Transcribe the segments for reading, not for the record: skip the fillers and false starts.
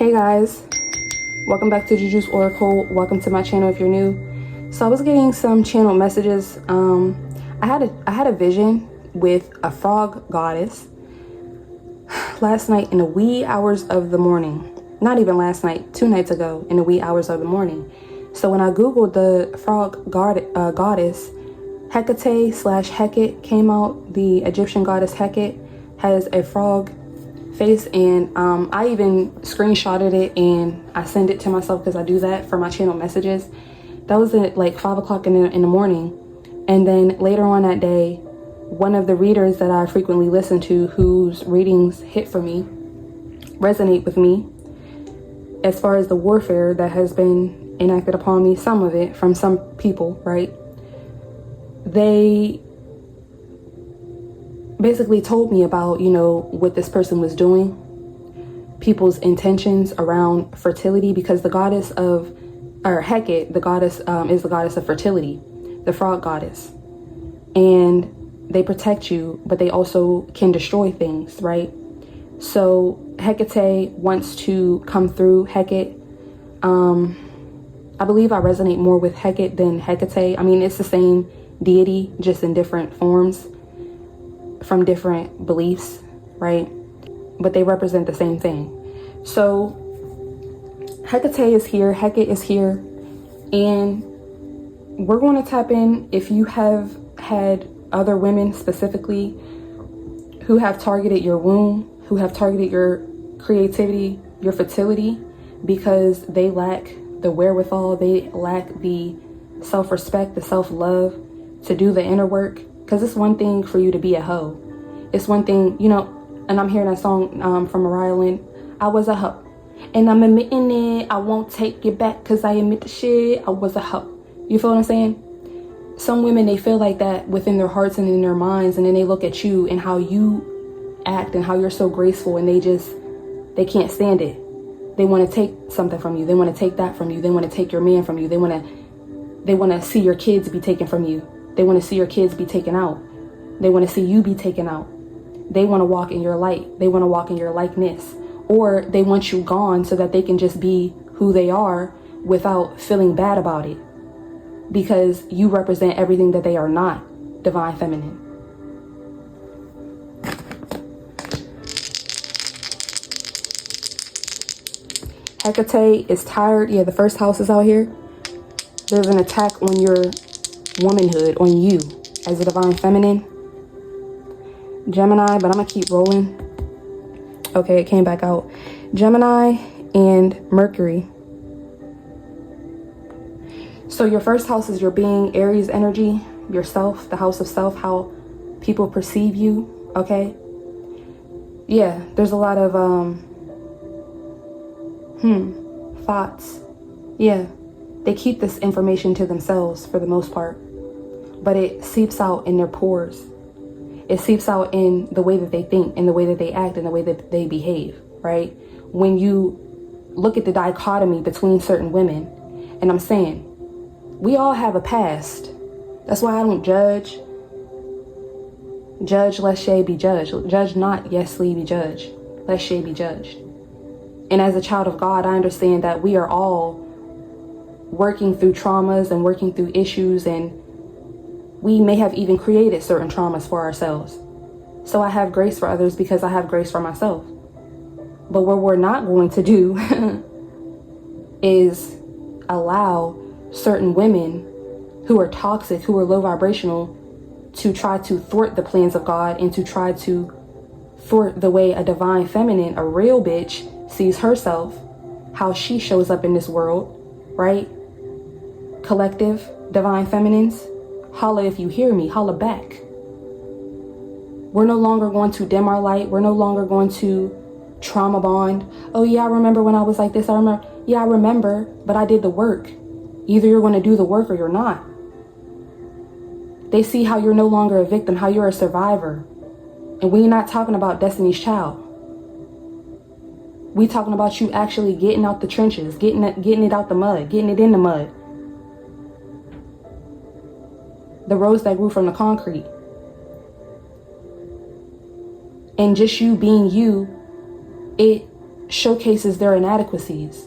Hey guys, welcome back to Jujus Oracle. Welcome to my channel if you're new. So I was getting some channel messages. I had a vision with a frog goddess last night in the wee hours of the morning. Not even last night, 2 nights ago in the wee hours of the morning. So when I googled the frog goddess, Hecate/Hecate came out. The Egyptian goddess Hecate has a frog face, and I even screenshotted it and I send it to myself because I do that for my channel messages. That was at like 5 o'clock in the morning. And then later on that day, one of the readers that I frequently listen to, whose readings hit for me, resonate with me as far as the warfare that has been enacted upon me, some of it from some people, right? They basically told me about, what this person was doing, people's intentions around fertility, because the goddess of, or Hecate, the goddess is the goddess of fertility, the frog goddess. And they protect you, but they also can destroy things, right? So Hecate wants to come through. Hecate, I believe I resonate more with Hecate than Hecate. I mean, it's the same deity, just in different forms, from different beliefs, right? But they represent the same thing. So Hecate is here, Hecate is here, and we're going to tap in. If you have had other women specifically who have targeted your womb, who have targeted your creativity, your fertility, because they lack the wherewithal, they lack the self-respect, the self-love to do the inner work. Because it's one thing for you to be a hoe. It's one thing, and I'm hearing that song from Mariah Lynn, I was a hoe. And I'm admitting it, I won't take it back because I admit the shit, I was a hoe. You feel what I'm saying? Some women, they feel like that within their hearts and in their minds, and then they look at you and how you act and how you're so graceful, and they can't stand it. They want to take something from you. They want to take that from you. They want to take your man from you. They want to see your kids be taken from you. They want to see your kids be taken out. They want to see you be taken out. They want to walk in your light. They want to walk in your likeness. Or they want you gone so that they can just be who they are without feeling bad about it. Because you represent everything that they are not, divine feminine. Hecate is tired. Yeah, the first house is out here. There's an attack on your womanhood, on you as a divine feminine. Gemini, but I'm gonna keep rolling. Okay, it came back out. Gemini and Mercury. So your first house is your being, Aries energy, yourself, the house of self, how people perceive you, okay? Yeah, there's a lot of thoughts. Yeah, they keep this information to themselves for the most part, but it seeps out in their pores. It seeps out in the way that they think, in the way that they act, in the way that they behave, right? When you look at the dichotomy between certain women, and I'm saying, we all have a past. That's why I don't judge. Judge lest ye be judged. Judge not, yes, ye be judged. Lest ye be judged. And as a child of God, I understand that we are all working through traumas and working through issues, and we may have even created certain traumas for ourselves. So I have grace for others because I have grace for myself. But what we're not going to do is allow certain women who are toxic, who are low vibrational, to try to thwart the plans of God and to try to thwart the way a divine feminine, a real bitch, sees herself, how she shows up in this world, right? Collective divine feminines, holla if you hear me, holla back. We're no longer going to dim our light. We're no longer going to trauma bond. Oh yeah, I remember when I was like this. I remember, but I did the work. Either you're going to do the work or you're not. They see how you're no longer a victim, how you're a survivor. And we're not talking about Destiny's Child. We talking about you actually getting out the trenches, getting it out the mud, getting it in the mud. The rose that grew from the concrete. And just you being you, it showcases their inadequacies.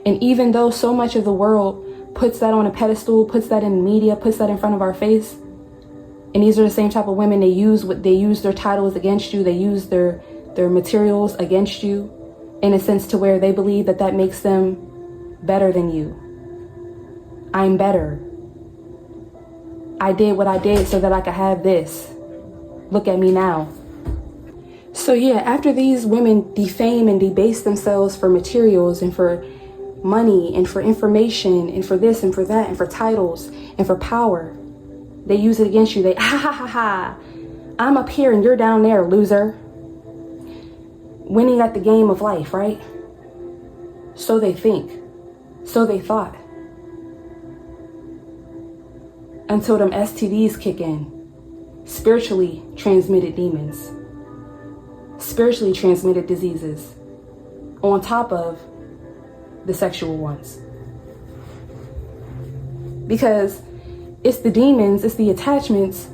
And even though so much of the world puts that on a pedestal, puts that in media, puts that in front of our face, and these are the same type of women, they use their titles against you, they use their materials against you, in a sense to where they believe that makes them better than you. I'm better. I did what I did so that I could have this. Look at me now. So yeah, after these women defame and debase themselves for materials and for money and for information and for this and for that and for titles and for power, they use it against you. They, I'm up here and you're down there, loser. Winning at the game of life, right? So they think. So they thought. Until them STDs kick in. Spiritually transmitted demons. Spiritually transmitted diseases. On top of the sexual ones. Because it's the demons, it's the attachments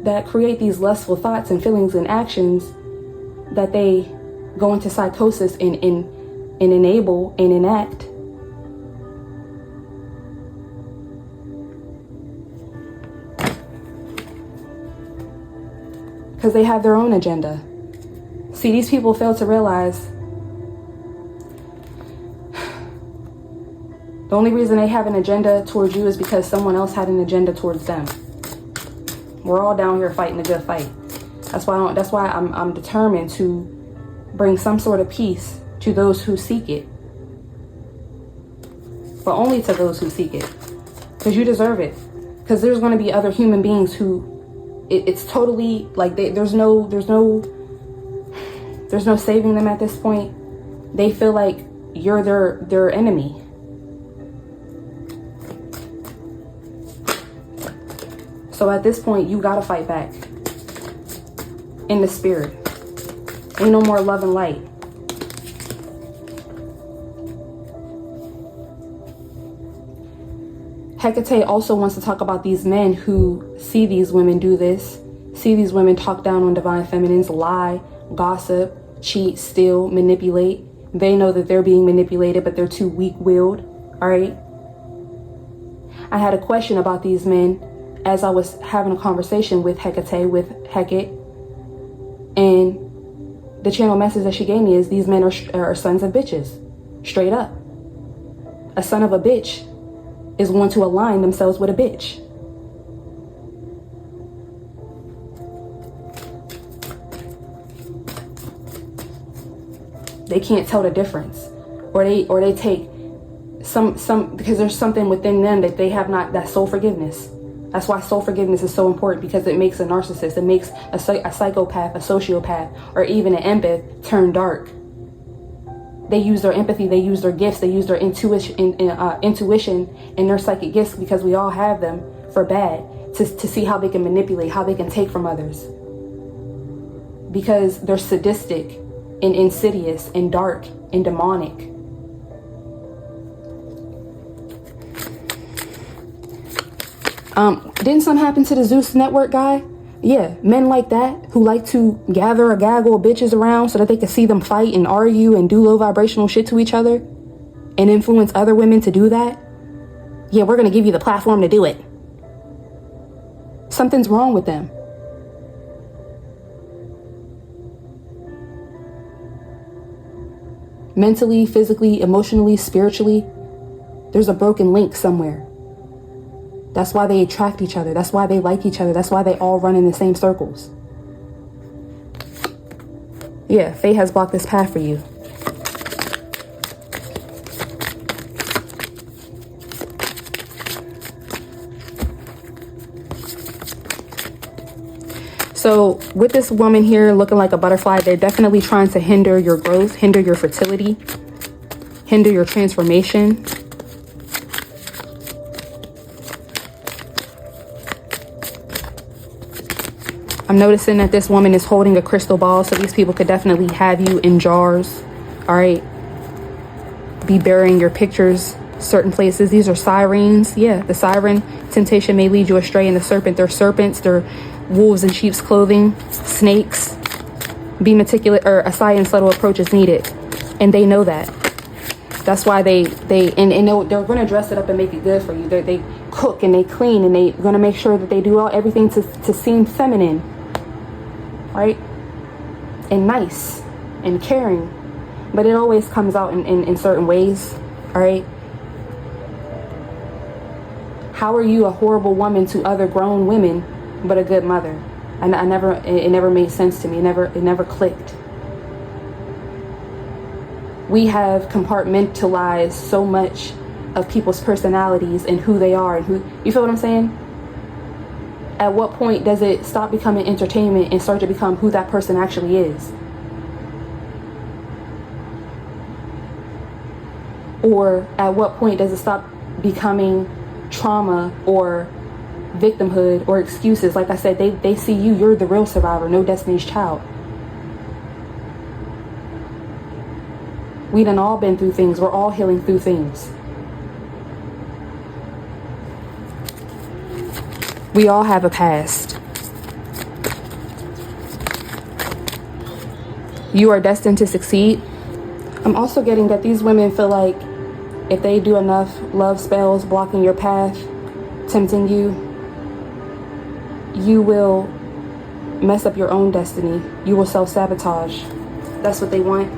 that create these lustful thoughts and feelings and actions that they go into psychosis and enable and enact. Because they have their own agenda. See, these people fail to realize the only reason they have an agenda towards you is because someone else had an agenda towards them. We're all down here fighting a good fight. That's why I'm determined to bring some sort of peace to those who seek it. But only to those who seek it. Because you deserve it. Because there's going to be other human beings who it's totally like there's no saving them at this point. They feel like you're their enemy. So at this point, you gotta fight back in the spirit. Ain't no more love and light. Hecate also wants to talk about these men who see these women do this, see these women talk down on divine feminines, lie, gossip, cheat, steal, manipulate. They know that they're being manipulated, but they're too weak-willed, all right? I had a question about these men as I was having a conversation with Hecate, with Hecate, and the channel message that she gave me is these men are sons of bitches, straight up. A son of a bitch is going to align themselves with a bitch. They can't tell the difference, or they take some because there's something within them that they have not, that soul forgiveness. That's why soul forgiveness is so important, because it makes a narcissist, it makes a psychopath, a sociopath, or even an empath turn dark. They use their empathy, they use their gifts, they use their intuition and their psychic gifts, because we all have them, for bad, to see how they can manipulate, how they can take from others. Because they're sadistic and insidious and dark and demonic. Didn't something happen to the Zeus Network guy? Yeah, men like that who like to gather a gaggle of bitches around so that they can see them fight and argue and do low vibrational shit to each other and influence other women to do that. Yeah, we're gonna give you the platform to do it. Something's wrong with them. Mentally, physically, emotionally, spiritually, there's a broken link somewhere. That's why they attract each other. That's why they like each other. That's why they all run in the same circles. Yeah, fate has blocked this path for you. So with this woman here looking like a butterfly, they're definitely trying to hinder your growth, hinder your fertility, hinder your transformation. I'm noticing that this woman is holding a crystal ball, so these people could definitely have you in jars, all right? Be burying your pictures certain places. These are sirens. Yeah, the siren temptation may lead you astray, and the serpent, they're serpents, they're wolves in sheep's clothing, snakes. Be meticulous, or a sly and subtle approach is needed. And they know that. That's why they're going to dress it up and make it good for you. They cook and they clean, and they're going to make sure that they do everything to seem feminine, right? And nice and caring. But it always comes out in certain ways, all right? How are you a horrible woman to other grown women, but a good mother? It never made sense to me. It never clicked. We have compartmentalized so much of people's personalities and who they are and who, you feel what I'm saying? At what point does it stop becoming entertainment and start to become who that person actually is? Or at what point does it stop becoming trauma or victimhood or excuses? Like I said, they see you're the real survivor, no Destiny's Child. We done all been through things. We're all healing through things. We all have a past. You are destined to succeed. I'm also getting that these women feel like if they do enough love spells blocking your path, tempting you, you will mess up your own destiny. You will self-sabotage. That's what they want.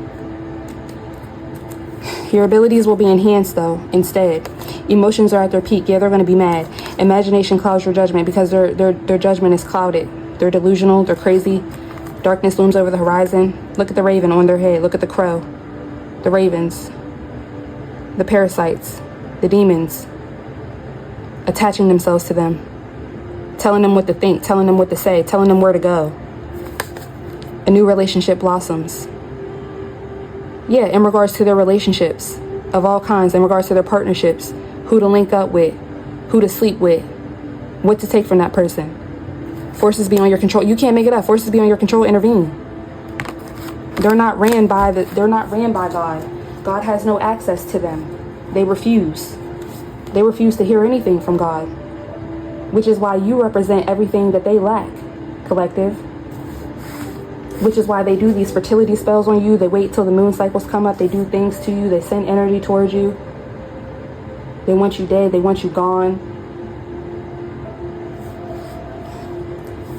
Your abilities will be enhanced though, instead. Emotions are at their peak. Yeah, they're going to be mad. Imagination clouds your judgment because their judgment is clouded. They're delusional. They're crazy. Darkness looms over the horizon. Look at the raven on their head. Look at the crow. The ravens. The parasites. The demons. Attaching themselves to them. Telling them what to think. Telling them what to say. Telling them where to go. A new relationship blossoms. Yeah, in regards to their relationships of all kinds, in regards to their partnerships, who to link up with, who to sleep with, what to take from that person. Forces beyond your control. You can't make it up. Forces beyond your control intervene. They're not ran by God. God has no access to them. They refuse. They refuse to hear anything from God, which is why you represent everything that they lack, collective. Which is why they do these fertility spells on you. They wait till the moon cycles come up. They do things to you. They send energy towards you. They want you dead. They want you gone.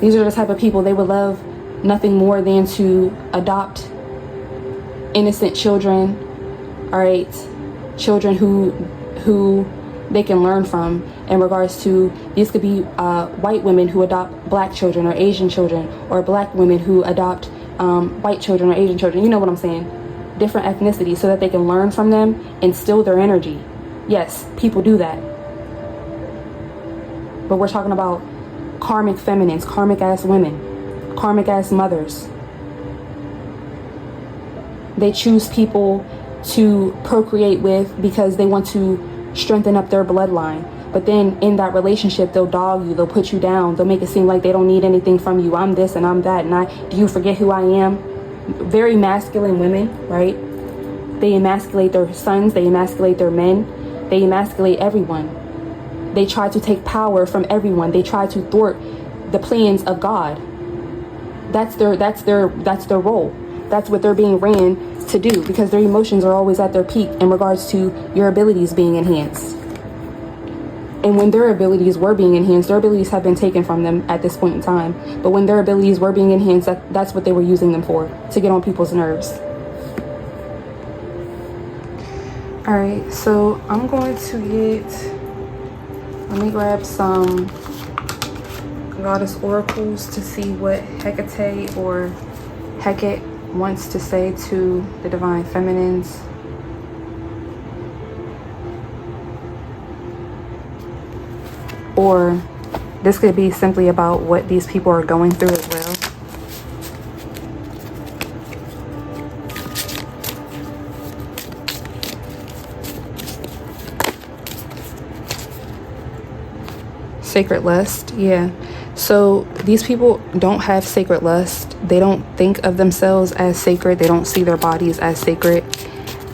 These are the type of people, they would love nothing more than to adopt innocent children. All right. Children who they can learn from in regards to, these could be white women who adopt black children or Asian children, or black women who adopt white children or Asian children. You know what I'm saying? Different ethnicities, so that they can learn from them and steal their energy. Yes, people do that. But we're talking about karmic feminines, karmic ass women, karmic ass mothers. They choose people to procreate with because they want to strengthen up their bloodline. But then in that relationship, they'll dog you, they'll put you down, they'll make it seem like they don't need anything from you. I'm this and I'm that, and do you forget who I am? Very masculine women, right? They emasculate their sons, they emasculate their men, they emasculate everyone. They try to take power from everyone. They try to thwart the plans of God. That's their role. That's what they're being ran to do, because their emotions are always at their peak in regards to your abilities being enhanced. And when their abilities were being enhanced, their abilities have been taken from them at this point in time. But when their abilities were being enhanced, that's what they were using them for, to get on people's nerves. All right, so I'm going to let me grab some Goddess Oracles to see what Hecate or Hecate wants to say to the Divine Feminines. Or this could be simply about what these people are going through as well. Sacred lust, yeah. So these people don't have sacred lust. They don't think of themselves as sacred. They don't see their bodies as sacred.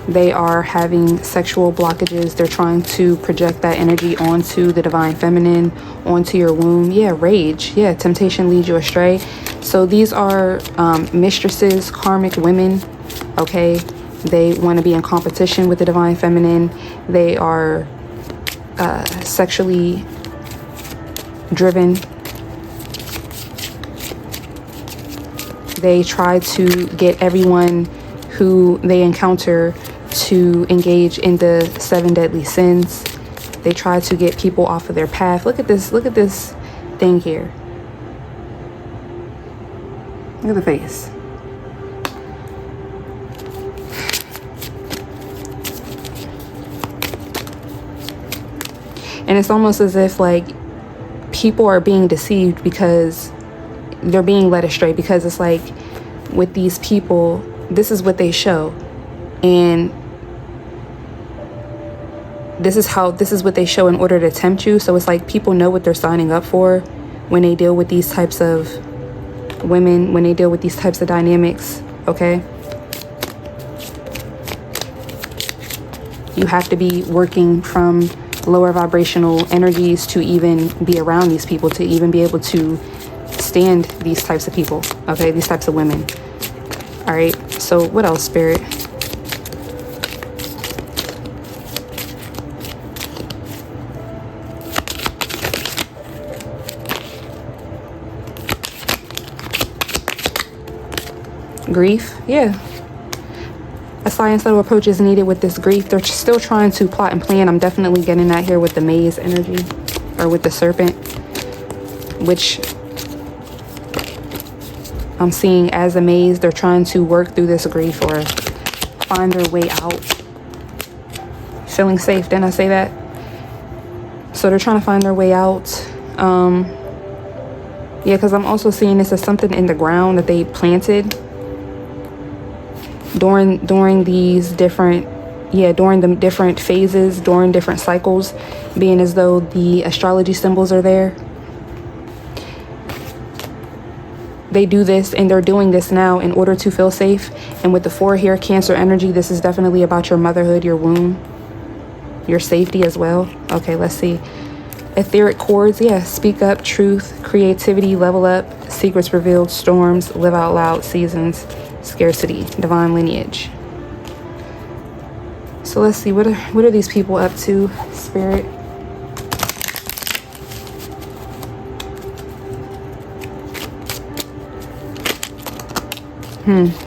They are having sexual blockages. They're trying to project that energy onto the divine feminine, onto your womb. Yeah, rage. Yeah, temptation leads you astray. So these are mistresses, karmic women, okay? They want to be in competition with the divine feminine. They are sexually driven. They try to get everyone who they encounter to engage in the 7 deadly sins. They try to get people off of their path. Look at this thing here. Look at the face. And it's almost as if like people are being deceived because they're being led astray, because it's like with these people, this is what they show, and this is what they show in order to tempt you. So it's like people know what they're signing up for when they deal with these types of women, when they deal with these types of dynamics. Okay, you have to be working from lower vibrational energies to even be around these people, to even be able to stand these types of people, okay, these types of women. All right, so what else, Spirit? Grief. Yeah, a science level approach is needed with this grief. They're still trying to plot and plan. I'm definitely getting that here with the maze energy, or with the serpent, which I'm seeing as a maze. They're trying to work through this grief or find their way out. Feeling safe, didn't I say that? So they're trying to find their way out. Yeah, because I'm also seeing this as something in the ground that they planted during these different, during the different phases, during different cycles, being as though the astrology symbols are there. They do this, and they're doing this now in order to feel safe. And with the 4 here, Cancer energy, this is definitely about your motherhood, your womb, your safety as well. Okay, let's see. Etheric chords, yeah, speak up, truth, creativity, level up, secrets revealed, storms, live out loud, seasons, scarcity, divine lineage. So let's see, what are these people up to, Spirit?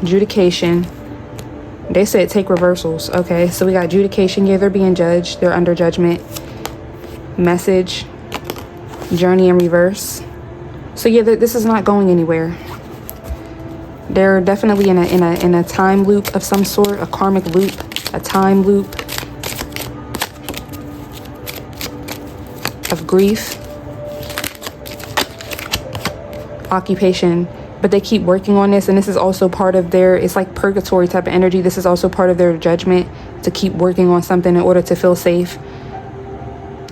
Judication. They said take reversals. Okay, so we got judication. Yeah, they're being judged. They're under judgment. Message. Journey in reverse. So yeah, this is not going anywhere. They're definitely in a time loop of some sort, a karmic loop, a time loop of grief, occupation. But they keep working on this, and this is also part of their, it's like purgatory type of energy. This is also part of their judgment, to keep working on something in order to feel safe,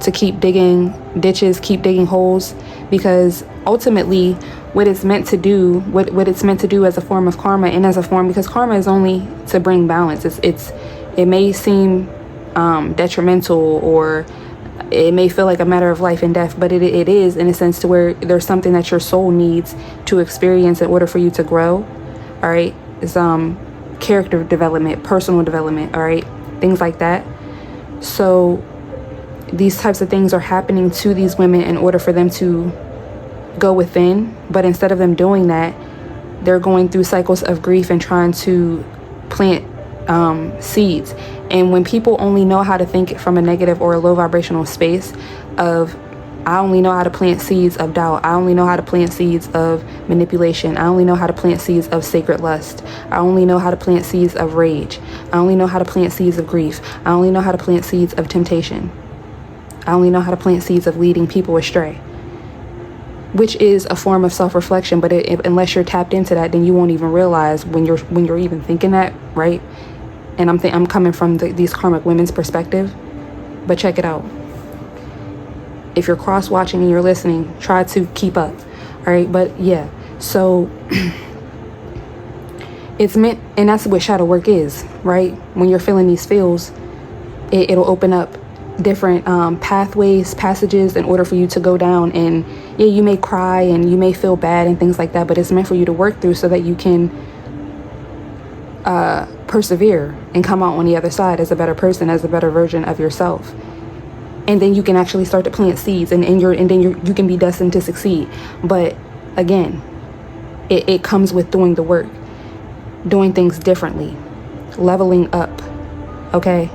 to keep digging ditches, keep digging holes, because ultimately what it's meant to do, what it's meant to do as a form of karma, and as a form, because karma is only to bring balance. It may seem detrimental, or it may feel like a matter of life and death, but it is in a sense to where there's something that your soul needs to experience in order for you to grow. All right, it's character development, personal development, all right, things like that. So these types of things are happening to these women in order for them to go within, but instead of them doing that, they're going through cycles of grief and trying to plant seeds. And when people only know how to think from a negative or a low vibrational space of, I only know how to plant seeds of doubt, I only know how to plant seeds of manipulation, I only know how to plant seeds of sacred lust, I only know how to plant seeds of rage, I only know how to plant seeds of grief, I only know how to plant seeds of temptation, I only know how to plant seeds of leading people astray, which is a form of self-reflection. But unless you're tapped into that, then you won't even realize when you're even thinking that, right? And I'm coming from these karmic women's perspective. But check it out. If you're cross-watching and you're listening, try to keep up. All right, but yeah. So It's meant, and that's what shadow work is, right? When you're feeling these feels, it'll open up different pathways, passages in order for you to go down. And yeah, you may cry and you may feel bad and things like that, but it's meant for you to work through so that you can persevere and come out on the other side as a better person, as a better version of yourself. And then you can actually start to plant seeds, and then you can be destined to succeed. But again, it comes with doing the work, doing things differently, leveling up, okay?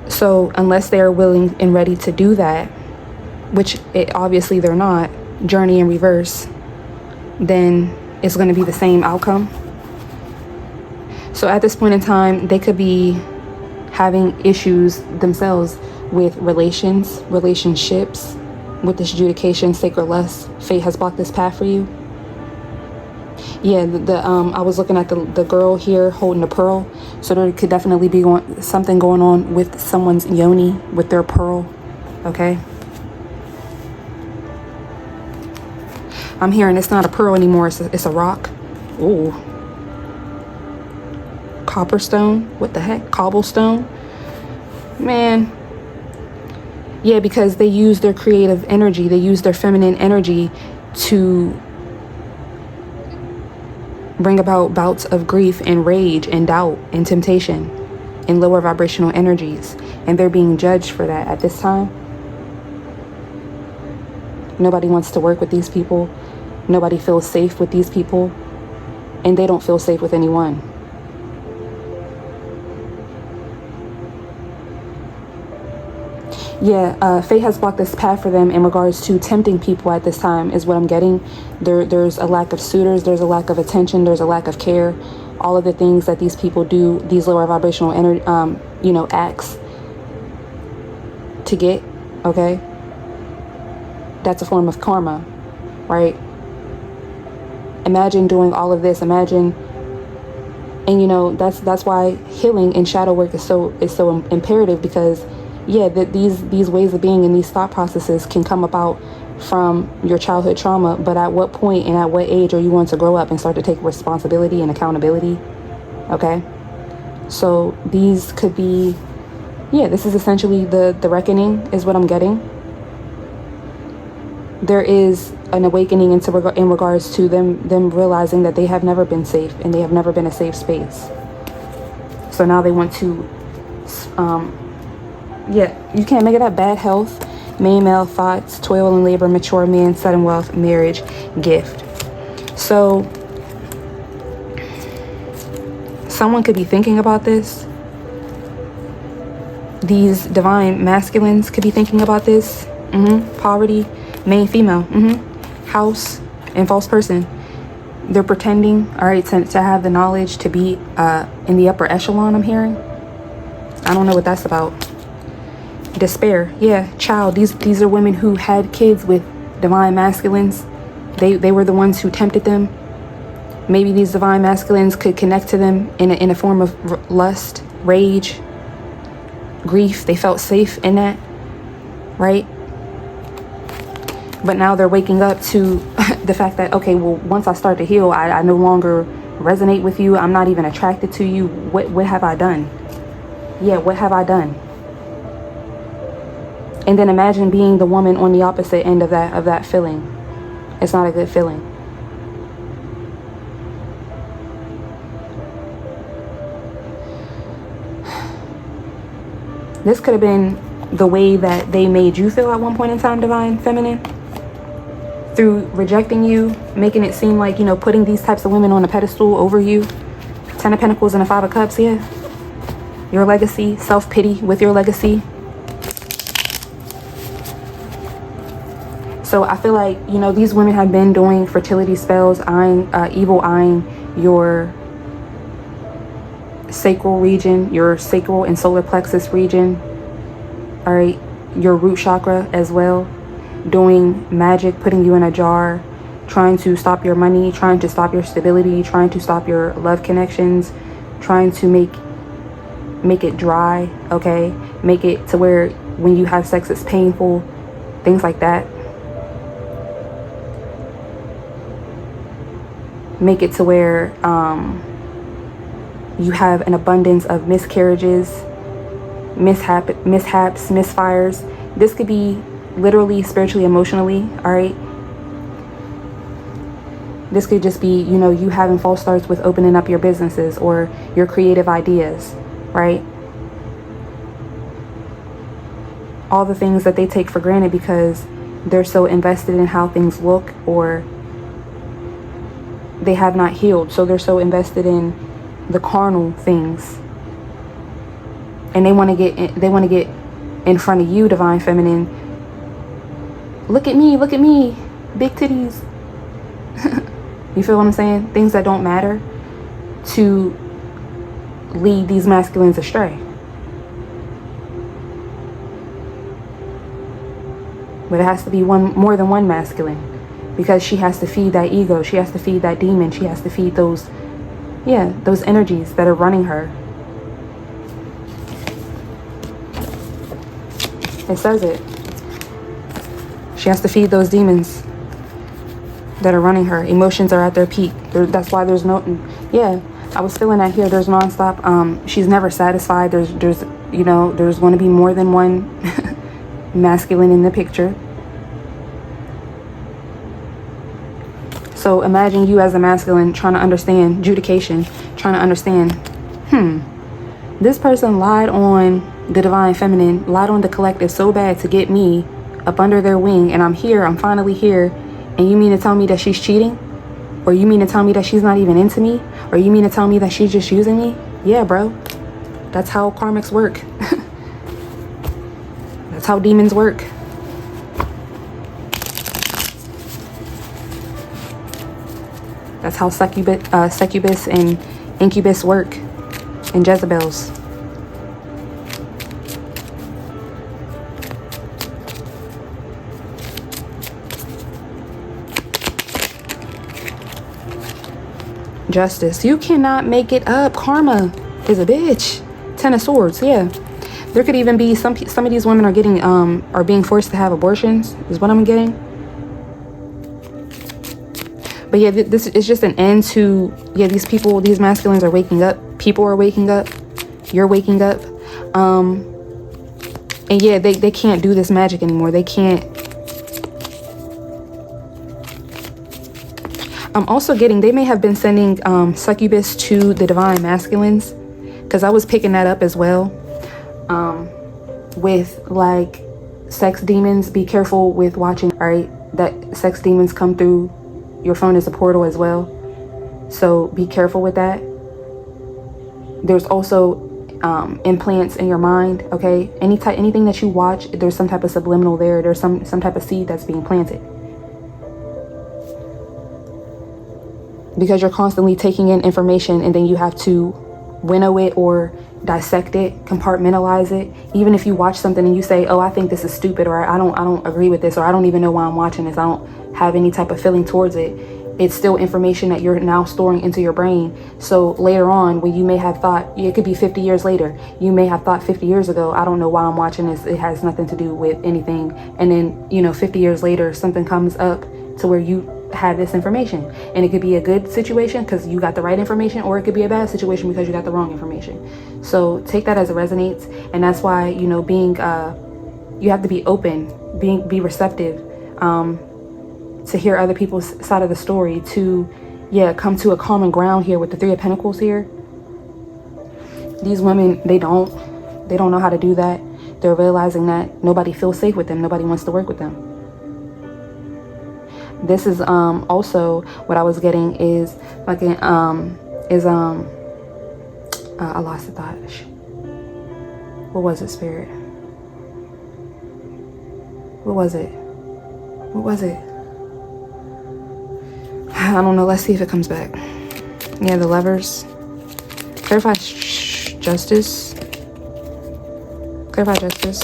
So unless they are willing and ready to do that, which obviously they're not, journey in reverse, then it's going to be the same outcome. So at this point in time, they could be having issues themselves with relationships, with this adjudication, sacred lust. Fate has blocked this path for you. Yeah, I was looking at the girl here holding the pearl. So there could definitely be something going on with someone's yoni with their pearl, okay? I'm hearing it's not a pearl anymore, it's a rock. Ooh. Copperstone? What the heck? Cobblestone? Man. Yeah, because they use their creative energy, they use their feminine energy to bring about bouts of grief and rage and doubt and temptation and lower vibrational energies. And they're being judged for that at this time. Nobody wants to work with these people. Nobody feels safe with these people. And they don't feel safe with anyone. Yeah, fate has blocked this path for them in regards to tempting people at this time is what I'm getting. There's a lack of suitors. There's a lack of attention. There's a lack of care. All of the things that these people do, these lower vibrational energy, acts to get, okay? That's a form of karma, right? Imagine doing all of this. Imagine, and that's why healing and shadow work is so imperative, because yeah, these ways of being and these thought processes can come about from your childhood trauma, but at what point and at what age are you going to grow up and start to take responsibility and accountability? Okay, so these could be, yeah, this is essentially the reckoning is what I'm getting. There is an awakening in regards to them realizing that they have never been safe and they have never been a safe space. So now they want to yeah, you can't make it up. Bad health, main male thoughts, toil and labor, mature man, sudden wealth, marriage, gift. So someone could be thinking about this. These divine masculines could be thinking about this. Poverty, main female, house, and false person. They're pretending, all right, to have the knowledge to be in the upper echelon, I'm hearing. I don't know what that's about. Despair, yeah, child. These are women who had kids with divine masculines. They were the ones who tempted them. Maybe these divine masculines could connect to them in a form of lust, rage, grief. They felt safe in that, right? But now they're waking up to the fact that, okay, well, once I start to heal, I no longer resonate with you. I'm not even attracted to you. What have I done? Yeah, what have I done? And then imagine being the woman on the opposite end of that feeling. It's not a good feeling. This could have been the way that they made you feel at one point in time, divine feminine. Through rejecting you, making it seem like, putting these types of women on a pedestal over you. 10 of Pentacles and a 5 of Cups, yeah. Your legacy, self-pity with your legacy. So I feel like, these women have been doing fertility spells, evil eyeing your sacral region, your sacral and solar plexus region, all right, your root chakra as well, doing magic, putting you in a jar, trying to stop your money, trying to stop your stability, trying to stop your love connections, trying to make it dry, okay, make it to where when you have sex it's painful, things like that. make it to where you have an abundance of miscarriages, mishaps, misfires. This could be literally, spiritually, emotionally, all right? This could just be, you know, you having false starts with opening up your businesses or your creative ideas, right? All the things that they take for granted because they're so invested in how things look, or they have not healed. So they're so invested in the carnal things. And they want to get in front of you, divine feminine. Look at me, big titties. You feel what I'm saying? Things that don't matter, to lead these masculines astray. But it has to be more than one masculine, because she has to feed that ego. She has to feed that demon. She has to feed those energies that are running her. It says it. She has to feed those demons that are running her. Emotions are at their peak. That's why there's no, I was feeling that here. There's nonstop. She's never satisfied. There's going to be more than one masculine in the picture. So imagine you as a masculine trying to understand adjudication, trying to understand, this person lied on the divine feminine, lied on the collective so bad to get me up under their wing, and I'm finally here, and you mean to tell me that she's cheating? Or you mean to tell me that she's not even into me? Or you mean to tell me that she's just using me? Yeah, bro. That's how karmics work. That's how demons work. That's how succubus and incubus work, and Jezebels. Justice. You cannot make it up. Karma is a bitch. 10 of Swords. Yeah. There could even be some of these women are being forced to have abortions, is what I'm getting. But yeah, this is just an end to, these masculines are waking up. People are waking up. You're waking up. And yeah, they can't do this magic anymore. They can't. I'm also getting, they may have been sending succubus to the divine masculines, because I was picking that up as well. With like sex demons, be careful with watching, all right? That sex demons come through your phone as a portal as well. So be careful with that. There's also implants in your mind, okay? Anything that you watch, there's some type of subliminal there. There's some type of seed that's being planted. Because you're constantly taking in information, and then you have to winnow it or dissect it, compartmentalize it. Even if you watch something and you say, oh, I think this is stupid, or I don't agree with this, or I don't even know why I'm watching this, I don't have any type of feeling towards it, it's still information that you're now storing into your brain. So later on, when you may have thought, it could be 50 years later, you may have thought 50 years ago, I don't know why I'm watching this, it has nothing to do with anything. And then 50 years later, something comes up to where you have this information, and it could be a good situation because you got the right information, or it could be a bad situation because you got the wrong information. So take that as it resonates. And that's why, being you have to be open, be receptive to hear other people's side of the story, to come to a common ground here with the Three of Pentacles here. These women, they don't know how to do that. They're realizing that nobody feels safe with them, nobody wants to work with them. This is also what I was getting is like I lost the thought. What was it, Spirit? What was it? I don't know. Let's see if it comes back. Yeah, the Lovers. Clarify justice. Clarify justice.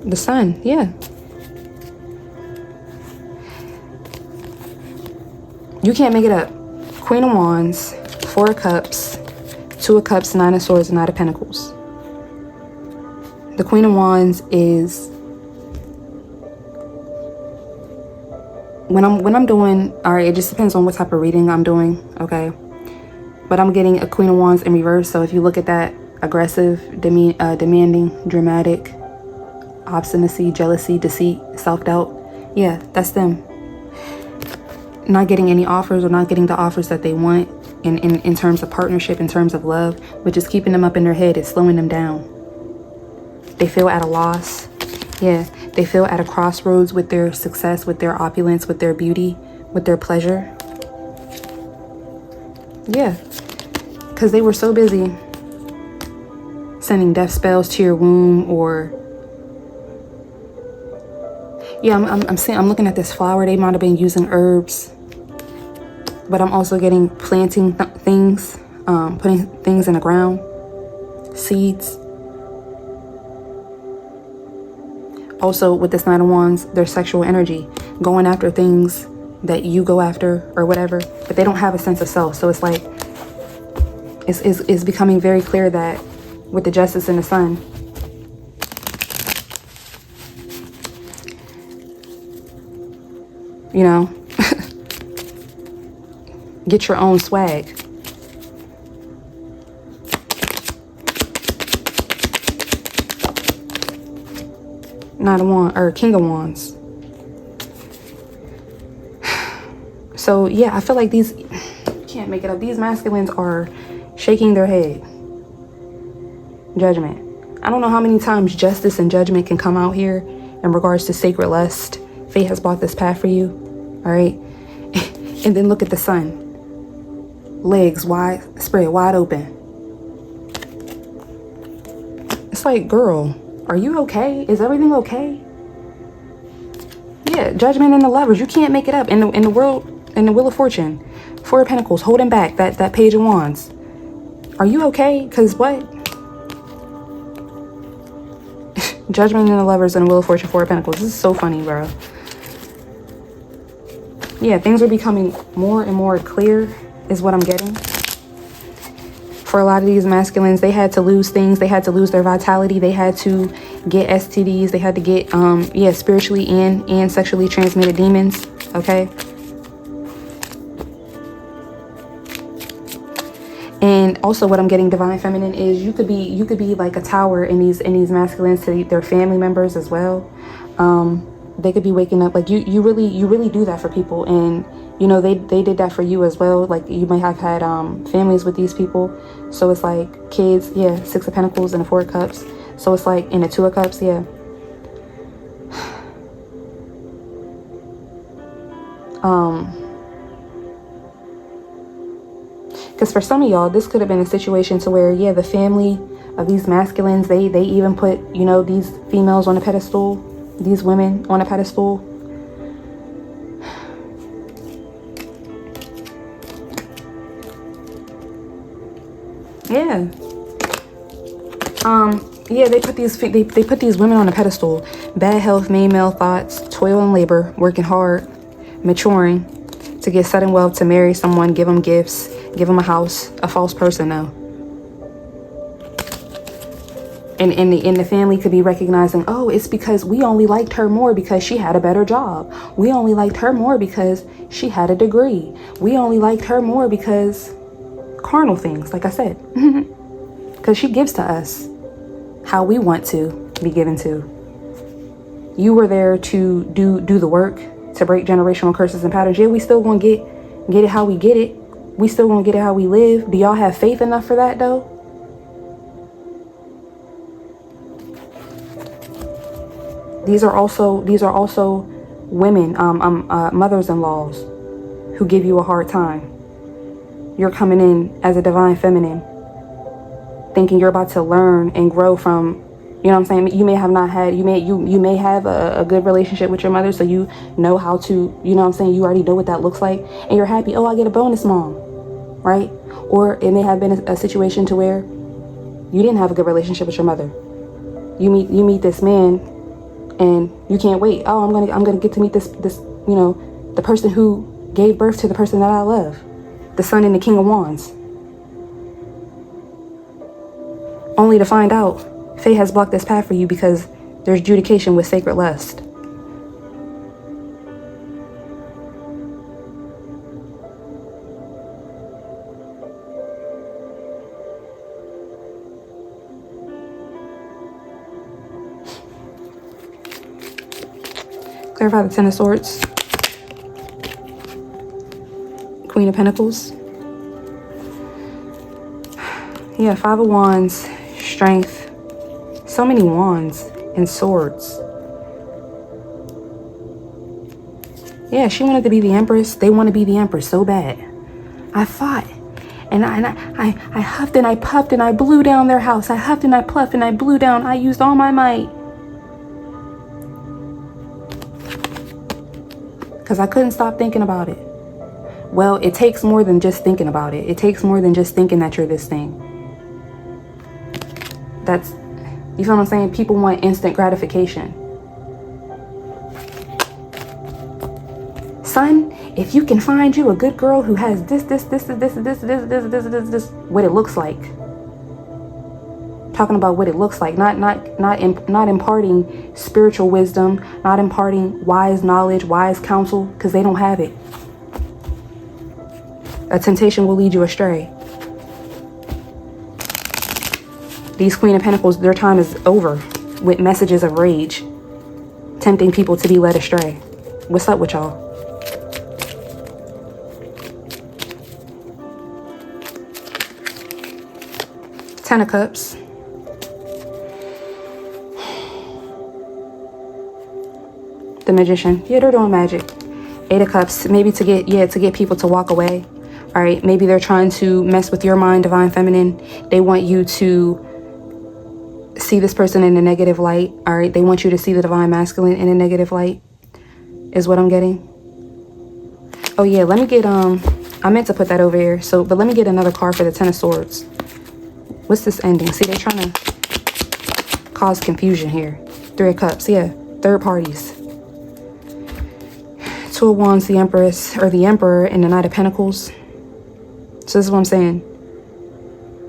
The Sun. Yeah. You can't make it up. Queen of Wands, Four of Cups, Two of Cups, Nine of Swords, Knight of Pentacles. The Queen of Wands is when I'm doing, all right, it just depends on what type of reading I'm doing, okay? But I'm getting a Queen of Wands in reverse. So if you look at that, aggressive, demanding, dramatic, obstinacy, jealousy, deceit, self-doubt, yeah, that's them. Not getting any offers, or not getting the offers that they want in terms of partnership, in terms of love, which is keeping them up in their head. It's slowing them down. They feel at a loss. Yeah, they feel at a crossroads with their success, with their opulence, with their beauty, with their pleasure. Yeah, because they were so busy sending death spells to your womb, or yeah, I'm looking at this flower. They might have been using herbs, but I'm also getting planting things, putting things in the ground, seeds. Also, with this Knight of Wands, their sexual energy, going after things that you go after or whatever, but they don't have a sense of self. So it's like, it's becoming very clear that with the Justice and the Sun, you know, get your own swag. Knight of Wands, or King of Wands. So yeah, I feel like these, can't make it up, these masculines are shaking their head. Judgment. I don't know how many times justice and judgment can come out here in regards to sacred lust. Fate has brought this path for you. All right. And then look at the Sun. Legs wide, spread wide open. It's like, girl, are you okay? Is everything okay? Yeah, Judgment and the Lovers. You can't make it up. In the world, in the Wheel of Fortune, Four of Pentacles, holding back that Page of Wands. Are you okay? Because what? Judgment and the Lovers and the Wheel of Fortune, Four of Pentacles. This is so funny, bro. Yeah, things are becoming more and more clear is what I'm getting. For a lot of these masculines, they had to lose things. They had to lose their vitality. They had to get STDs. They had to get, yeah, spiritually and sexually transmitted demons. Okay. And also what I'm getting, Divine Feminine, is you could be like a tower in these masculines to their family members as well. They could be waking up, like you really do that for people, and you know they did that for you as well. Like you may have had families with these people, so it's like kids, yeah, Six of Pentacles and the Four of Cups. So it's like in the Two of Cups, yeah. Because for some of y'all, this could have been a situation to where, yeah, the family of these masculines, they even put, you know, these females on a pedestal, these women on a pedestal. Yeah. Yeah, they put these women on a pedestal. Bad health, male thoughts, toil and labor, working hard, maturing to get sudden wealth, to marry someone, give them gifts, give them a house. A false person though. And the family could be recognizing, oh, it's because we only liked her more because she had a better job. We only liked her more because she had a degree. We only liked her more because carnal things, like I said. Because she gives to us how we want to be given to. You were there to do the work, to break generational curses and patterns. Yeah, we still gonna get it how we get it. We still gonna get it how we live. Do y'all have faith enough for that though? These are also women, mothers-in-laws who give you a hard time. You're coming in as a divine feminine, thinking you're about to learn and grow from, you know what I'm saying? You may have not had, you may have a good relationship with your mother, so you know how to, you know what I'm saying? You already know what that looks like, and you're happy. Oh, I get a bonus mom, right? Or it may have been a situation to where you didn't have a good relationship with your mother. You meet this man, and you can't wait. Oh, I'm gonna get to meet this, you know, the person who gave birth to the person that I love, the Sun and the King of Wands. Only to find out fate has blocked this path for you because there's adjudication with sacred lust. Clarify the Ten of Swords. Queen of Pentacles. Yeah, Five of Wands, Strength. So many wands and swords. Yeah, she wanted to be the Empress. They want to be the Empress so bad. I fought. And I huffed and I puffed and I blew down their house. I huffed and I puffed and I blew down. I used all my might. Because I couldn't stop thinking about it. Well, it takes more than just thinking about it. It takes more than just thinking that you're this thing. That's, you feel what I'm saying? People want instant gratification. Son, if you can find you a good girl who has this, what it looks like. Talking about what it looks like, not imparting spiritual wisdom, not imparting wise knowledge, wise counsel, because they don't have it. A temptation will lead you astray. These Queen of Pentacles, their time is over with messages of rage, tempting people to be led astray. What's up with y'all? Ten of Cups. The Magician. Yeah, they're doing magic. Eight of Cups. Maybe to get people to walk away. All right. Maybe they're trying to mess with your mind, Divine Feminine. They want you to see this person in a negative light. All right. They want you to see the Divine Masculine in a negative light. Is what I'm getting. Oh yeah. Let me get I meant to put that over here. But let me get another card for the Ten of Swords. What's this ending? See, they're trying to cause confusion here. Three of Cups. Yeah. Third parties. Two of Wands, the Empress, or the Emperor, and the Knight of Pentacles. So this is what I'm saying.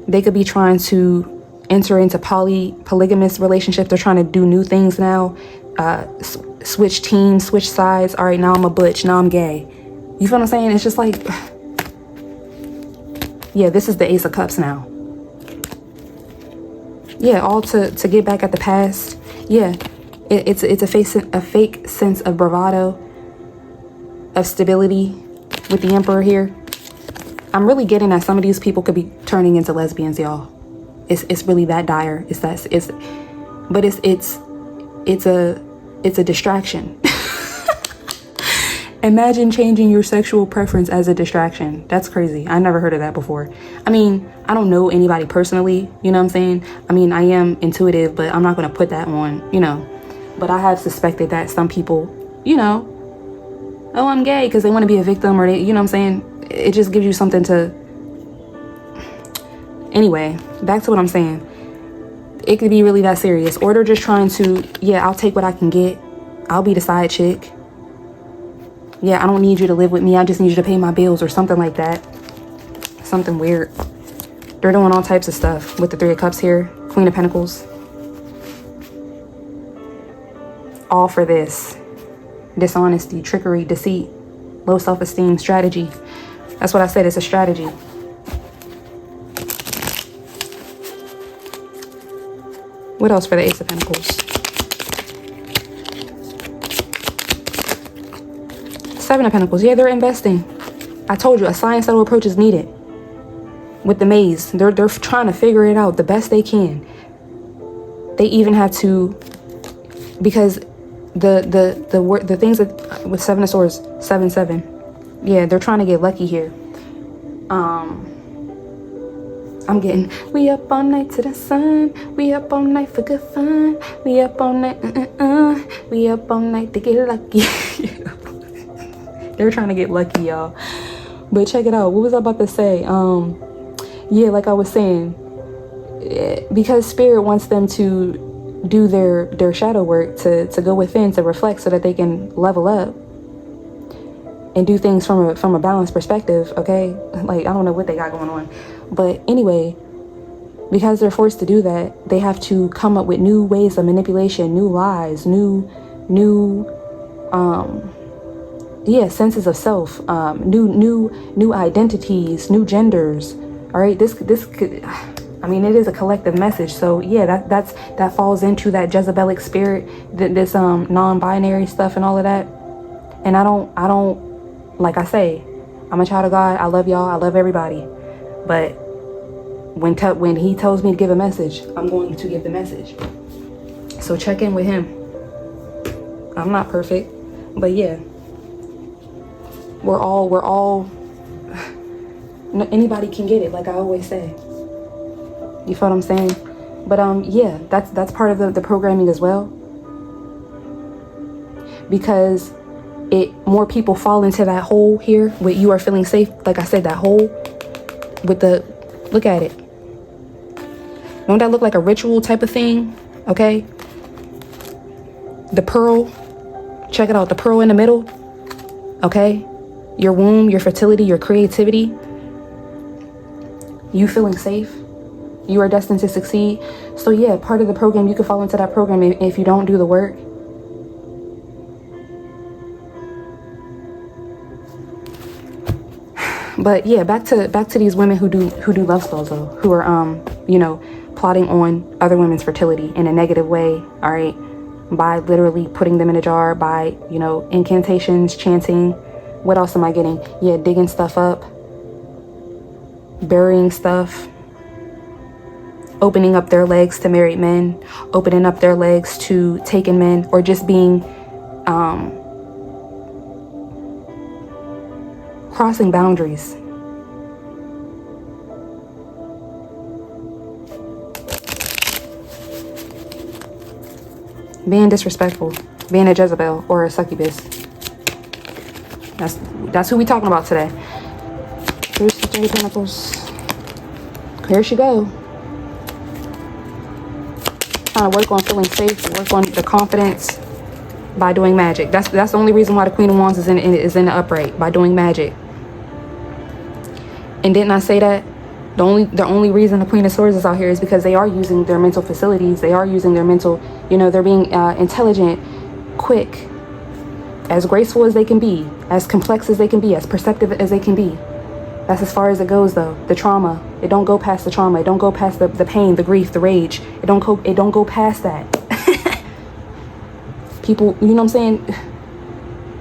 They could be trying to enter into polygamous relationship. They're trying to do new things now. Switch teams, switch sides. All right, now I'm a butch. Now I'm gay. You feel what I'm saying? It's just like, yeah, this is the Ace of Cups now. Yeah, all to get back at the past. Yeah, it's a fake sense of bravado, of stability with the Emperor here. I'm really getting that some of these people could be turning into lesbians, y'all. It's really that dire. But it's a distraction. Imagine changing your sexual preference as a distraction. That's crazy. I never heard of that before. I mean, I don't know anybody personally, you know what I'm saying? I mean, I am intuitive, but I'm not going to put that on, you know. But I have suspected that some people, you know, oh, I'm gay because they want to be a victim, or they, you know what I'm saying? It just gives you something to... Anyway, back to what I'm saying. It could be really that serious. Or they're just trying to, yeah, I'll take what I can get. I'll be the side chick. Yeah, I don't need you to live with me. I just need you to pay my bills or something like that. Something weird. They're doing all types of stuff with the Three of Cups here. Queen of Pentacles. All for this. Dishonesty, trickery, deceit, low self-esteem, strategy. That's what I said. It's a strategy. What else for the Ace of Pentacles? Seven of Pentacles. Yeah, they're investing. I told you, a scientific approach is needed. With the maze, they're trying to figure it out the best they can. They even have to, because the things that with Seven of Swords, 7-7. Yeah, they're trying to get lucky here. I'm getting, we up all night to the sun. We up all night for good fun. We up all night, we up all night to get lucky. They're trying to get lucky, y'all. But check it out. What was I about to say? Yeah, like I was saying, because Spirit wants them to do their shadow work, to go within, to reflect, so that they can level up and do things from a balanced perspective. Okay, like I don't know what they got going on, but anyway, because they're forced to do that, they have to come up with new ways of manipulation, new lies, new senses of self, new identities, new genders. All right, this could, I mean, it is a collective message. So yeah, that falls into that Jezebelic spirit, this non-binary stuff and all of that. And I don't, like I say, I'm a child of God. I love y'all. I love everybody. But when he tells me to give a message, I'm going to give the message. So check in with him. I'm not perfect, but yeah, we're all anybody can get it, like I always say. You feel what I'm saying? But yeah, that's part of the programming as well, because more people fall into that hole here with you are feeling safe. Like I said, that hole with the, look at it. Don't that look like a ritual type of thing? Okay. The pearl, check it out. The pearl in the middle. Okay. Your womb, your fertility, your creativity. You feeling safe. You are destined to succeed. So yeah, part of the program, you can fall into that program if you don't do the work. But yeah, back to these women who do love spells though, who are plotting on other women's fertility in a negative way, all right, by literally putting them in a jar, by incantations, chanting. What else am I getting? Yeah, digging stuff up, burying stuff, opening up their legs to married men, opening up their legs to taken men, or just being crossing boundaries. Being disrespectful, being a Jezebel or a succubus. That's who we talking about today. Here's the Three of Pentacles. Here she go. Trying to work on feeling safe, work on the confidence by doing magic. That's the only reason why the Queen of Wands is in the upright, by doing magic. And didn't I say that? The only reason the Queen of Swords is out here is because they are using their mental facilities. They are using their mental, they're being intelligent, quick, as graceful as they can be, as complex as they can be, as perceptive as they can be. That's as far as it goes though. The trauma, it don't go past the trauma. It don't go past the pain, the grief, the rage. It don't go past that. People, you know what I'm saying?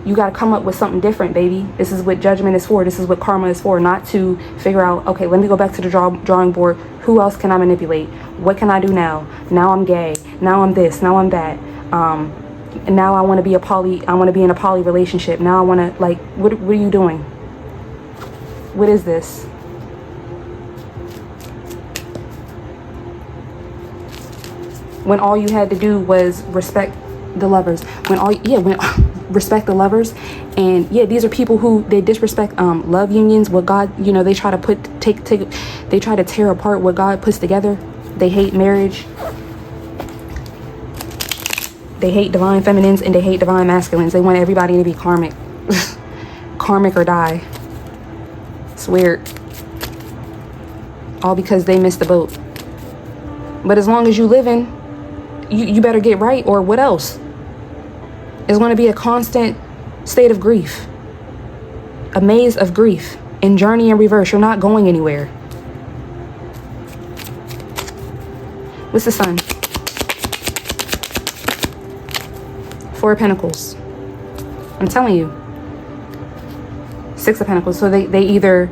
You got to come up with something different, baby. This is what judgment is for. This is what karma is for. Not to figure out, okay, let me go back to the drawing board. Who else can I manipulate? What can I do now? Now I'm gay. Now I'm this. Now I'm that. And now I want to be I want to be in a poly relationship. Now I want to, like, what are you doing? What is this? When all you had to do was respect the lovers. Respect the lovers. And yeah, these are people who they disrespect love unions, what God, they try to they try to tear apart what God puts together. They hate marriage. They hate divine feminines and they hate divine masculines. They want everybody to be karmic. Karmic or die. It's weird. All because they missed the boat. But as long as you living, you better get right, or what else? It's going to be a constant state of grief. A maze of grief and journey in reverse. You're not going anywhere. What's the Sun? Four of Pentacles. I'm telling you. Six of Pentacles. So they either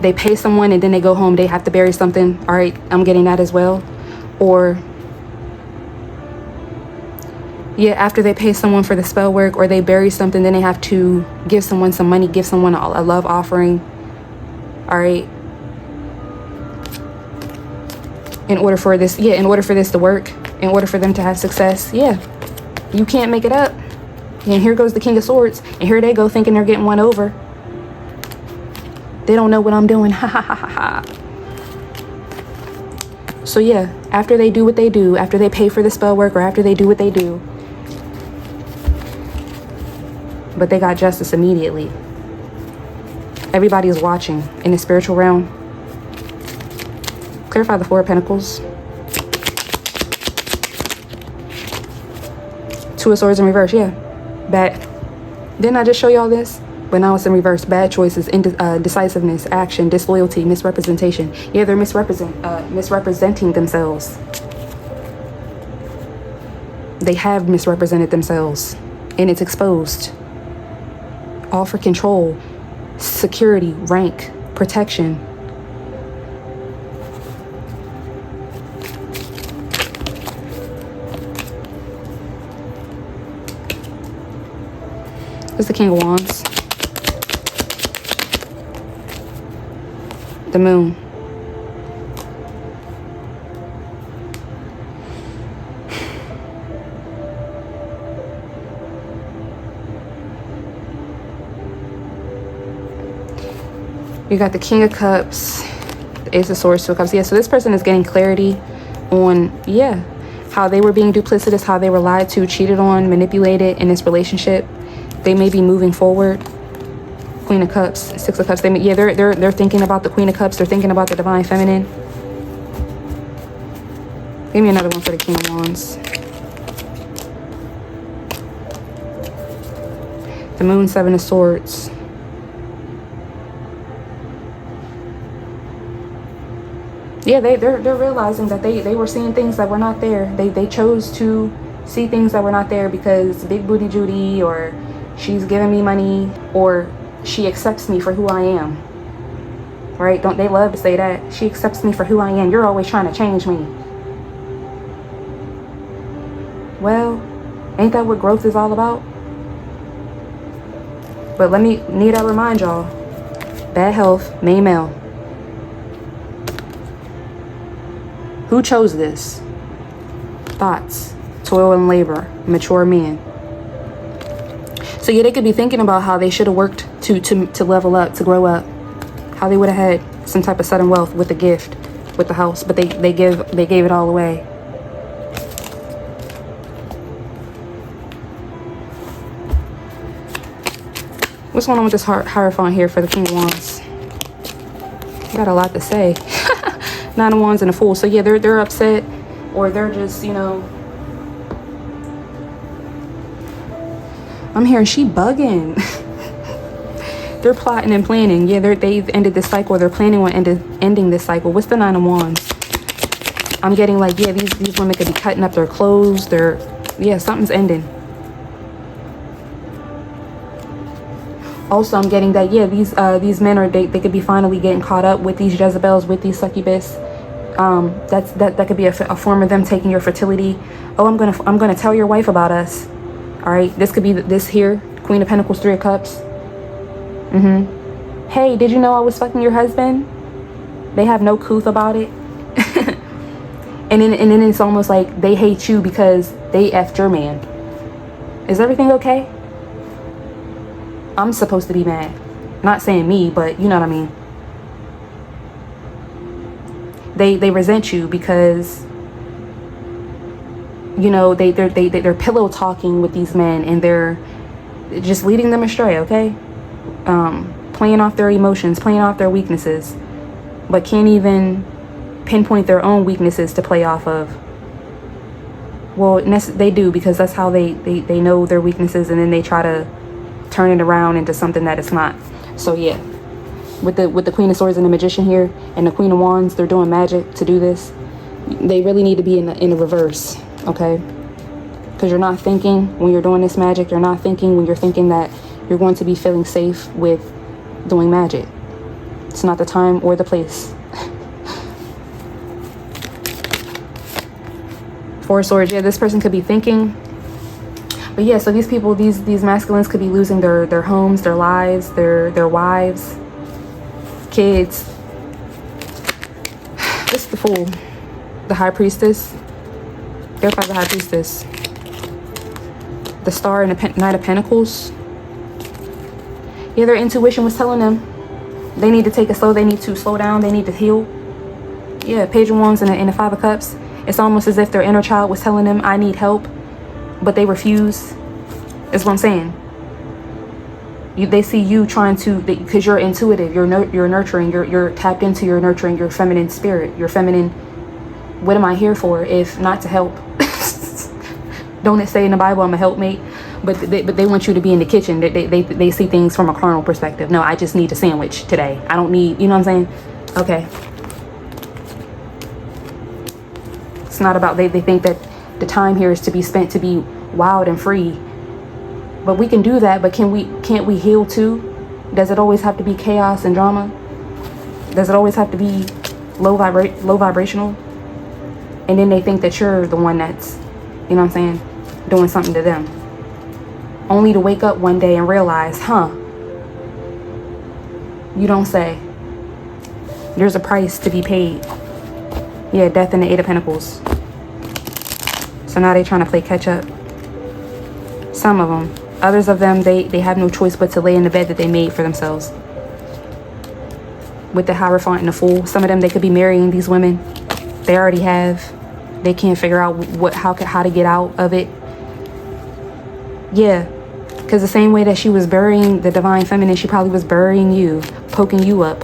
they pay someone and then they go home. They have to bury something. All right, I'm getting that as well. Or yeah, after they pay someone for the spell work or they bury something, then they have to give someone some money, give someone a love offering. All right. In order for this to work, in order for them to have success. Yeah. You can't make it up. And here goes the King of Swords. And here they go thinking they're getting one over. They don't know what I'm doing. Ha ha ha ha ha. So yeah, after they do what they do, after they pay for the spell work or after they do what they do, but they got justice immediately. Everybody is watching in the spiritual realm. Clarify the Four of Pentacles. Two of Swords in reverse, yeah. But didn't I just show y'all this? But now it's in reverse. Bad choices, indecisiveness, action, disloyalty, misrepresentation. Yeah, they're misrepresenting themselves. They have misrepresented themselves, and it's exposed. All for control, security, rank, protection. It's the King of Wands. The Moon. You got the King of Cups, the Ace of Swords, Two of Cups. Yeah, so this person is getting clarity on, how they were being duplicitous, how they were lied to, cheated on, manipulated in this relationship. They may be moving forward. Queen of Cups, Six of Cups. They're thinking about the Queen of Cups. They're thinking about the Divine Feminine. Give me another one for the King of Wands. The Moon, Seven of Swords. Yeah, they're realizing that they were seeing things that were not there. They chose to see things that were not there because Big Booty Judy, or she's giving me money, or she accepts me for who I am. Right? Don't they love to say that? She accepts me for who I am. You're always trying to change me. Well, ain't that what growth is all about? But need I remind y'all, bad health, main male. Who chose this? Thoughts, toil and labor, mature men. So yeah, they could be thinking about how they should have worked to level up, to grow up, how they would have had some type of sudden wealth with the gift, with the house, but they gave it all away. What's going on with this Hierophant here for the King of Wands? Got a lot to say. Nine of Wands and a Fool. So yeah, they're upset, or they're just, I'm hearing she bugging. They're plotting and planning. Yeah, they've ended this cycle. They're planning on ending this cycle. What's the Nine of Wands? I'm getting like, yeah, these women could be cutting up their clothes. Something's ending. Also, I'm getting that, yeah, these men are, they could be finally getting caught up with these Jezebels, with these succubus. That could be a form of them taking your fertility. Oh, I'm gonna tell your wife about us. All right, this could be this here, Queen of Pentacles, Three of Cups. Hey, did you know I was fucking your husband? They have no couth about it. and then it's almost like they hate you because they effed your man. Is everything okay? I'm supposed to be mad. Not saying me, but you know what I mean. They resent you because, they're pillow talking with these men, and they're just leading them astray, okay? Playing off their emotions, playing off their weaknesses, but can't even pinpoint their own weaknesses to play off of. Well, they do, because that's how they know their weaknesses, and then they try to turn it around into something that it's not. So yeah, with the Queen of Swords and the Magician here, and the Queen of Wands, they're doing magic to do this. They really need to be in the reverse, okay? Because you're not thinking when you're doing this magic. You're not thinking when you're thinking that you're going to be feeling safe with doing magic. It's not the time or the place. Four of Swords. Yeah, this person could be thinking. But yeah, so these people, these masculines could be losing their homes, their lives, their wives, kids. This is the Fool. The High Priestess. Verify the High Priestess. The Star and the Knight of Pentacles. Yeah, their intuition was telling them they need to take it slow. They need to slow down. They need to heal. Yeah, Page of Wands and the Five of Cups. It's almost as if their inner child was telling them, I need help. But they refuse. That's what I'm saying. They see you trying to, because you're intuitive, you're nurturing, you're tapped into your nurturing, your feminine spirit, your feminine. What am I here for if not to help? Don't it say in the Bible I'm a helpmate? But they want you to be in the kitchen. They see things from a carnal perspective. No, I just need a sandwich today. I don't need, you know what I'm saying? Okay. It's not about, they think that the time here is to be spent to be wild and free. But we can do that, but can't we heal too? Does it always have to be chaos and drama? Does it always have to be low vibrational? And then they think that you're the one that's, you know what I'm saying, doing something to them. Only to wake up one day and realize, you don't say. There's a price to be paid. Yeah, death and the Eight of Pentacles. So now they're trying to play catch up. Some of them. Others of them, they have no choice but to lay in the bed that they made for themselves. With the Hierophant and the Fool. Some of them, they could be marrying these women. They already have. They can't figure out how to get out of it. Yeah. Because the same way that she was burying the Divine Feminine, she probably was burying you, poking you up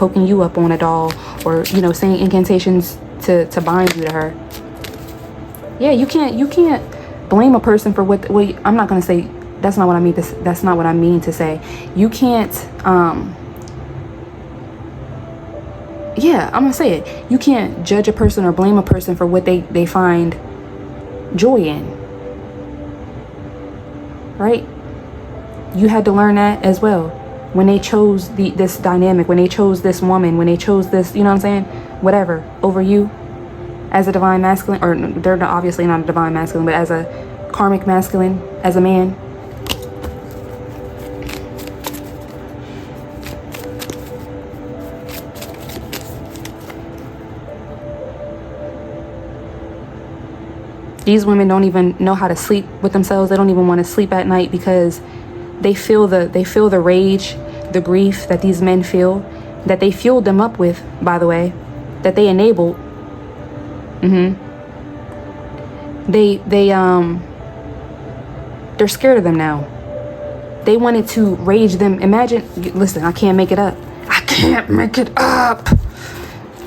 on a doll, or, you know, saying incantations to bind you to her. Yeah, you can't blame a person for what I'm not going to say, that's not what I mean to say. You can't, yeah, I'm going to say it. You can't judge a person or blame a person for what they find joy in. Right? You had to learn that as well. When they chose this dynamic, when they chose this woman, when they chose this, you know what I'm saying? Whatever, over you as a divine masculine, or they're obviously not a divine masculine, but as a karmic masculine, as a man. These women don't even know how to sleep with themselves. They don't even want to sleep at night because they feel the rage, the grief that these men feel, that they fueled them up with, by the way, that they enabled. They're scared of them now. They wanted to rage them. Imagine, listen, I can't make it up. I can't make it up.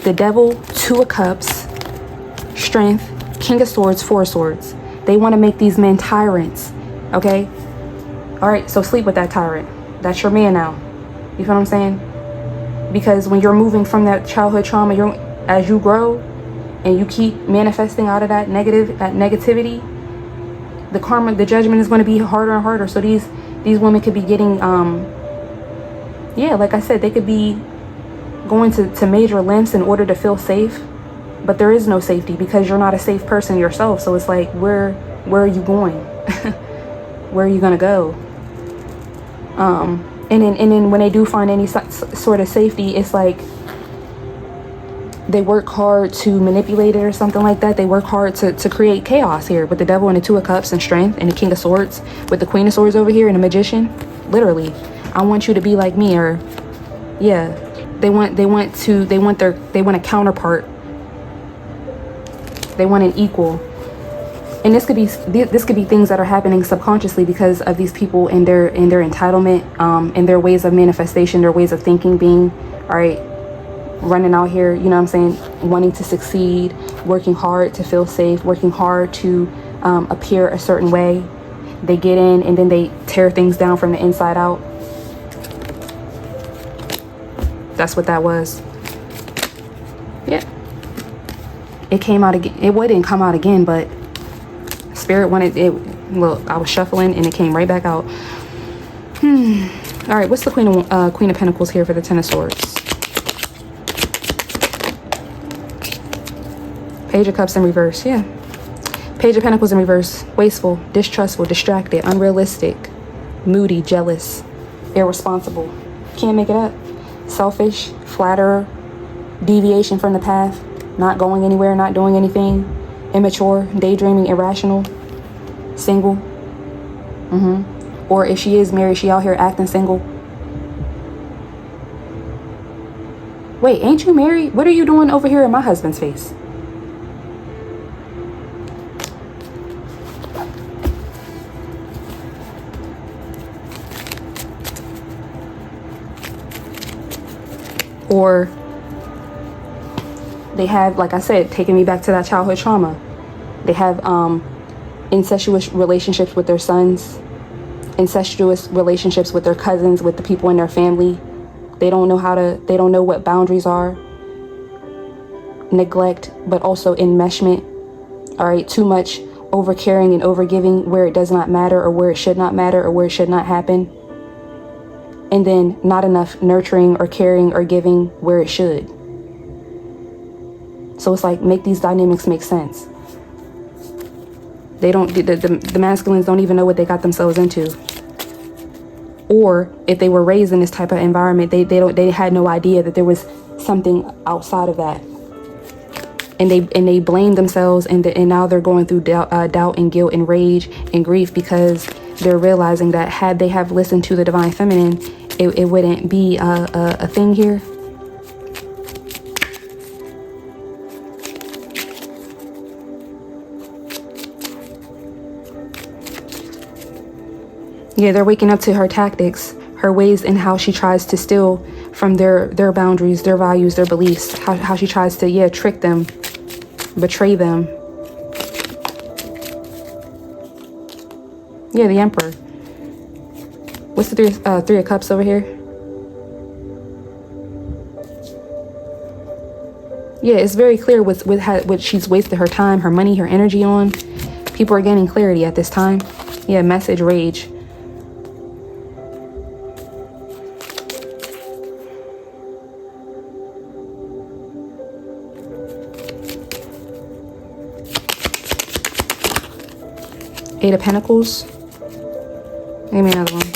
The Devil, Two of Cups, Strength, King of Swords, Four of Swords. They want to make these men tyrants, okay? All right, so sleep with that tyrant. That's your man now. You feel what I'm saying? Because when you're moving from that childhood trauma, as you grow and you keep manifesting out of that negativity, the karma, the judgment is going to be harder and harder. So these women could be getting, yeah, like I said, they could be going to major lengths in order to feel safe. But there is no safety because you're not a safe person yourself. So it's like, where are you going? Where are you going to go? And then when they do find any sort of safety, it's like they work hard to manipulate it or something like that. They work hard to create chaos here with the Devil and the Two of Cups and Strength and the King of Swords with the Queen of Swords over here and the Magician. Literally, I want you to be like me, or yeah, they want a counterpart. They want an equal. And this could be things that are happening subconsciously because of these people and their entitlement, and their ways of manifestation, their ways of thinking, being, all right, running out here, you know what I'm saying, wanting to succeed, working hard to feel safe, working hard to appear a certain way. They get in and then they tear things down from the inside out. That's what that was. Yeah. It came out again. It didn't come out again, but Spirit wanted it. Look, I was shuffling and it came right back out. All right, what's the Queen of Pentacles here for the Ten of Swords? Page of Cups in reverse. Yeah. Page of Pentacles in reverse. Wasteful, distrustful, distracted, unrealistic, moody, jealous, irresponsible. Can't make it up. Selfish, flatterer, deviation from the path, not going anywhere, not doing anything, immature, daydreaming, irrational, single. Or if she is married, she out here acting single. Wait, ain't you married? What are you doing over here in my husband's face? Or they have, like I said, taking me back to that childhood trauma. They have incestuous relationships with their sons, incestuous relationships with their cousins, with the people in their family. They don't know what boundaries are. Neglect, but also enmeshment. All right, too much over caring and over giving where it does not matter, or where it should not matter, or where it should not happen. And then not enough nurturing or caring or giving where it should. So it's like, make these dynamics make sense. They don't, the masculines don't even know what they got themselves into. Or if they were raised in this type of environment, they had no idea that there was something outside of that. And they blame themselves, and now they're going through doubt and guilt and rage and grief, because they're realizing that had they have listened to the divine feminine, it wouldn't be a thing here. Yeah, they're waking up to her tactics, her ways, and how she tries to steal from their boundaries, their values, their beliefs, how she tries to, trick them, betray them. Yeah, the Emperor. What's the Three of Cups over here? Yeah, it's very clear what she's wasted her time, her money, her energy on. People are gaining clarity at this time. Yeah, message, rage. Eight of Pentacles. Give me another one.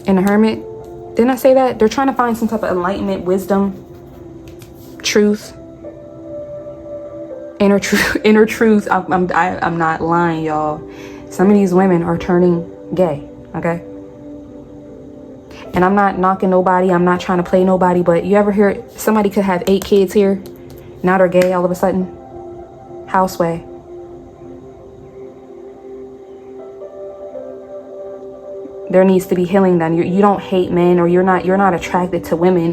And the Hermit. Didn't I say that? They're trying to find some type of enlightenment, wisdom, truth, inner truth. I'm not lying, y'all. Some of these women are turning gay, okay? And I'm not knocking nobody. I'm not trying to play nobody. But you ever hear somebody could have 8 kids here, now they're gay all of a sudden? Houseway. There needs to be healing done. You don't hate men, or you're not attracted to women.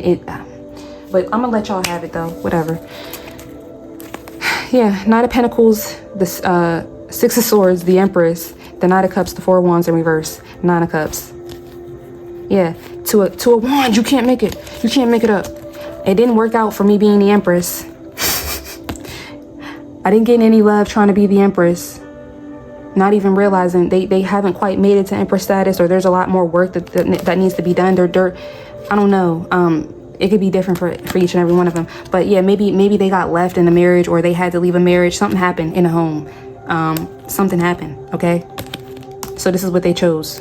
But I'm gonna let y'all have it though. Whatever. Yeah, Knight of Pentacles, the Six of Swords, the Empress, the Knight of Cups, the Four of Wands in reverse, Nine of Cups. Yeah, to a wand, you can't make it. You can't make it up. It didn't work out for me being the Empress. I didn't get any love trying to be the Empress. Not even realizing they haven't quite made it to Empress status, or there's a lot more work that needs to be done. I don't know. It could be different for each and every one of them. But yeah, maybe they got left in a marriage, or they had to leave a marriage. Something happened in a home. Something happened. Okay. So this is what they chose.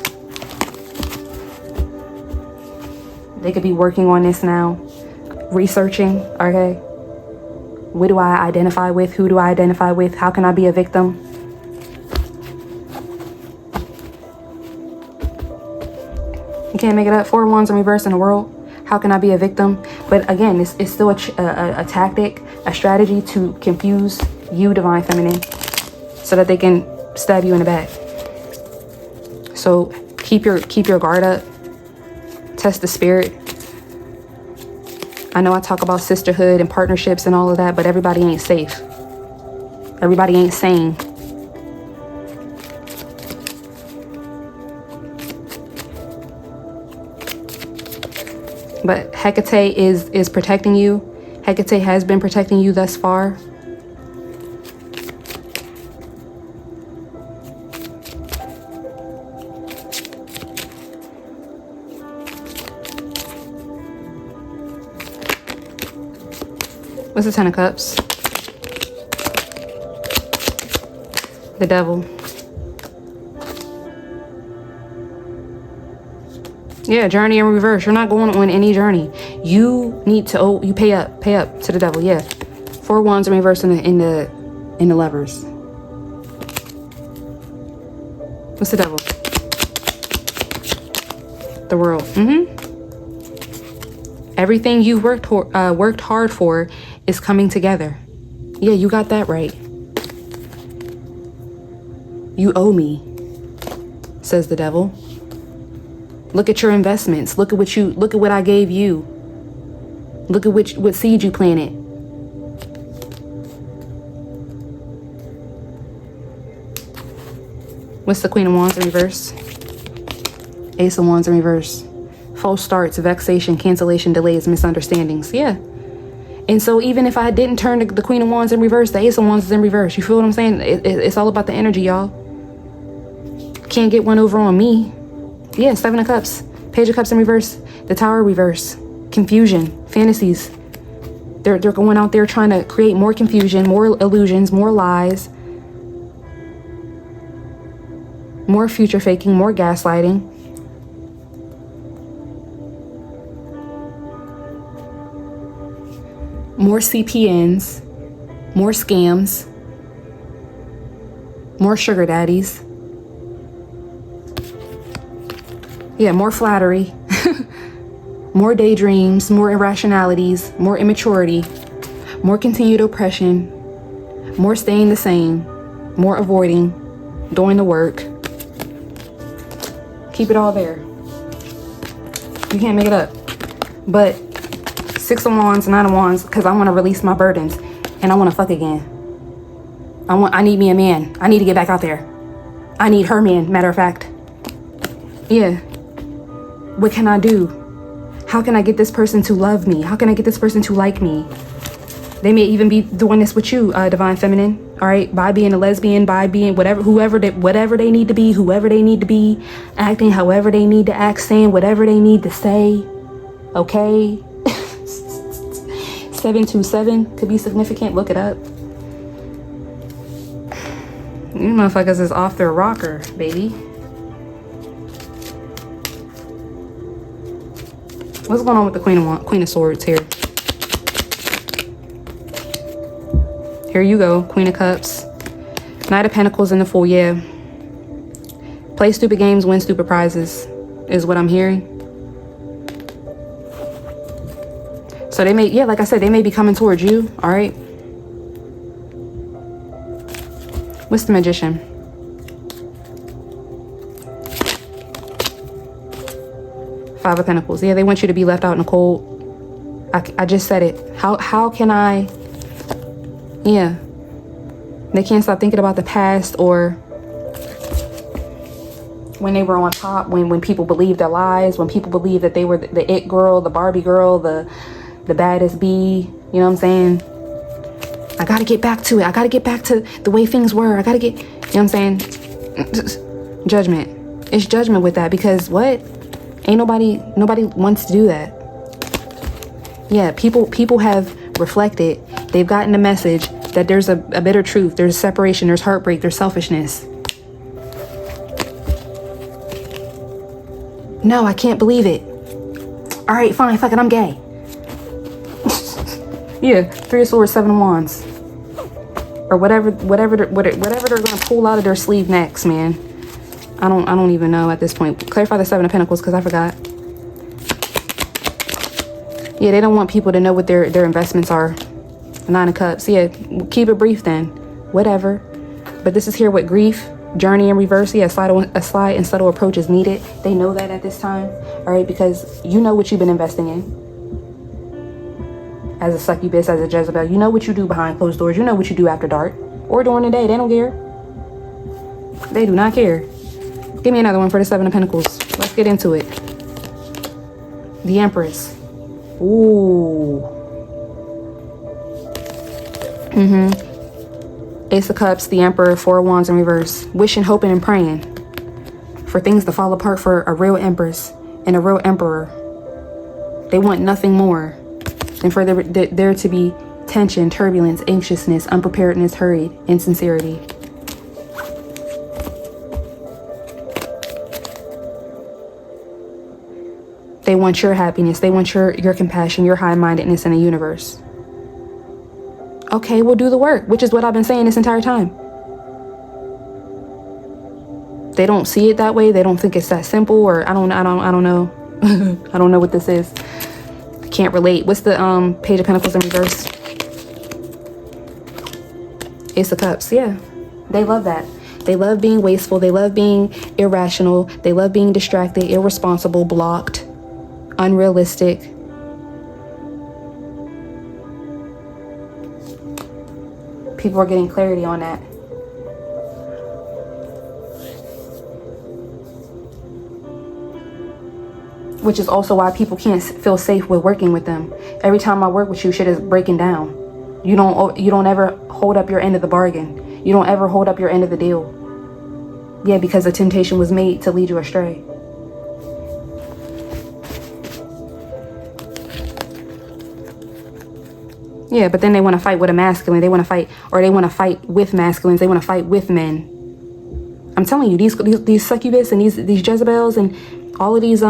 They could be working on this now, researching. Okay. What do I identify with? Who do I identify with? How can I be a victim? You can't make it up. Four of Wands in reverse in the world. How can I be a victim? But again, it's still a tactic, a strategy to confuse you, divine feminine, so that they can stab you in the back. So keep your guard up. Test the spirit. I know I talk about sisterhood and partnerships and all of that, but everybody ain't safe. Everybody ain't sane. But Hecate is protecting you. Hecate has been protecting you thus far. What's the Ten of Cups? The Devil. Yeah, journey in reverse. You're not going on any journey. You need to you pay up to the Devil. Yeah, Four Wands in reverse in the Lovers. What's the Devil? The World. Everything you worked hard for is coming together. Yeah, you got that right. You owe me, says the Devil. Look at your investments. Look at what I gave you. Look at what seed you planted. What's the Queen of Wands in reverse? Ace of Wands in reverse. False starts, vexation, cancellation, delays, misunderstandings. Yeah. And so even if I didn't turn the Queen of Wands in reverse, the Ace of Wands is in reverse. You feel what I'm saying? It's all about the energy, y'all. Can't get one over on me. Yeah, Seven of Cups. Page of Cups in reverse. The Tower reverse. Confusion. Fantasies. They're going out there trying to create more confusion, more illusions, more lies. More future faking, more gaslighting. More CPNs, more scams, more sugar daddies. Yeah, more flattery, more daydreams, more irrationalities, more immaturity, more continued oppression, more staying the same, more avoiding, doing the work. Keep it all there. You can't make it up. But Six of Wands, Nine of Wands, because I want to release my burdens and I want to fuck again. I need me a man. I need to get back out there. I need her man, matter of fact. Yeah. What can I do? How can I get this person to love me? How can I get this person to like me? They may even be doing this with you, Divine Feminine. All right, by being a lesbian, by being whatever they need to be, whoever they need to be, acting however they need to act, saying whatever they need to say. Okay. 727 could be significant. Look it up. You motherfuckers is off their rocker, baby. What's going on with the Queen of Swords here? Here you go. Queen of Cups. Knight of Pentacles in the Fool. Yeah. Play stupid games, win stupid prizes is what I'm hearing. So they may, yeah, like I said, they may be coming towards you. All right. What's the Magician? Five of Pentacles. Yeah, they want you to be left out in the cold. I just said it. How can I? Yeah. They can't stop thinking about the past or when they were on top, when people believed their lies, when people believed that they were the it girl, the Barbie girl, the baddest bee. You know what I'm saying? I gotta get back to it. I gotta get back to the way things were. I gotta get, you know what I'm saying? Judgment. It's judgment with that because what? Ain't nobody wants to do that. Yeah, people have reflected. They've gotten the message that there's a bitter truth. There's separation. There's heartbreak. There's selfishness. No, I can't believe it. All right, fine, fuck it, I'm gay. Yeah, Three of Swords, Seven of Wands, or whatever they're gonna pull out of their sleeve next, man. I don't even know at this point. Clarify the Seven of Pentacles because I forgot. Yeah, they don't want people to know what their investments are. Nine of Cups. Yeah, keep it brief then. Whatever. But this is here with grief, journey in reverse. Yeah, a sly and subtle approach is needed. They know that at this time. All right, because you know what you've been investing in. As a succubus, as a Jezebel, you know what you do behind closed doors. You know what you do after dark or during the day. They don't care. They do not care. Give me another one for the Seven of Pentacles. Let's get into it. The Empress. Ooh. Ace of Cups, the Emperor, Four of Wands in reverse. Wishing, hoping, and praying for things to fall apart for a real Empress and a real Emperor. They want nothing more than for there to be tension, turbulence, anxiousness, unpreparedness, hurried, insincerity. They want your happiness. They want your compassion, your high-mindedness in the universe. Okay, we'll do the work, which is what I've been saying this entire time. They don't see it that way. They don't think it's that simple, or I don't know. I don't know what this is. I can't relate. What's the Page of Pentacles in reverse? Ace of Cups. Yeah, they love that. They love being wasteful. They love being irrational. They love being distracted, irresponsible, blocked, unrealistic. People are getting clarity on that. which is also why people can't feel safe with working with them. Every time I work with you, shit is breaking down. You don't ever hold up your end of the bargain. You don't ever hold up your end of the deal. Yeah, because the temptation was made to lead you astray. Yeah, but then they want to fight with a masculine. They want to fight, or they want to fight with masculines. They want to fight with men. I'm telling you, these succubus and these Jezebels and all of these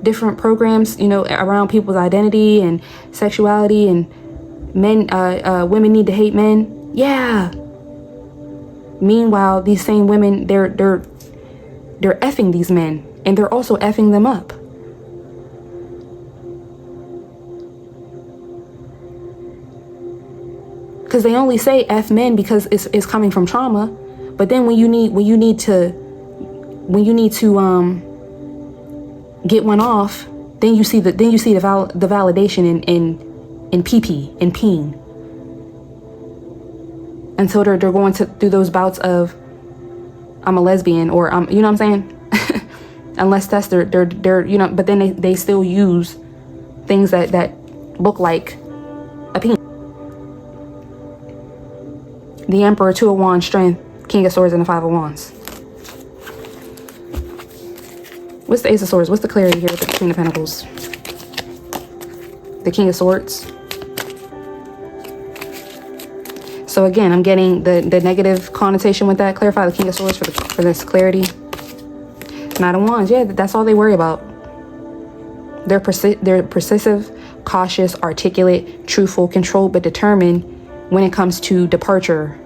different programs, you know, around people's identity and sexuality and men, women need to hate men. Yeah. Meanwhile, these same women, they're effing these men, and they're also effing them up. Because they only say F men because it's coming from trauma. But then when you need to get one off, then you see the validation in PP, in peen. Until they're going through those bouts of I'm a lesbian, or you know what I'm saying? Unless that's their you know, but then they still use things that look like a peen. The Emperor, 2 of Wands, Strength, King of Swords, and the 5 of Wands. What's the Ace of Swords? What's the clarity here with the Queen of Pentacles? The King of Swords. So again, I'm getting the negative connotation with that. Clarify the King of Swords for this clarity. Knight of Wands. Yeah, that's all they worry about. They're persistent, cautious, articulate, truthful, controlled, but determined when it comes to departure,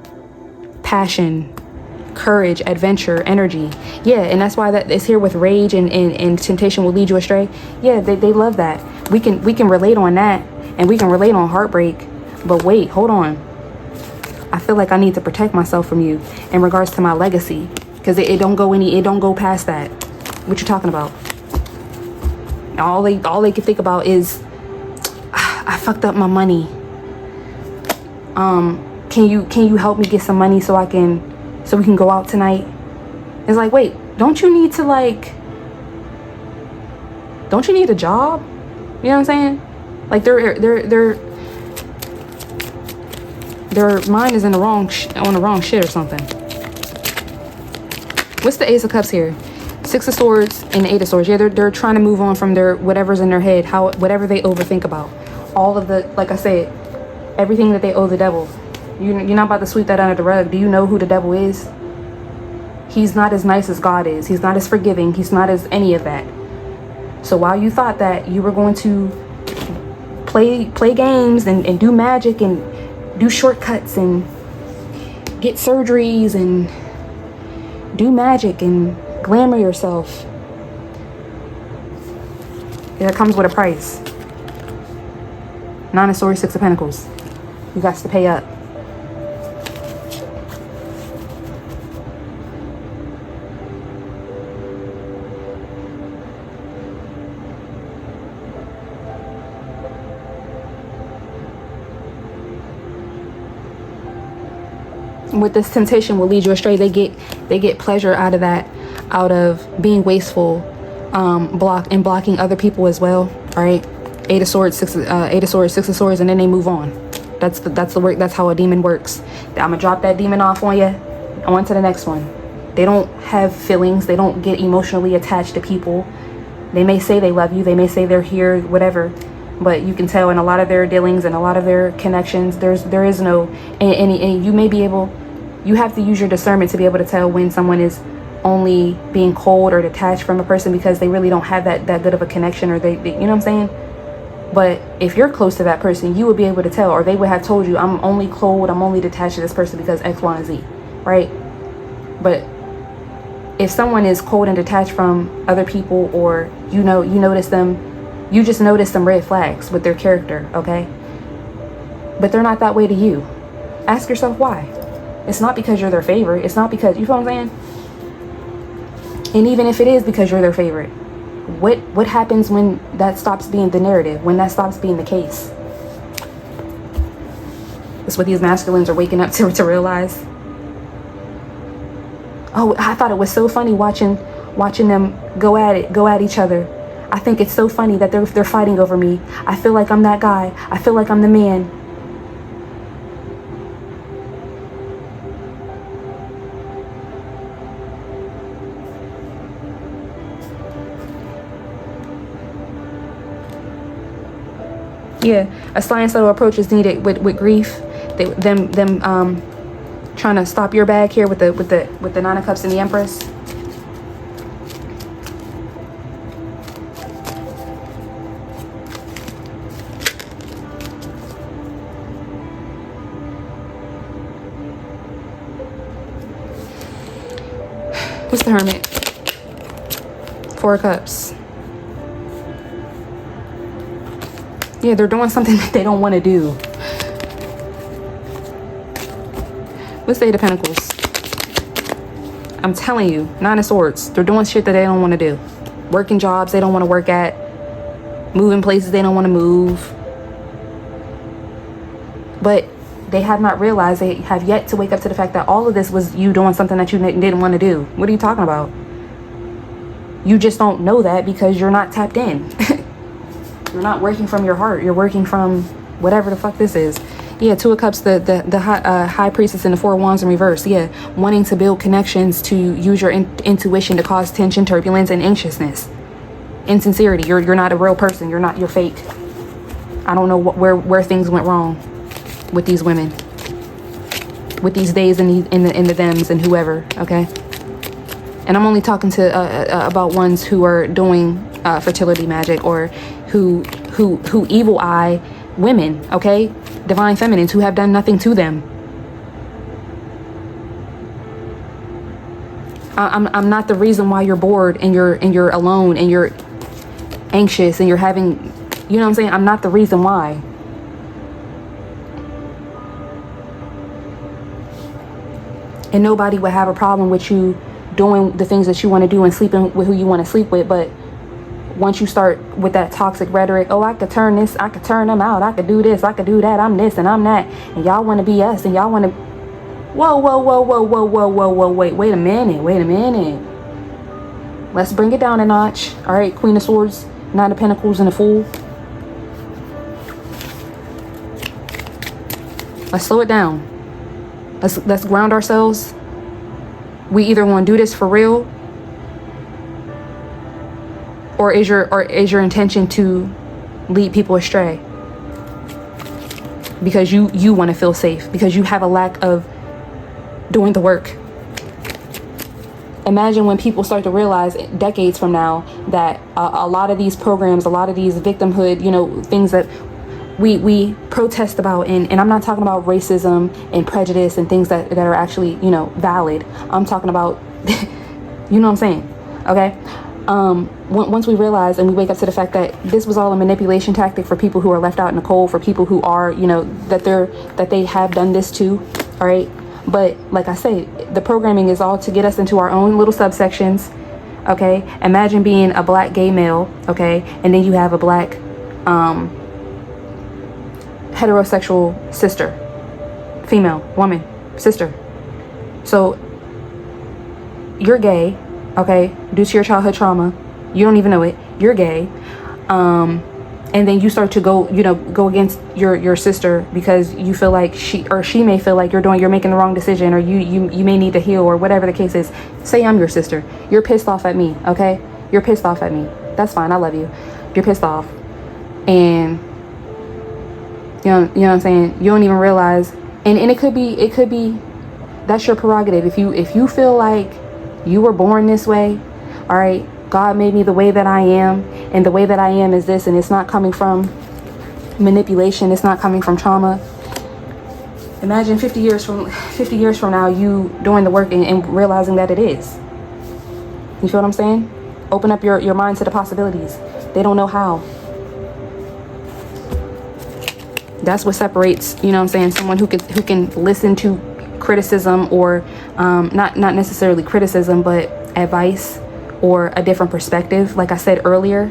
passion, courage, adventure, energy. Yeah, and that's why that is here with rage and temptation will lead you astray. Yeah, they love that. We can relate on that, and we can relate on heartbreak. But wait, hold on. I feel like I need to protect myself from you in regards to my legacy, because it don't go past that. What you talking about? All they can think about is I fucked up my money. Can you help me get some money so we can go out tonight? It's like, wait, don't you need a job? You know what I'm saying? Like their mind is on the wrong shit or something. What's the Ace of Cups here? 6 of Swords and the 8 of Swords. Yeah, they're trying to move on from their whatever's in their head, whatever they overthink about. All of the, like I said, everything that they owe the devil. You're not about to sweep that under the rug. Do you know who the devil is? He's not as nice as God is. He's not as forgiving. He's not as any of that. So while you thought that you were going to play games and do magic and do shortcuts and get surgeries and do magic and glamour yourself, it comes with a price. 9 of Swords, 6 of Pentacles. You got to pay up. With this temptation will lead you astray. They get pleasure out of that, out of being wasteful, blocking other people as well. All right, 8 of Swords, 6 of Swords, and then they move on. That's the work. That's how a demon works. I'm gonna drop that demon off on you. On to the next one. They don't have feelings. They don't get emotionally attached to people. They may say they love you. They may say they're here, whatever. But you can tell in a lot of their dealings and a lot of their connections, there is no, and you may be able, you have to use your discernment to be able to tell when someone is only being cold or detached from a person because they really don't have that good of a connection, or they you know what I'm saying? But if you're close to that person, you would be able to tell, or they would have told you, I'm only cold, I'm only detached to this person because X, Y, and Z, right? But if someone is cold and detached from other people, or you notice them, you just notice some red flags with their character, okay? But they're not that way to you. Ask yourself why. It's not because you're their favorite. It's not because, you feel what I'm saying? And even if it is because you're their favorite, what happens when that stops being the narrative, when that stops being the case? That's what these masculines are waking up to realize. Oh, I thought it was so funny watching them go at each other. I think it's so funny that they're fighting over me. I feel like I'm that guy. I feel like I'm the man. Yeah, a science level approach is needed with grief. Them trying to stop your bag here with the Nine of Cups and the Empress. What's the Hermit? Four of Cups. Yeah, they're doing something that they don't want to do. What's the Eight of Pentacles? I'm telling you, Nine of Swords. They're doing shit that they don't want to do. Working jobs they don't want to work at. Moving places they don't want to move. But they have not realized, they have yet to wake up to the fact that all of this was you doing something that you didn't want to do. What are you talking about? You just don't know that because you're not tapped in. You're not working from your heart. You're working from whatever the fuck this is. Yeah, Two of Cups, the High Priestess and the Four of Wands in reverse. Yeah, wanting to build connections, to use your intuition to cause tension, turbulence, and anxiousness. Insincerity. You're not a real person. You're fake. I don't know where things went wrong with these women, with these days and the thems and whoever. Okay, and I'm only talking to about ones who are doing fertility magic, or who evil eye women, okay? Divine feminines who have done nothing to them. I'm not the reason why you're bored and you're alone and you're anxious and you're having, you know what I'm saying? I'm not the reason why. And nobody would have a problem with you doing the things that you want to do and sleeping with who you want to sleep with, but once you start with that toxic rhetoric, oh, I could turn this, I could turn them out, I could do this, I could do that, I'm this and I'm that, and y'all want to be us, and y'all want to, whoa, wait a minute. Let's bring it down a notch. All right, Queen of Swords, Nine of Pentacles, and a Fool. Let's slow it down. Let's ground ourselves. We either want to do this for real, or is your intention to lead people astray because you want to feel safe, because you have a lack of doing the work? Imagine when people start to realize decades from now that a lot of these programs, a lot of these victimhood, things that we protest about, and I'm not talking about racism and prejudice and things that are actually, valid. I'm talking about, you know what I'm saying? Okay. Once we realize and we wake up to the fact that this was all a manipulation tactic for people who are left out in the cold, for people who are, that they have done this too. All right. But like I say, the programming is all to get us into our own little subsections. Okay. Imagine being a black gay male. Okay. And then you have a black, heterosexual sister, female, woman, sister. So you're gay. Okay, due to your childhood trauma, you don't even know it, you're gay, and then you start to go against your sister because you feel like she may feel like you're making the wrong decision, or you may need to heal, or whatever the case is. Say I'm your sister, you're pissed off at me. Okay, you're pissed off at me. That's fine, I love you. You're pissed off, and you know what I'm saying, you don't even realize, and it could be that's your prerogative. If you feel like you were born this way, all right, God made me the way that I am, and the way that I am is this, and it's not coming from manipulation, it's not coming from trauma. Imagine 50 years from now, you doing the work and realizing that it is. You feel what I'm saying? Open up your mind to the possibilities. They don't know how. That's what separates, you know what I'm saying, someone who can listen to criticism, or not necessarily criticism, but advice or a different perspective. Like I said earlier,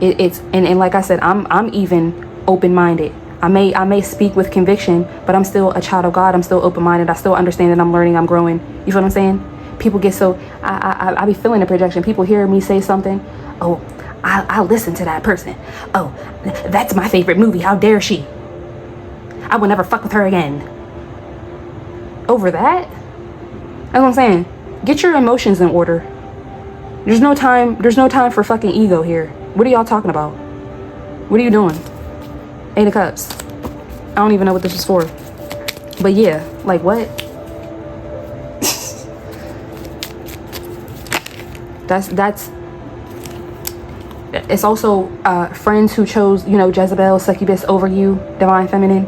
it's like I said, I'm even open-minded. I may speak with conviction, but I'm still a child of God. I'm still open-minded. I still understand that I'm learning, I'm growing. You feel what I'm saying? People get so, I be feeling the projection. People hear me say something. Oh, I'll listen to that person. Oh, that's my favorite movie. How dare she? I will never fuck with her again. Over that? That's what I'm saying. Get your emotions in order. There's no time for fucking ego here. What are y'all talking about? What are you doing? 8 of Cups. I don't even know what this was for. But yeah, like what? that's it's also friends who chose, you know, Jezebel, succubus over you, divine feminine,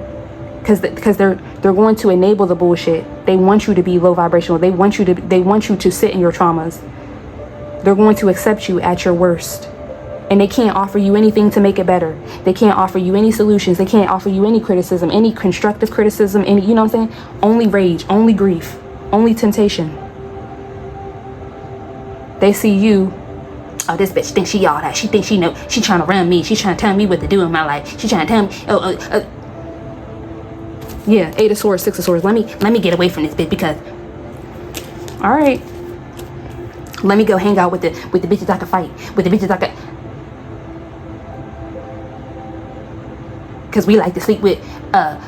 because they're going to enable the bullshit. They want you to be low vibrational. They want you to sit in your traumas. They're going to accept you at your worst. And they can't offer you anything to make it better. They can't offer you any solutions. They can't offer you any criticism, any constructive criticism, any, you know what I'm saying? Only rage, only grief, only temptation. They see you, oh, this bitch thinks she all that. She thinks she know. She trying to run me. She trying to tell me what to do in my life. She trying to tell me, yeah, 8 of Swords, 6 of Swords. Let me get away from this bitch because, all right. Let me go hang out with the bitches I can fight. With the bitches I can. Because we like to sleep with,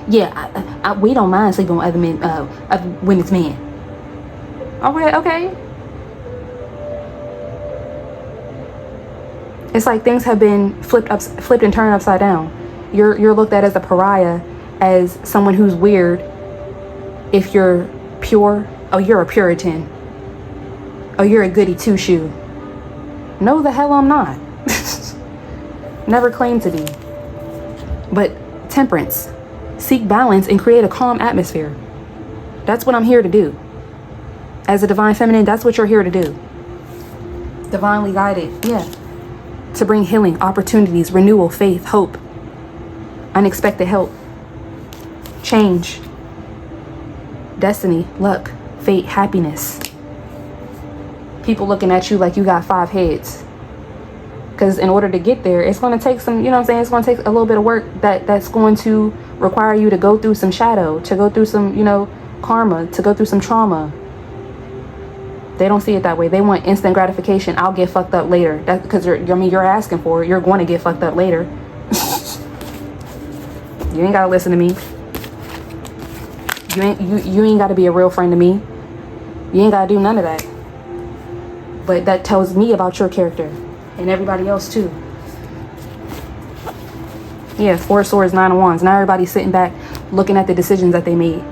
we don't mind sleeping with other men, other women's men. Okay. It's like things have been flipped and turned upside down. You're looked at as a pariah, as someone who's weird. If you're pure, oh, you're a Puritan. Oh, you're a goody two-shoe. No, the hell I'm not. Never claimed to be. But temperance. Seek balance and create a calm atmosphere. That's what I'm here to do. As a divine feminine, that's what you're here to do. Divinely guided, yeah. To bring healing, opportunities, renewal, faith, hope, unexpected help, change, destiny, luck, fate, happiness. People looking at you like you got 5 heads. Because in order to get there, it's going to take some, you know what I'm saying? It's going to take a little bit of work that's going to require you to go through some shadow, to go through some, you know, karma, to go through some trauma. They don't see it that way. They want instant gratification. I'll get fucked up later. That's because you're asking for it. You're going to get fucked up later. You ain't got to listen to me. You ain't got to be a real friend to me. You ain't got to do none of that. But that tells me about your character and everybody else too. Yeah, 4 of Swords, 9 of Wands. Now everybody's sitting back looking at the decisions that they made.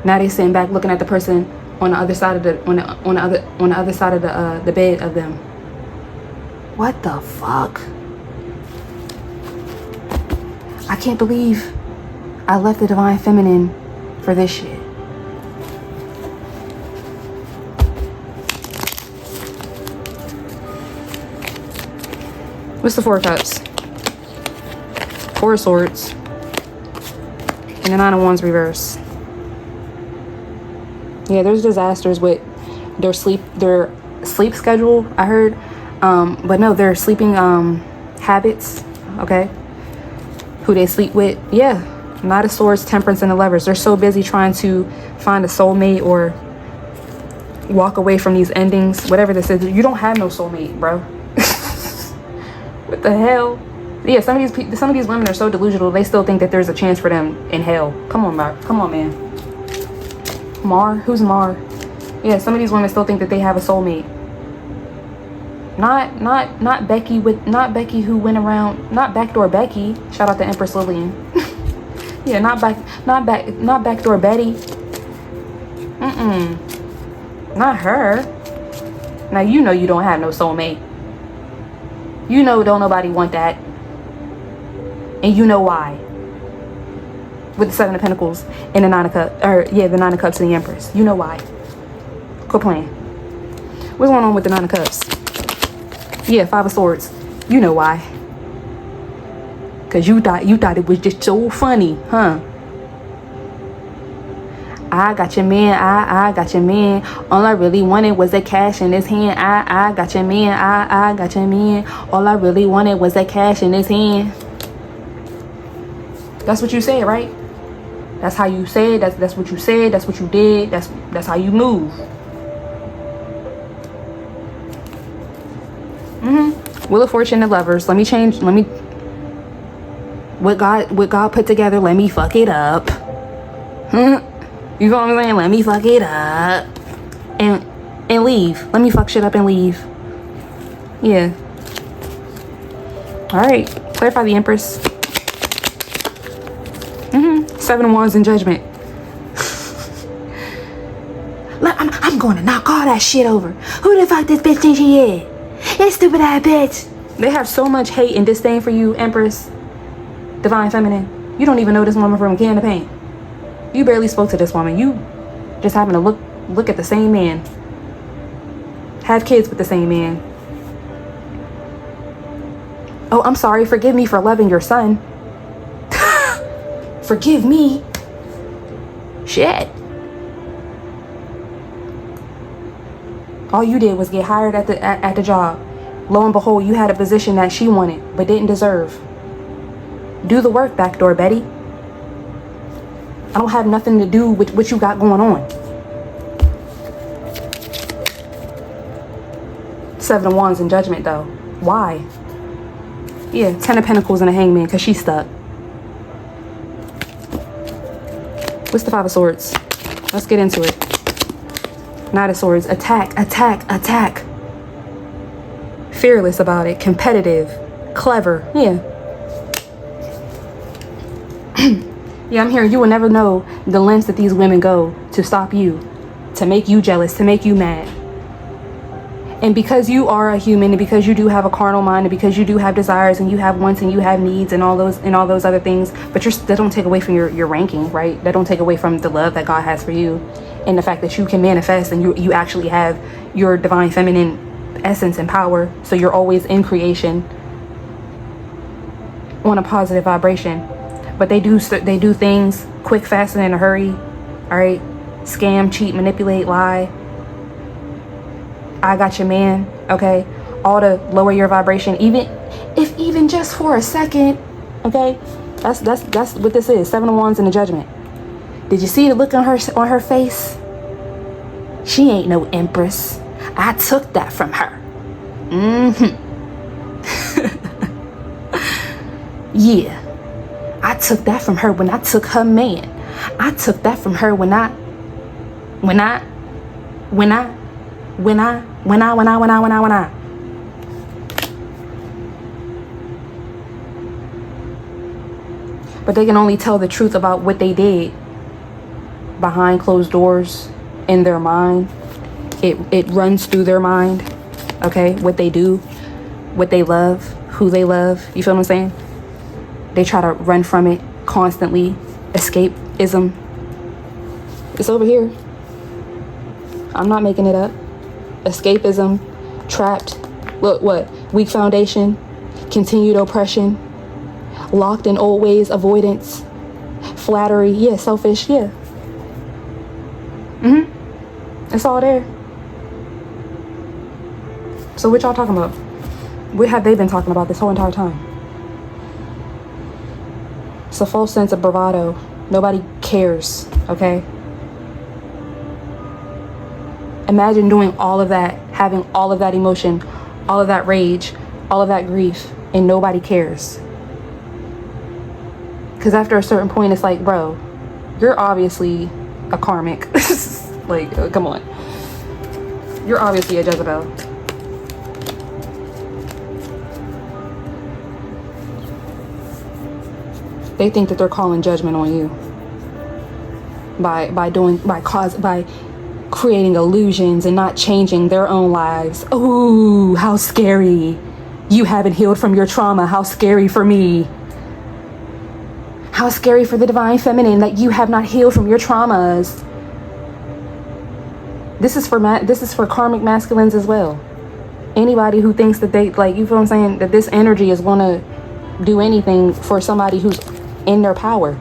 Now they're sitting back looking at the person on the other side of the other side of the bed of them. What the fuck? I can't believe I left the divine feminine for this shit. What's the 4 of Cups? 4 of Swords. And the 9 of Wands reverse. Yeah, there's disasters with their sleep schedule, I heard. But no, their sleeping habits, okay? Who they sleep with. Yeah. Knight of Swords, Temperance, and the Lovers. They're so busy trying to find a soulmate or walk away from these endings. Whatever this is. You don't have no soulmate, bro. What the hell? Yeah, some of these women are so delusional. They still think that there's a chance for them in hell. Come on, man. Mar? Who's Mar? Yeah, some of these women still think that they have a soulmate. Not Becky who went around, not backdoor Becky. Shout out to Empress Lillian. Yeah, not backdoor Betty. Not her. Now you know you don't have no soulmate. You know don't nobody want that. And you know why. With the 7 of Pentacles and the 9 of Cups, the 9 of Cups and the Empress. You know why. Quit playing. What's going on with the 9 of Cups? Yeah, 5 of Swords. You know why. Cause you thought it was just so funny, huh? I got your man, I got your man. All I really wanted was the cash in his hand. I got your man, I got your man. All I really wanted was the cash in his hand. That's what you said, right? That's how you said. That's what you said. That's what you did. That's how you move. Wheel of Fortune and Lovers. Let me change. Let me. What God put together. Let me fuck it up. You know what I'm saying? Let me fuck it up. And leave. Let me fuck shit up and leave. Yeah. Alright. Clarify the Empress. Seven of Wands in Judgment. I'm going to knock all that shit over. Who the fuck this bitch think she is? This stupid ass bitch. They have so much hate and disdain for you, Empress. Divine Feminine. You don't even know this woman from a can of paint. You barely spoke to this woman. You just happen to look at the same man. Have kids with the same man. Oh, I'm sorry. Forgive me for loving your son. Forgive me. Shit. All you did was get hired at the job. Lo and behold, you had a position that she wanted but didn't deserve. Do the work, backdoor Betty. I don't have nothing to do with what you got going on. Seven of Wands in Judgment, though. Why? Yeah, Ten of Pentacles and a Hangman, because she's stuck. What's the Five of Swords? Let's get into it. Knight of Swords. Attack, attack, attack. Fearless about it. Competitive. Clever. Yeah. Yeah, I'm hearing you will never know the lengths that these women go to stop you, to make you jealous, to make you mad. And because you are a human, and because you do have a carnal mind, and because you do have desires, and you have wants, and you have needs, and all those other things, but that don't take away from your ranking, right? That don't take away from the love that God has for you, and the fact that you can manifest, and you actually have your divine feminine essence and power. So you're always in creation on a positive vibration. But they do things quick, fast, and in a hurry. All right, scam, cheat, manipulate, lie. I got your man. Okay, all to lower your vibration, even just for a second. Okay, that's what this is. Seven of Wands in the Judgment. Did you see the look on her face? She ain't no empress. I took that from her. Yeah. I took that from her when I took her man. I took that from her when I. But they can only tell the truth about what they did behind closed doors in their mind. It runs through their mind. Okay, what they do, what they love, who they love. You feel what I'm saying? They try to run from it constantly. Escapism. It's over here. I'm not making it up. Escapism. Trapped. Look, what? Weak foundation. Continued oppression. Locked in old ways. Avoidance. Flattery. Yeah, selfish. Yeah. It's all there. So what y'all talking about? What have they been talking about this whole entire time? It's a false sense of bravado. Nobody cares, okay? Imagine doing all of that, having all of that emotion, all of that rage, all of that grief, and nobody cares. Because after a certain point, it's like, bro, you're obviously a karmic. Like, come on. You're obviously a Jezebel. They think that they're calling judgment on you by creating illusions and not changing their own lives. Ooh, how scary. You haven't healed from your trauma. How scary for me. How scary for the divine feminine that you have not healed from your traumas. This is for karmic masculines as well. Anybody who thinks that they, like, you feel what I'm saying, that this energy is going to do anything for somebody who's in their power.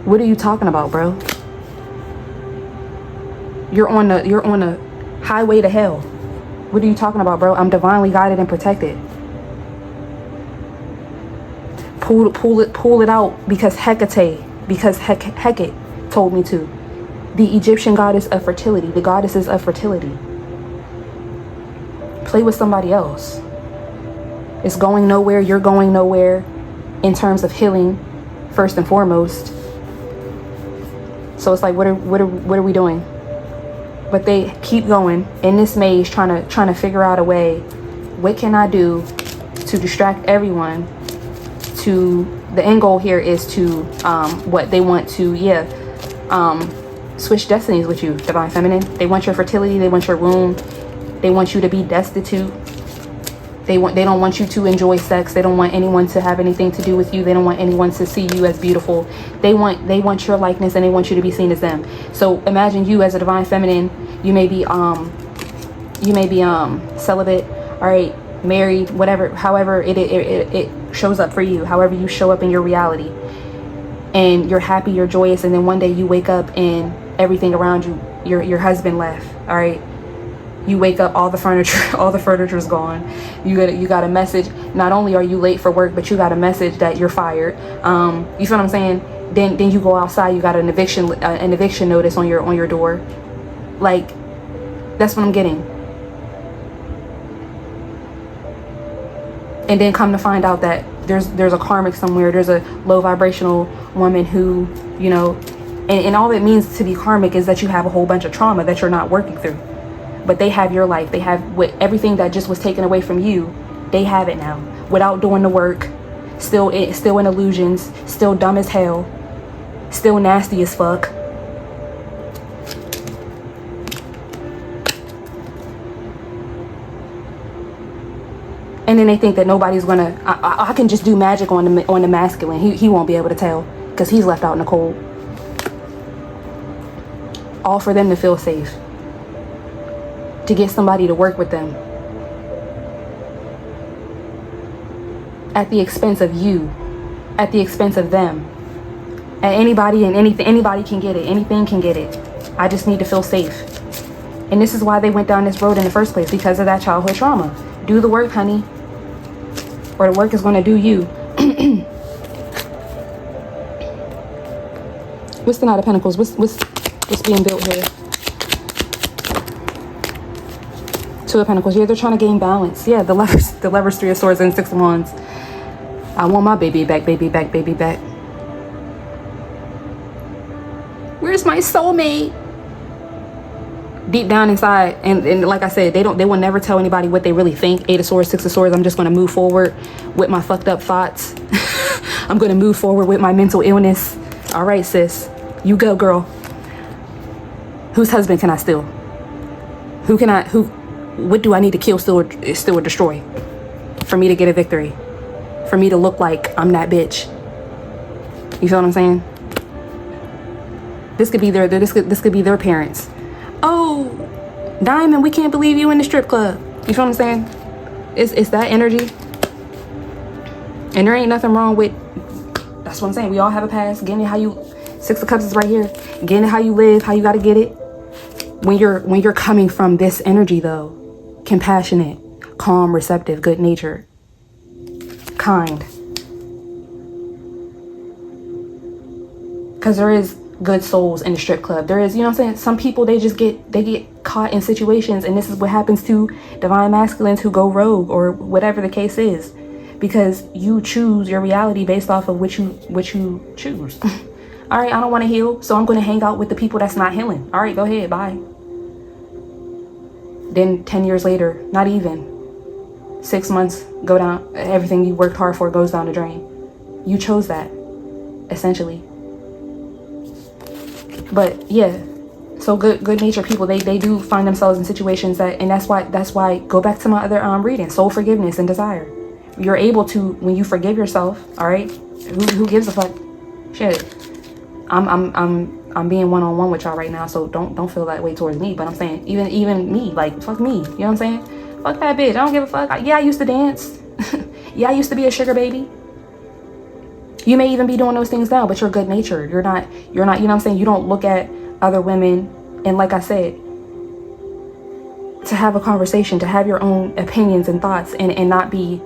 What are you talking about, bro? You're on a highway to hell. What are you talking about, bro? I'm divinely guided and protected. Pull it out because Hecate told me to. The Egyptian goddess of fertility, the goddesses of fertility. Play with somebody else. It's going nowhere. You're going nowhere in terms of healing, first and foremost. So it's like, what are we doing? But they keep going in this maze, trying to figure out a way. What can I do to distract everyone? To the end goal here is to what they want to, switch destinies with you, divine feminine. They want your fertility. They want your womb. They want you to be destitute. They don't want you to enjoy sex. They don't want anyone to have anything to do with you. They don't want anyone to see you as beautiful. They want your likeness, and they want you to be seen as them. So imagine you as a divine feminine. You may be celibate, all right, married, whatever, however it shows up for you, however you show up in your reality. And you're happy, you're joyous, and then one day you wake up and everything around you, your husband left, all right? You wake up, all the furniture's gone. You got a message. Not only are you late for work, but you got a message that you're fired. You feel what I'm saying? Then you go outside, you got an eviction notice on your door. Like, that's what I'm getting. And then come to find out that there's a karmic somewhere. There's a low vibrational woman who, you know, and all it means to be karmic is that you have a whole bunch of trauma that you're not working through. But they have your life. They have everything that just was taken away from you. They have it now without doing the work. Still in illusions. Still dumb as hell. Still nasty as fuck. And then they think that nobody's gonna. I can just do magic on the masculine. He won't be able to tell because he's left out in the cold. All for them to feel safe. To get somebody to work with them at the expense of you, at the expense of them, at anybody and anything. Anybody can get it. Anything can get it. I just need to feel safe. And this is why they went down this road in the first place, because of that childhood trauma. Do the work, honey, or the work is going to do you. What's the Knight of Pentacles? What's being built here? Two of Pentacles. Yeah, they're trying to gain balance. Yeah, the lovers, Three of Swords, and Six of Wands. I want my baby back, baby back, baby back. Where's my soulmate? Deep down inside, and like I said, they will never tell anybody what they really think. Eight of Swords, Six of Swords. I'm just going to move forward with my fucked up thoughts. I'm going to move forward with my mental illness. All right, sis. You go, girl. Whose husband can I steal? What do I need to kill, steal, or destroy for me to get a victory? For me to look like I'm that bitch. You feel what I'm saying? This could be their parents. Oh, Diamond, we can't believe you in the strip club. You feel what I'm saying? It's that energy. And there ain't nothing wrong with, that's what I'm saying. We all have a past. Getting it how you, Six of Cups is right here. Getting it how you live, how you got to get it. When you're coming from this energy though, compassionate, calm, receptive, good natured, kind. Because there is good souls in the strip club. There is, you know what I'm saying? Some people, they get caught in situations, and this is what happens to divine masculines who go rogue or whatever the case is, because you choose your reality based off of what you choose. All right, I don't want to heal, so I'm going to hang out with the people that's not healing. All right, go ahead, bye. Then 10 years later, not even 6 months, go down, everything you worked hard for goes down the drain. You chose that, essentially. But yeah, so good natured people, they do find themselves in situations that, and that's why go back to my other reading, soul forgiveness and desire. You're able to, when you forgive yourself, all right, who gives a fuck? Shit, I'm being one-on-one with y'all right now, so don't feel that way towards me. But I'm saying, even me, like, fuck me, you know what I'm saying? Fuck that bitch, I don't give a fuck. Yeah, I used to dance. Yeah, I used to be a sugar baby. You may even be doing those things now, but you're good natured. You're not, you know what I'm saying? You don't look at other women, and like I said, to have a conversation, to have your own opinions and thoughts, and not be,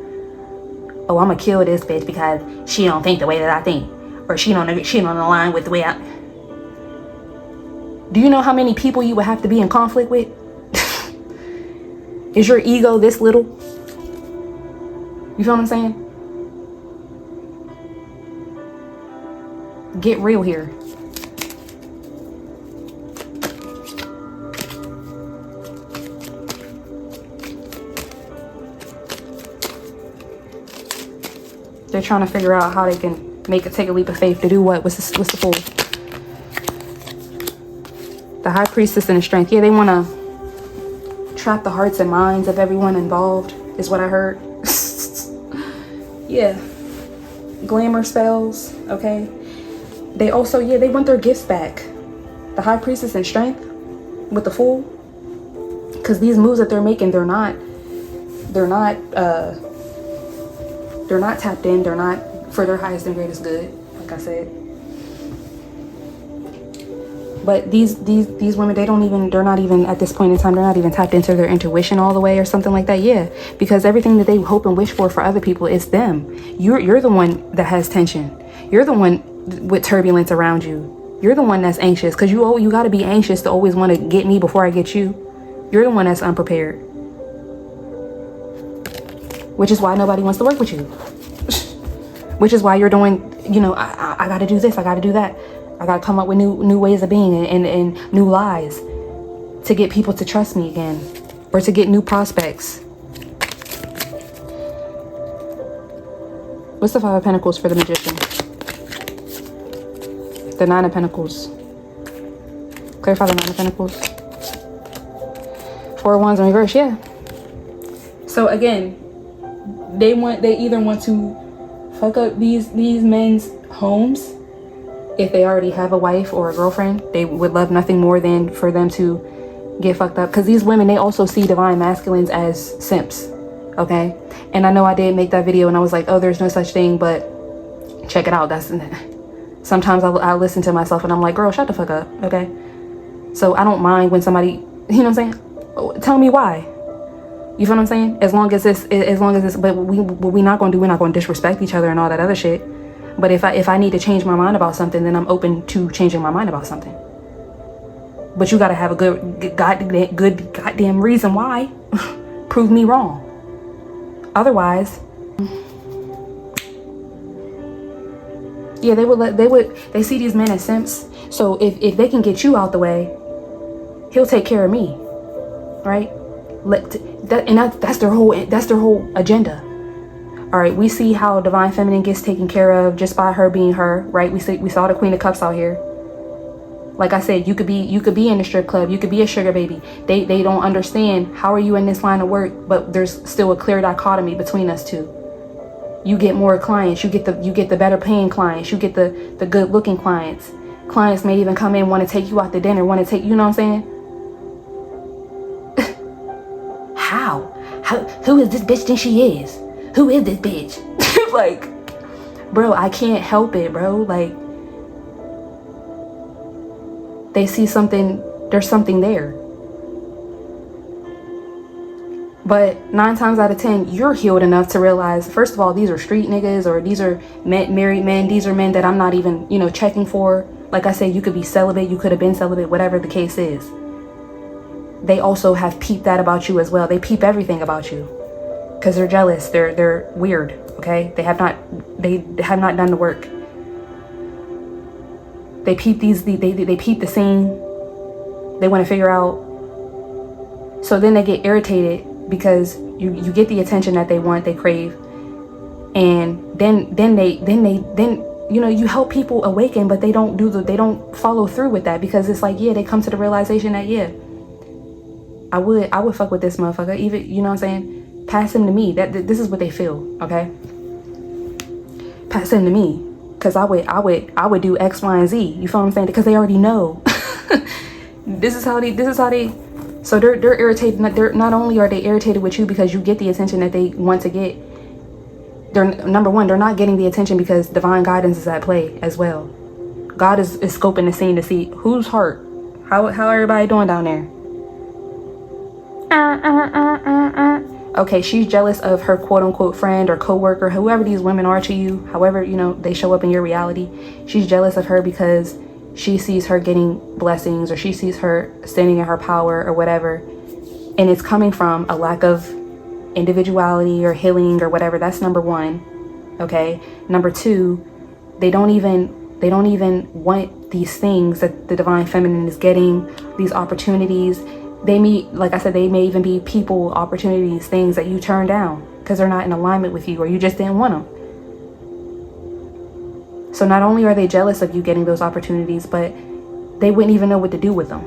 oh, I'm gonna kill this bitch because she don't think the way that I think, or she don't align with the way I. Do you know how many people you would have to be in conflict with? Is your ego this little? You feel what I'm saying? Get real here. They're trying to figure out how they can take a leap of faith to do what? What's the Fool? The High Priestess and the Strength. Yeah, they want to trap the hearts and minds of everyone involved, is what I heard. Yeah. Glamour spells, okay? They also, yeah, they want their gifts back. The High Priestess and Strength with the Fool. Because these moves that they're making, they're not tapped in. They're not for their highest and greatest good, like I said. But these women, they're not even at this point in time, they're not even tapped into their intuition all the way or something like that. Yeah, because everything that they hope and wish for other people, it's them. You're the one that has tension. You're the one with turbulence around you. You're the one that's anxious, because you got to be anxious to always want to get me before I get you. You're the one that's unprepared, which is why nobody wants to work with you. Which is why you're doing, I got to do this, I got to do that. I got to come up with new ways of being and new lies to get people to trust me again, or to get new prospects. What's the Five of Pentacles for the Magician? The Nine of Pentacles. Clarify the Nine of Pentacles. Four of Wands in reverse, yeah. So again, they either want to fuck up these men's homes. If they already have a wife or a girlfriend, they would love nothing more than for them to get fucked up. Because these women, they also see divine masculines as simps, okay? And I know I did make that video and I was like, oh, there's no such thing, but check it out. Sometimes I listen to myself and I'm like, girl, shut the fuck up, okay? So I don't mind when somebody, you know what I'm saying? Tell me why. You feel what I'm saying? As long as this, but what we're not gonna disrespect each other and all that other shit. But if I need to change my mind about something, then I'm open to changing my mind about something. But you gotta have a good goddamn reason why. Prove me wrong. Otherwise, yeah, they see these men as simps. So if they can get you out the way, he'll take care of me, right? That's their whole agenda. All right, we see how Divine Feminine gets taken care of just by her being her, right? We saw the Queen of Cups out here. Like I said, you could be in the strip club, you could be a sugar baby. They don't understand, how are you in this line of work, but there's still a clear dichotomy between us two. You get more clients, you get the better paying clients, you get the good looking clients. Clients may even come in, want to take you out to dinner, want to take, you know what I'm saying? How? Who is this bitch think she is? Who is this bitch? Like, bro, I can't help it, bro. Like, they see something, there's something there. But 9 times out of 10, you're healed enough to realize, first of all, these are street niggas, or these are married men. These are men that I'm not even, checking for. Like I said, you could be celibate, you could have been celibate, whatever the case is. They also have peeped that about you as well. They peep everything about you. Because they're jealous, they're weird, okay? They have not done the work. They peep they peep the scene. They want to figure out. So then they get irritated because you get the attention that they want, they crave, and then you help people awaken, but they don't follow through with that, because it's like, yeah, they come to the realization that, yeah, I would fuck with this motherfucker, even, you know what I'm saying? Pass him to me. This is what they feel, okay? Pass him to me, because I would do X, Y, and Z. You feel what I'm saying? Because they already know. This is how they. So they're irritated. Not only are they irritated with you because you get the attention that they want to get. Number one, they're not getting the attention because divine guidance is at play as well. God is scoping the scene to see whose heart, how everybody doing down there. Okay, she's jealous of her quote-unquote friend or co-worker, whoever these women are to you, however, they show up in your reality. She's jealous of her because she sees her getting blessings, or she sees her standing in her power or whatever. And it's coming from a lack of individuality or healing or whatever. That's number one. Okay. Number two, they don't even want these things that the divine feminine is getting, these opportunities. They meet, like I said, they may even be people, opportunities, things that you turn down because they're not in alignment with you, or you just didn't want them. So not only are they jealous of you getting those opportunities, but they wouldn't even know what to do with them.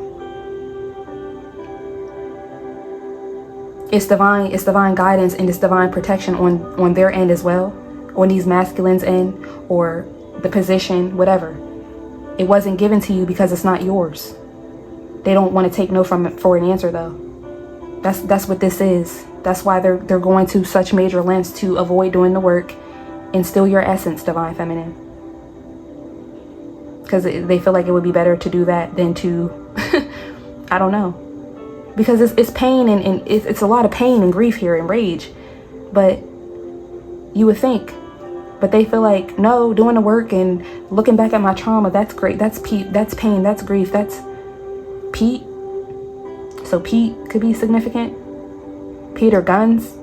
It's divine guidance and it's divine protection on their end as well, on these masculines' end, or the position, whatever. It wasn't given to you because it's not yours. They don't want to take no for an answer though. That's what this is. That's why they're going to such major lengths to avoid doing the work and steal your essence, divine feminine. Because they feel like it would be better to do that than to, I don't know. Because it's pain and it's a lot of pain and grief here and rage. But you would think. But they feel like, no, doing the work and looking back at my trauma, that's great. That's Pete. That's pain. That's grief. That's Pete. So Pete could be significant. Peter Guns.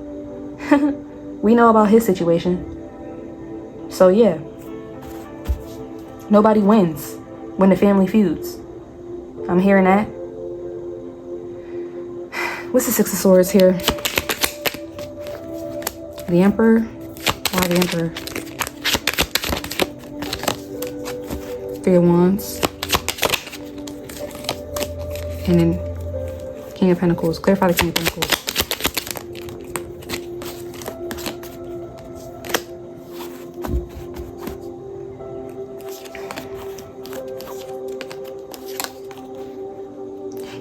We know about his situation. So yeah. Nobody wins when the family feuds. I'm hearing that. What's the Six of Swords here? The Emperor. Why the Emperor? Three of Wands. And then King of Pentacles. Clarify the King of Pentacles.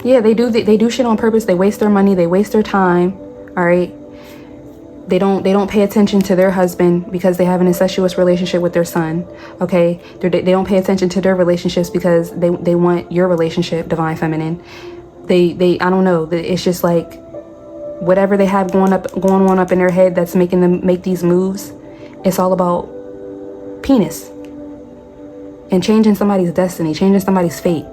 Yeah, they do shit on purpose. They waste their money, they waste their time. All right. They don't pay attention to their husband because they have an incestuous relationship with their son. Okay. They don't pay attention to their relationships because they want your relationship, divine feminine. They I don't know. It's just like whatever they have going on up in their head that's making them make these moves. It's all about penis and changing somebody's destiny, changing somebody's fate.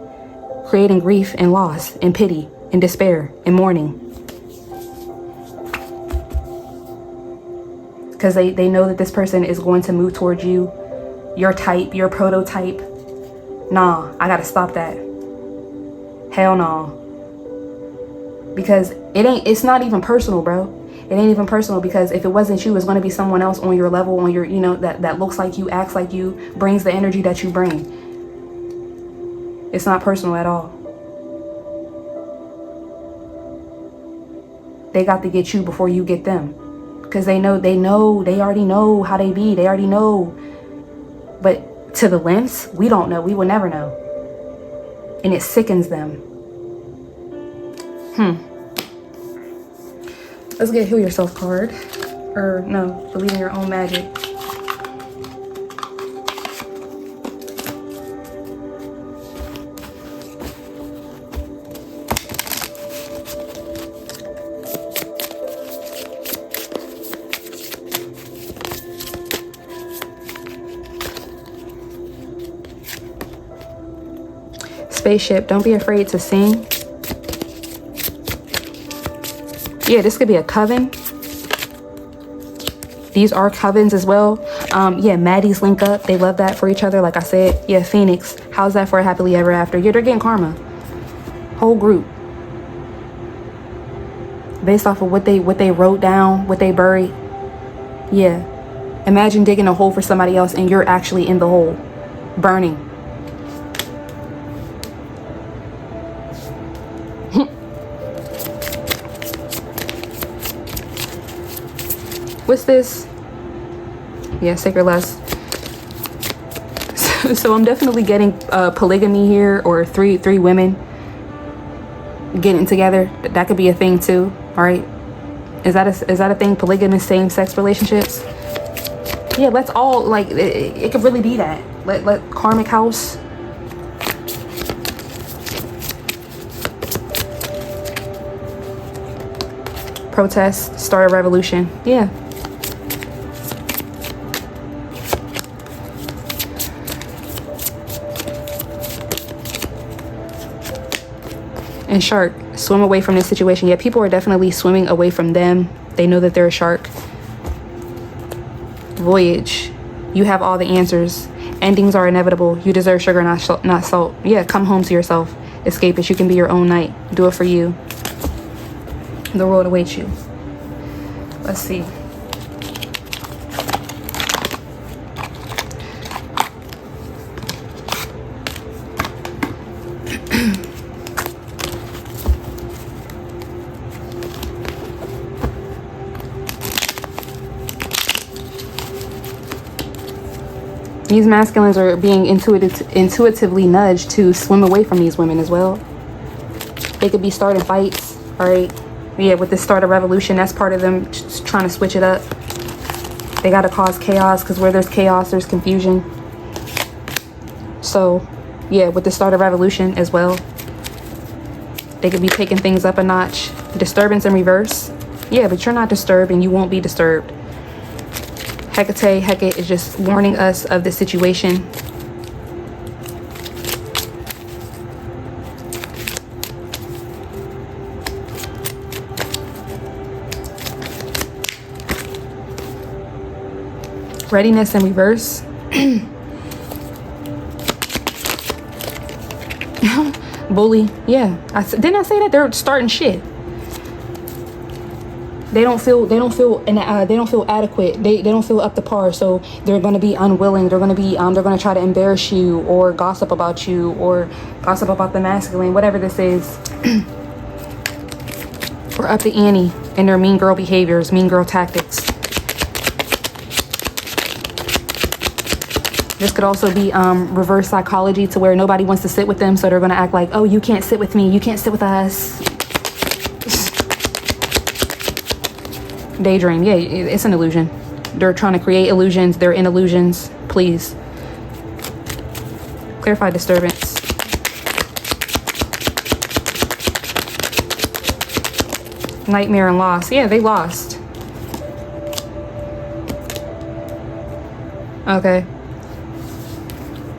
Creating grief and loss and pity and despair and mourning. Because they know that this person is going to move towards you, your type, your prototype. Nah, I gotta stop that. Hell no. Because it's not even personal, bro. It ain't even personal, because if it wasn't you, it's going to be someone else on your level, on your, that looks like you, acts like you, brings the energy that you bring. It's not personal at all. They got to get you before you get them. Because they already know how they be. They already know. But to the lengths, we don't know. We will never know. And it sickens them. Let's get Heal Yourself card. Or no, Believe in Your Own Magic. Spaceship, don't be afraid to sing. Yeah, this could be a coven. These are covens as well. Yeah, Maddies link up. They love that for each other. Like I said, yeah, Phoenix. How's that for a happily ever after? Yeah, they're getting karma. Whole group. Based off of what they wrote down, what they buried. Yeah. Imagine digging a hole for somebody else and you're actually in the hole. Burning. What's this? Yeah, Sacred Lust. So I'm definitely getting polygamy here, or three women getting together. That could be a thing too. All right, is that a thing? Polygamous same-sex relationships? Yeah, let's all, like, it could really be that. Let Karmic house. Protest, start a revolution. Yeah. And Shark, swim away from this situation. Yeah, people are definitely swimming away from them. They know that they're a shark. Voyage. You have all the answers. Endings are inevitable. You deserve sugar, not salt. Yeah, come home to yourself. Escape it. You can be your own knight. Do it for you. The world awaits you. Let's see. These masculines are being intuitively nudged to swim away from these women as well. They could be starting fights, all right? Yeah, with this start a revolution, that's part of them trying to switch it up. They got to cause chaos, because where there's chaos, there's confusion. So, yeah, with the start a revolution as well. They could be taking things up a notch. Disturbance in reverse. Yeah, but you're not disturbed and you won't be disturbed. Hecate is just warning us of the situation. Readiness in reverse. Bully. Yeah. Didn't I say that? They're starting shit. They don't feel adequate. They don't feel up to par, so they're going to be unwilling. They're going to try to embarrass you or gossip about you or gossip about the masculine, whatever this is. Or up the ante in their mean girl behaviors, mean girl tactics. This could also be reverse psychology, to where nobody wants to sit with them, so they're going to act like, oh, you can't sit with me, you can't sit with us. Daydream. Yeah, it's an illusion. They're trying to create illusions. They're in illusions. Please clarify disturbance. Nightmare and loss. Yeah, they lost. Okay.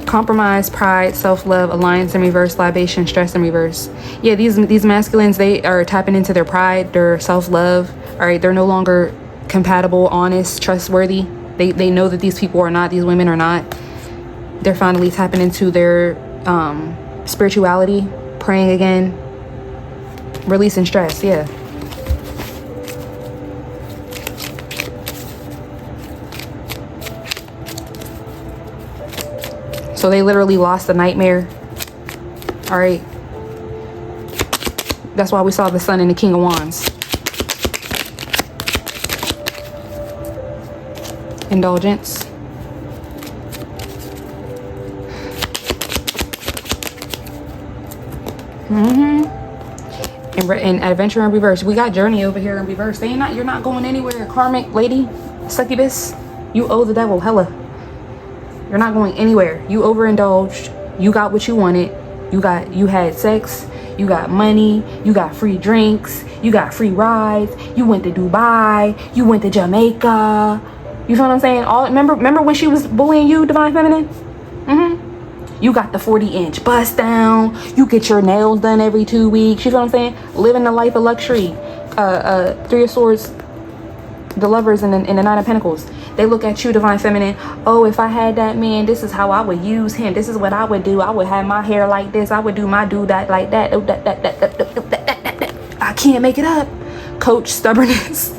Compromise, pride, self-love, alliance in reverse, libation, stress in reverse. Yeah, these masculines, they are tapping into their pride, their self-love. All right, they're no longer compatible, honest, trustworthy. They know that these people are not, these women are not. They're finally tapping into their spirituality, praying again, releasing stress. Yeah. So they literally lost the nightmare. All right. That's why we saw the Sun and the King of Wands. Indulgence. And adventure in reverse. We got journey over here in reverse. You're not going anywhere. Karmic lady, succubus, you owe the devil hella. You're not going anywhere. You overindulged. You got what you wanted. You had sex. You got money. You got free drinks. You got free rides. You went to Dubai. You went to Jamaica. You feel what I'm saying? Remember when she was bullying you, Divine Feminine? You got the 40-inch bust down. You get your nails done every 2 weeks. You feel what I'm saying? Living the life of luxury. Three of Swords, the Lovers, and the Nine of Pentacles. They look at you, Divine Feminine. Oh, if I had that man, this is how I would use him. This is what I would do. I would have my hair like this. I would do my that like that. I can't make it up. Coach, stubbornness.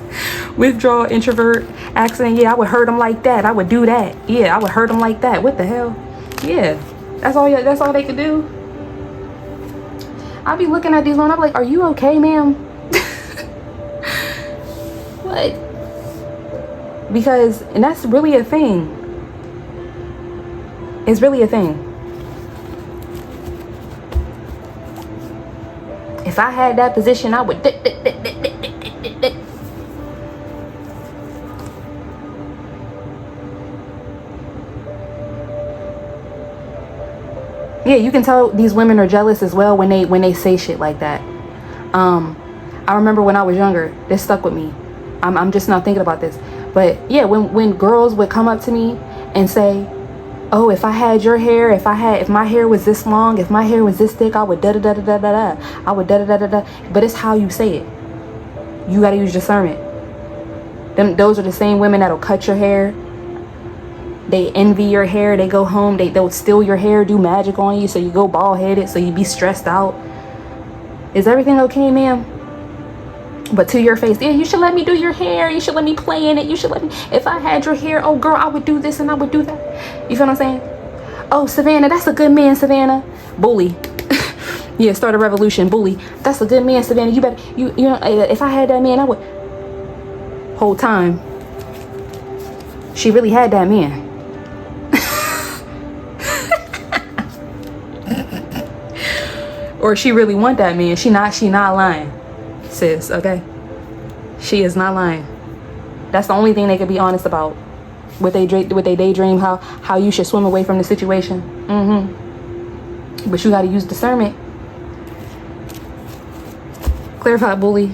Withdrawal, introvert, accident. Yeah, I would hurt him like that. I would do that. Yeah, I would hurt him like that. What the hell? Yeah, that's all they could do. I'll be looking at these women. I'm like, are you okay, ma'am? What? Because, and that's really a thing. It's really a thing. If I had that position, I would. Yeah, you can tell these women are jealous as well when they say shit like that. I remember when I was younger, this stuck with me. I'm just not thinking about this. But yeah, when girls would come up to me and say, oh, if I had your hair, if my hair was this long, if my hair was this thick, I would da da da da da da. I would da da da da da. But it's how you say it. You gotta use discernment. Those are the same women that'll cut your hair. They envy your hair. They go home. They'll steal your hair, do magic on you, so you go bald-headed, so you be stressed out. Is everything okay, ma'am? But to your face, yeah, you should let me do your hair. You should let me play in it. You should let me. If I had your hair, oh girl, I would do this and I would do that. You feel what I'm saying? Oh, Savannah, that's a good man, Savannah. Bully. Yeah, start a revolution. Bully. That's a good man, Savannah. You better, you know, if I had that man, I would. Whole time, she really had that man. Or she really want that man. She not lying, sis, okay? She is not lying. That's the only thing they could be honest about. What they daydream, how you should swim away from the situation. But you got to use discernment. Clarify, bully.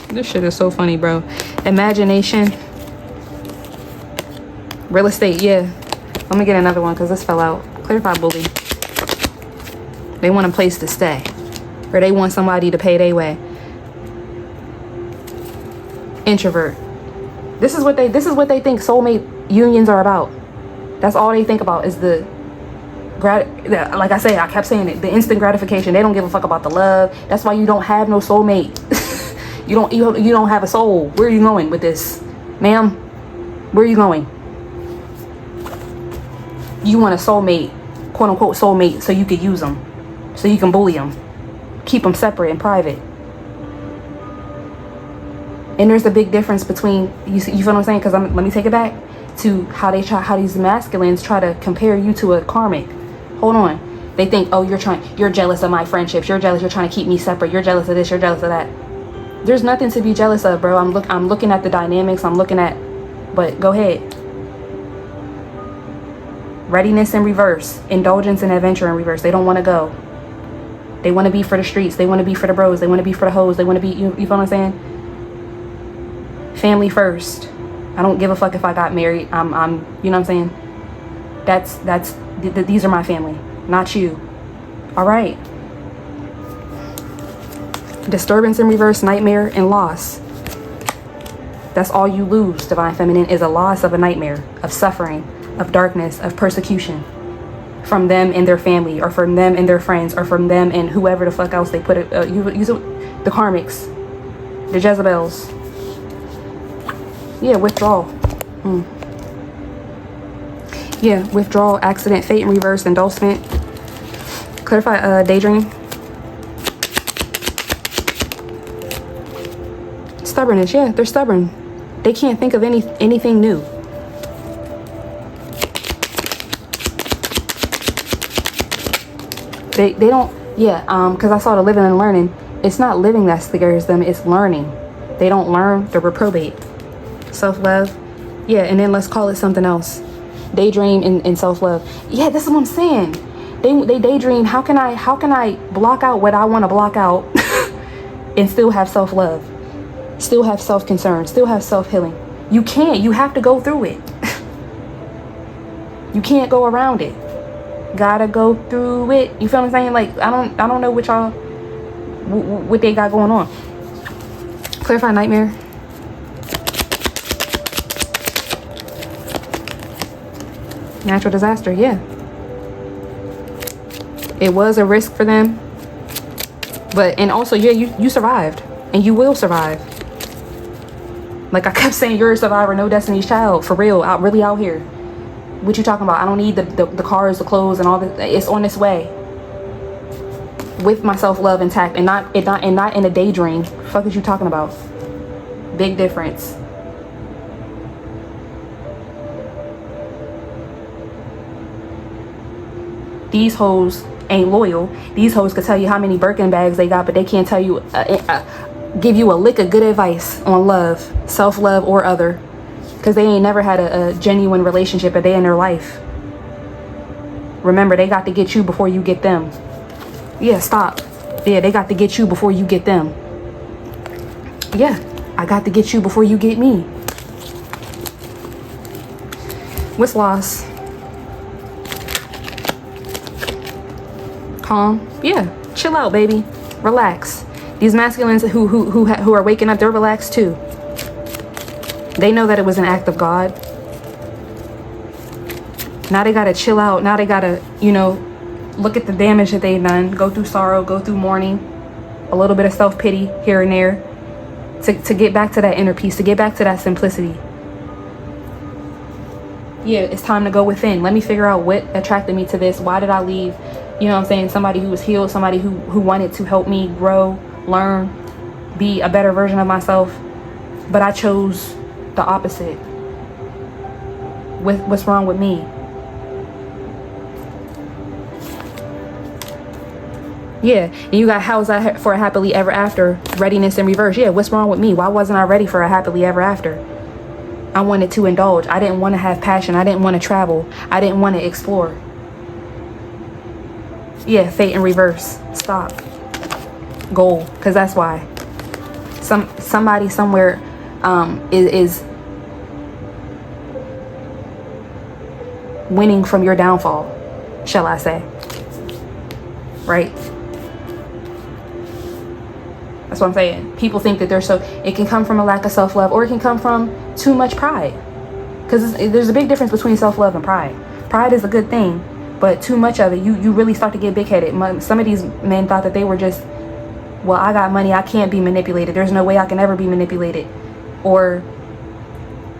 This shit is so funny, bro. Imagination. Real estate, yeah. Let me get another one because this fell out. Clarify, bully. They want a place to stay. Or they want somebody to pay their way. Introvert. This is what they think soulmate unions are about. That's all they think about is like I say, I kept saying it, the instant gratification. They don't give a fuck about the love. That's why you don't have no soulmate. You don't have a soul. Where are you going with this, ma'am? Where are you going? You want a soulmate, quote unquote soulmate, so you could use them, so you can bully them, keep them separate and private. And there's a big difference between you feel what I'm saying? Because let me take it back to how these masculines try to compare you to a karmic. Hold on. They think, oh, you're jealous of my friendships. You're jealous. You're trying to keep me separate. You're jealous of this. You're jealous of that. There's nothing to be jealous of, bro. I'm looking at the dynamics. But go ahead. Readiness in reverse. Indulgence and adventure in reverse. They don't want to go. They want to be for the streets. They want to be for the bros. They want to be for the hoes. They want to be, you feel what I'm saying? Family first. I don't give a fuck if I got married. I'm you know what I'm saying? These are my family, not you. All right. Disturbance in reverse, nightmare, and loss. That's all you lose, Divine Feminine, is a loss of a nightmare, of suffering, of darkness, of persecution from them and their family, or from them and their friends, or from them and whoever the fuck else they put it. The Karmics, the Jezebels. Yeah, withdrawal. Yeah, withdrawal, accident, fate in reverse, endorsement. Clarify, daydream. Stubbornness, yeah, they're stubborn. They can't think of anything new. They don't, yeah, because I saw the living and learning. It's not living that scares them, it's learning. They don't learn, they're reprobate. Self-love, yeah, and then let's call it something else. Daydream and self-love. Yeah, this is what I'm saying. They daydream, how can I block out what I want to block out and still have self-love, still have self-concern, still have self-healing? You can't. You have to go through it. You can't go around it. Gotta go through it. You feel what I'm saying? Like, I don't know what they got going on. Clarify, nightmare. Natural disaster, yeah. It was a risk for them, and also, yeah, you survived, and you will survive. Like I kept saying, you're a survivor, no Destiny's Child, for real, really out here. What you talking about? I don't need the cars, the clothes, and all that. It's on its way. With my self-love intact, and not in a daydream. Fuck is you talking about? Big difference. These hoes ain't loyal. These hoes could tell you how many Birkin bags they got, but they can't tell you, give you a lick of good advice on love, self-love, or other, because they ain't never had a genuine relationship a day in their life. Remember, they got to get you before you get them. Yeah, stop. Yeah, they got to get you before you get them. Yeah, I got to get you before you get me. What's loss? Calm. Yeah, chill out, baby. Relax. These masculines who are waking up, they're relaxed too. They know that it was an act of God. Now they gotta chill out. Now they gotta, you know, look at the damage that they've done. Go through sorrow, go through mourning. A little bit of self-pity here and there. To get back to that inner peace. To get back to that simplicity. Yeah, it's time to go within. Let me figure out what attracted me to this. Why did I leave? You know what I'm saying? Somebody who was healed. Somebody who wanted to help me grow, learn, be a better version of myself. But I chose the opposite. What's wrong with me? Yeah, and you got how's that for a happily ever after? Readiness in reverse. Yeah, what's wrong with me? Why wasn't I ready for a happily ever after? I wanted to indulge. I didn't want to have passion. I didn't want to travel. I didn't want to explore. Yeah, fate in reverse. Stop. Goal, because that's why. Somebody somewhere is winning from your downfall, shall I say. Right? That's what I'm saying. People think that it can come from a lack of self-love, or it can come from too much pride. Because there's a big difference between self-love and pride. Pride is a good thing, but too much of it, you really start to get big-headed. Some of these men thought that they were just, well, I got money, I can't be manipulated. There's no way I can ever be manipulated. Or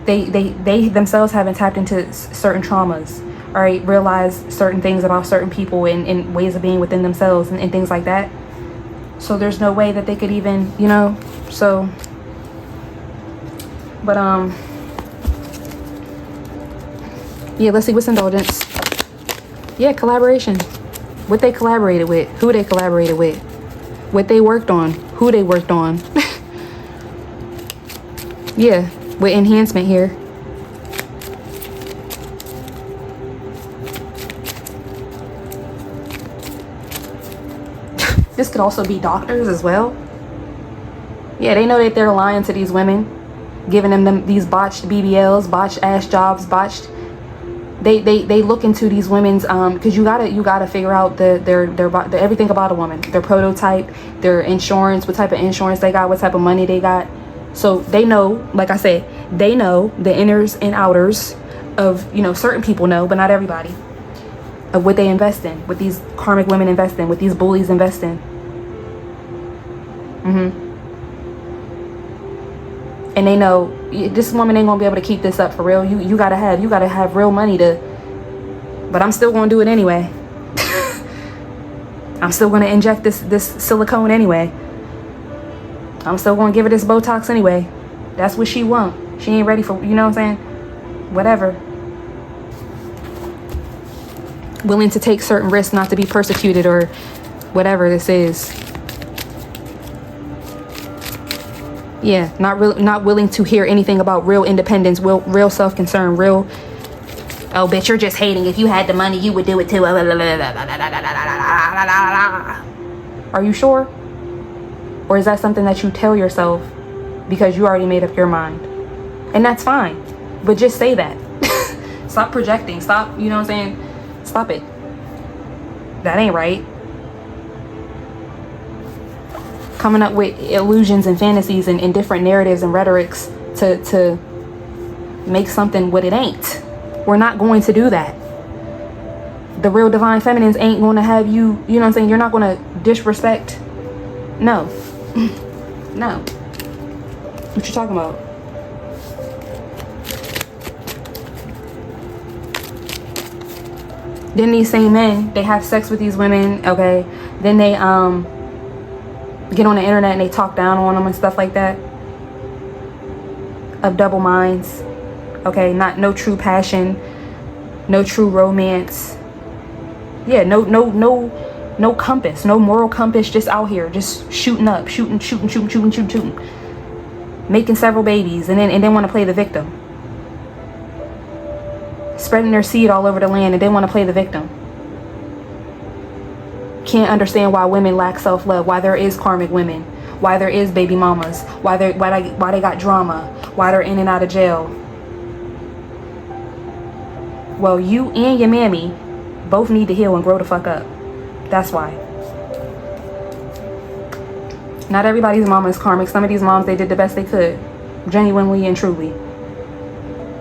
they themselves haven't tapped into certain traumas, all right, realize certain things about certain people and ways of being within themselves and things like that. So there's no way that they could even, you know, so, but, yeah, let's see what's indulgence. Yeah, collaboration. What they collaborated with, who they collaborated with, what they worked on, who they worked on. Yeah, with enhancement here. This could also be doctors as well. Yeah, they know that they're lying to these women, giving them these botched BBLs, botched ass jobs, botched. They look into these women's because you gotta figure out their everything about a woman, their prototype, their insurance, what type of insurance they got, what type of money they got. So they know, like I said, they know the inners and outers of, you know, certain people know, but not everybody, of what they invest in, what these karmic women invest in, what these bullies invest in. And they know this woman ain't gonna be able to keep this up for real. You gotta have real money to, but I'm still gonna do it anyway. I'm still gonna inject this silicone anyway. I'm still gonna give her this Botox anyway. That's what she want. She ain't ready for, you know what I'm saying? Whatever. Willing to take certain risks not to be persecuted or whatever this is. Yeah, not willing to hear anything about real independence, real self-concern, real, oh bitch, you're just hating. If you had the money, you would do it too. Are you sure? Or is that something that you tell yourself because you already made up your mind? And that's fine, but just say that. Stop projecting. Stop, you know what I'm saying? Stop it. That ain't right. Coming up with illusions and fantasies and different narratives and rhetorics to make something what it ain't. We're not going to do that. The real divine feminines ain't going to have you, you know what I'm saying? You're not going to disrespect. No. No. What you talking about? Then these same men, they have sex with these women, okay? Then they get on the internet and they talk down on them and stuff like that. Of double minds, okay? No true passion, no true romance. Yeah, no compass, no moral compass, just out here, just shooting up, shooting, making several babies, and then want to play the victim. Spreading their seed all over the land and they want to play the victim. Can't understand why women lack self-love, why there is karmic women, why there is baby mamas, why they got drama, why they're in and out of jail. Well, you and your mammy both need to heal and grow the fuck up. That's why. Not everybody's mama is karmic. Some of these moms, they did the best they could, genuinely and truly.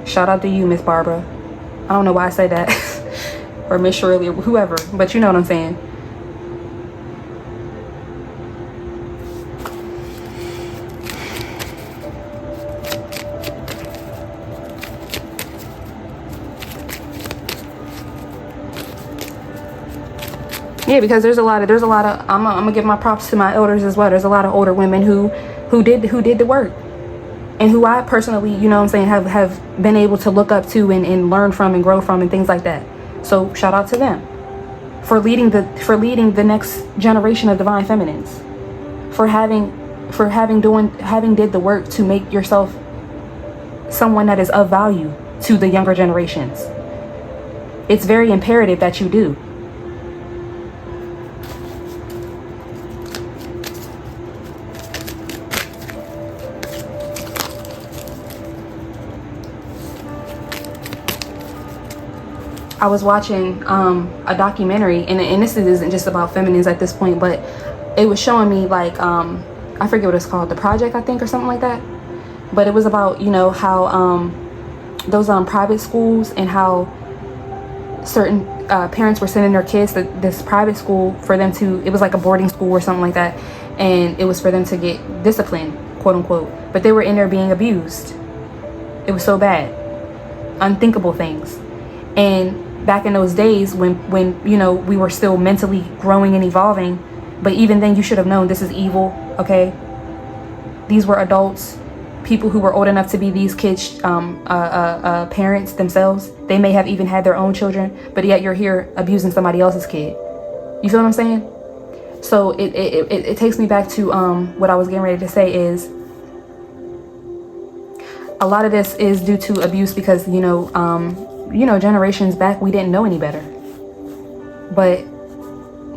Shout out to you, Miss Barbara. I don't know why I said that. Or Miss Shirley, or whoever, but you know what I'm saying. Yeah, because there's a lot of I'm gonna give my props to my elders as well. There's a lot of older women who did the work, and who I personally, you know what I'm saying, have been able to look up to and learn from and grow from and things like that. So shout out to them for leading the next generation of divine feminines, for having did the work to make yourself someone that is of value to the younger generations. It's very imperative that you do. I was watching a documentary, and this isn't just about feminines at this point, but it was showing me, like, I forget what it's called, The Project, I think, or something like that. But it was about, you know, how those private schools, and how certain parents were sending their kids to this private school for them to, it was like a boarding school or something like that, and it was for them to get disciplined, quote unquote, but they were in there being abused. It was so bad. Unthinkable things. And back in those days when you know, we were still mentally growing and evolving, but even then you should have known this is evil, okay? These were adults, people who were old enough to be these kids' parents themselves. They may have even had their own children, but yet you're here abusing somebody else's kid. You feel what I'm saying? So it takes me back to what I was getting ready to say is, a lot of this is due to abuse because, you know, generations back, we didn't know any better. But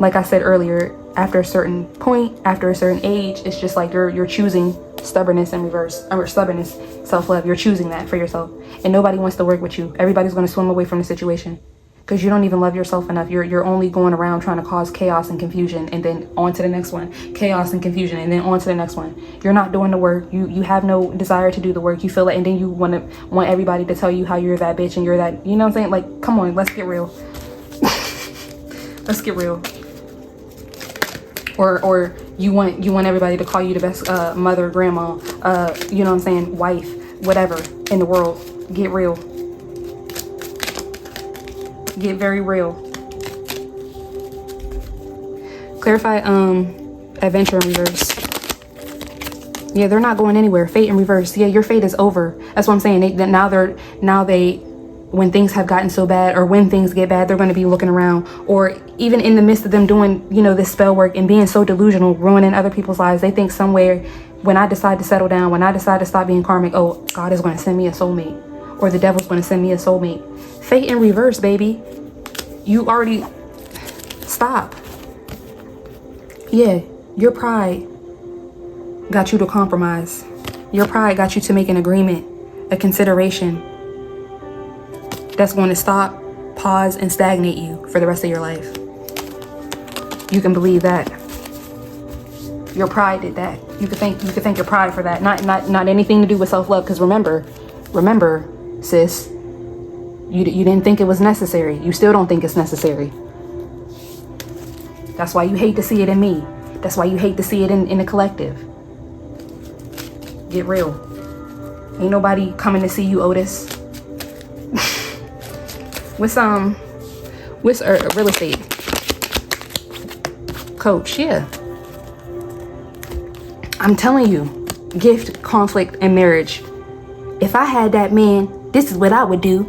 like I said earlier, after a certain point, after a certain age, it's just like you're choosing stubbornness in reverse, or stubbornness, self-love. You're choosing that for yourself, and nobody wants to work with you. Everybody's going to swim away from the situation because you don't even love yourself enough. You're only going around trying to cause chaos and confusion, and then on to the next one, chaos and confusion, and then on to the next one. You're not doing the work. You have no desire to do the work. You feel it, and then you want everybody to tell you how you're that bitch and you're that, you know what I'm saying? Like, come on, let's get real. Let's get real. Or you want everybody to call you the best mother, grandma, you know what I'm saying, wife, whatever in the world. Get real. Get very real. Clarify adventure in reverse. Yeah, they're not going anywhere. Fate in reverse. Yeah, your fate is over. That's what I'm saying. They when things have gotten so bad, or when things get bad, they're going to be looking around, or even in the midst of them doing, you know, this spell work and being so delusional, ruining other people's lives, they think somewhere, when I decide to settle down, when I decide to stop being karmic, oh, God is going to send me a soulmate, or the devil's going to send me a soulmate. Fate in reverse, baby. You already stop. Yeah, your pride got you to compromise. Your pride got you to make an agreement, a consideration that's going to stop, pause, and stagnate you for the rest of your life. You can believe that. Your pride did that. You could thank your pride for that. Not anything to do with self-love. Because remember, sis, you didn't think it was necessary. You still don't think it's necessary. That's why you hate to see it in me. That's why you hate to see it in the collective. Get real. Ain't nobody coming to see you, Otis. What's real estate coach? Yeah, I'm telling you, gift, conflict, and marriage. If I had that man, this is what I would do.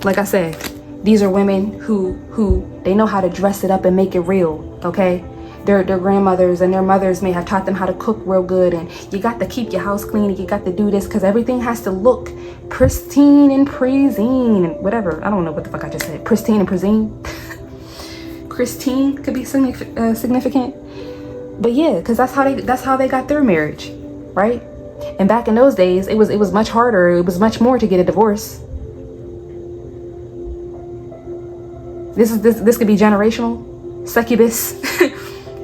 Like I said, these are women who they know how to dress it up and make it real. Okay, their grandmothers and their mothers may have taught them how to cook real good, and you got to keep your house clean, and you got to do this because everything has to look pristine and pristine and whatever. I don't know what the fuck I just said. Pristine and pristine. Christine could be significant, but yeah, because that's how they got their marriage, right? And back in those days, it was much harder. It was much more to get a divorce. This could be generational, succubus.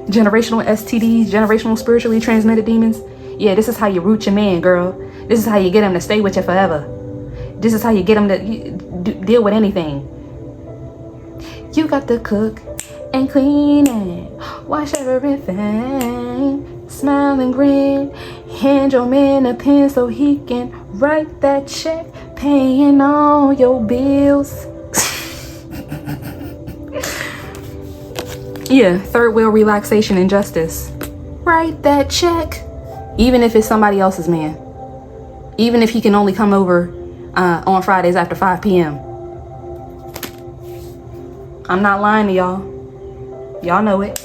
Generational STDs, generational spiritually transmitted demons. Yeah, this is how you root your man, girl. This is how you get him to stay with you forever. This is how you get him to deal with anything. You got to cook and clean and wash everything. Smile and grin. Hand your man a pen so he can write that check. Paying all your bills. Yeah, third wheel relaxation and justice. Write that check. Even if it's somebody else's man. Even if he can only come over on Fridays after 5 p.m. I'm not lying to y'all. Y'all know it.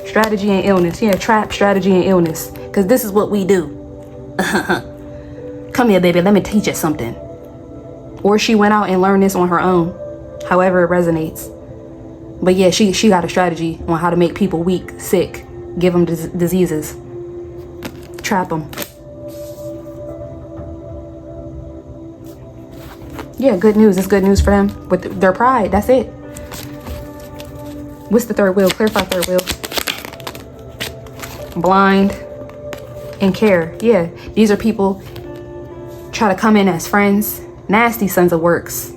Strategy and illness. Yeah, trap, strategy, and illness. Because this is what we do. Come here, baby. Let me teach you something. Or she went out and learned this on her own. However it resonates. But yeah, she got a strategy on how to make people weak, sick, give them diseases, trap them. Yeah, good news. It's good news for them with their pride. That's it. What's the third wheel? Clarify third wheel. Blind and care. Yeah, these are people try to come in as friends. Nasty sons of works.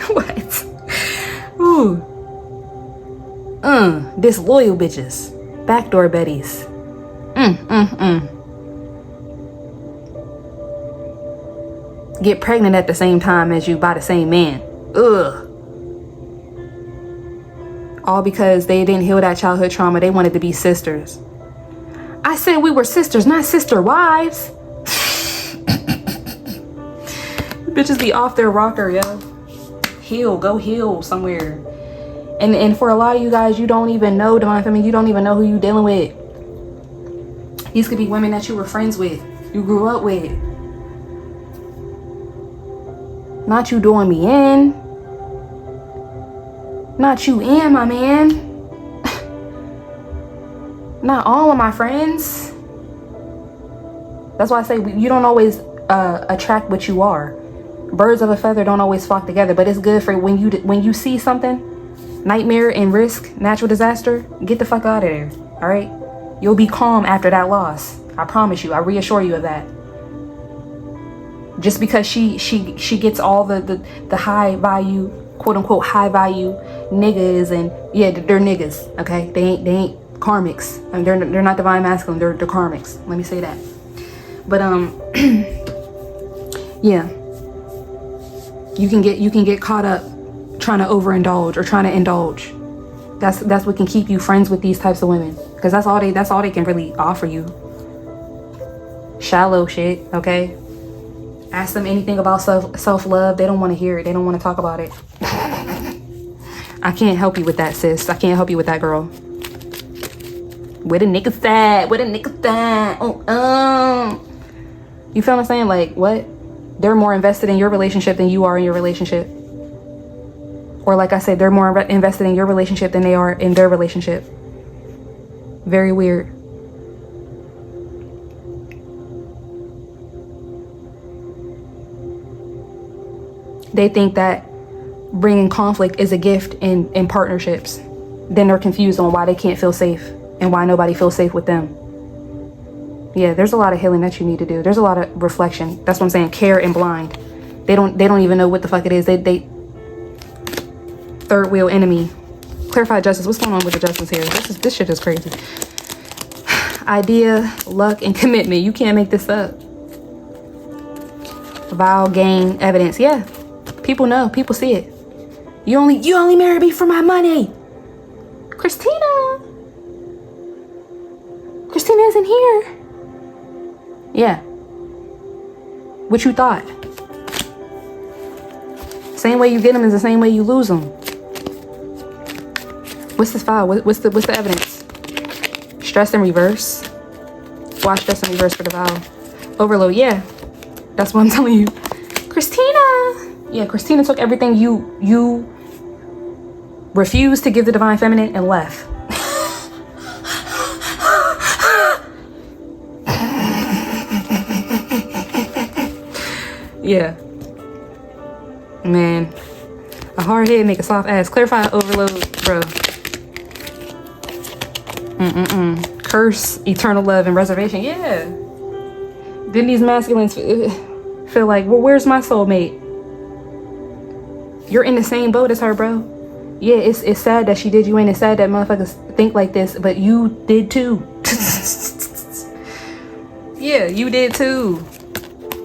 What? Ooh. Disloyal bitches. Backdoor betties. Get pregnant at the same time as you by the same man. Ugh. All because they didn't heal that childhood trauma. They wanted to be sisters. I said we were sisters, not sister wives. Bitches be off their rocker, yo. Heal, go heal somewhere. And for a lot of you guys, you don't even know divine feminine. You don't even know who you dealing with. These could be women that you were friends with, you grew up with. Not you doing me in. Not you and my man. Not all of my friends. That's why I say you don't always attract what you are. Birds of a feather don't always flock together, but it's good for when you see something, nightmare and risk, natural disaster, get the fuck out of there. All right, you'll be calm after that loss. I promise you. I reassure you of that. Just because she gets all the high value, quote unquote high value niggas, and yeah, they're niggas. Okay, they ain't karmics. I mean, they're not divine masculine. They're karmics. Let me say that. But yeah. You can get caught up trying to overindulge or trying to indulge. That's what can keep you friends with these types of women, because that's all they can really offer you. Shallow shit, okay? Ask them anything about self-love, they don't want to hear it. They don't want to talk about it. I can't help you with that, sis. I can't help you with that, girl. Where the niggas at? Where the niggas at? You feel what I'm saying? Like, what? They're more invested in your relationship than you are in your relationship. Or like I said, they're more invested in your relationship than they are in their relationship. Very weird. They think that bringing conflict is a gift in partnerships. Then they're confused on why they can't feel safe and why nobody feels safe with them. Yeah, there's a lot of healing that you need to do. There's a lot of reflection. That's what I'm saying. Care and blind. They don't even know what the fuck it is. They third wheel enemy. Clarify justice. What's going on with the justice here? This shit is crazy. Idea, luck, and commitment. You can't make this up. Vow, gain, evidence. Yeah. People know. People see it. You only marry me for my money. Christina isn't here. Yeah. What you thought? Same way you get them is the same way you lose them. What's this file? What's the evidence? Stress in reverse. Watch stress in reverse for the vow. Overload. Yeah. That's what I'm telling you. Christina. Yeah, Christina took everything you refused to give the divine feminine and left. Yeah. Man. A hard head make a soft ass. Clarify overload, bro. Curse, eternal love, and reservation. Yeah. Didn't these masculines feel like, well, where's my soulmate? You're in the same boat as her, bro. Yeah, it's sad that she did you in. It's sad that motherfuckers think like this, but you did too. Yeah, you did too.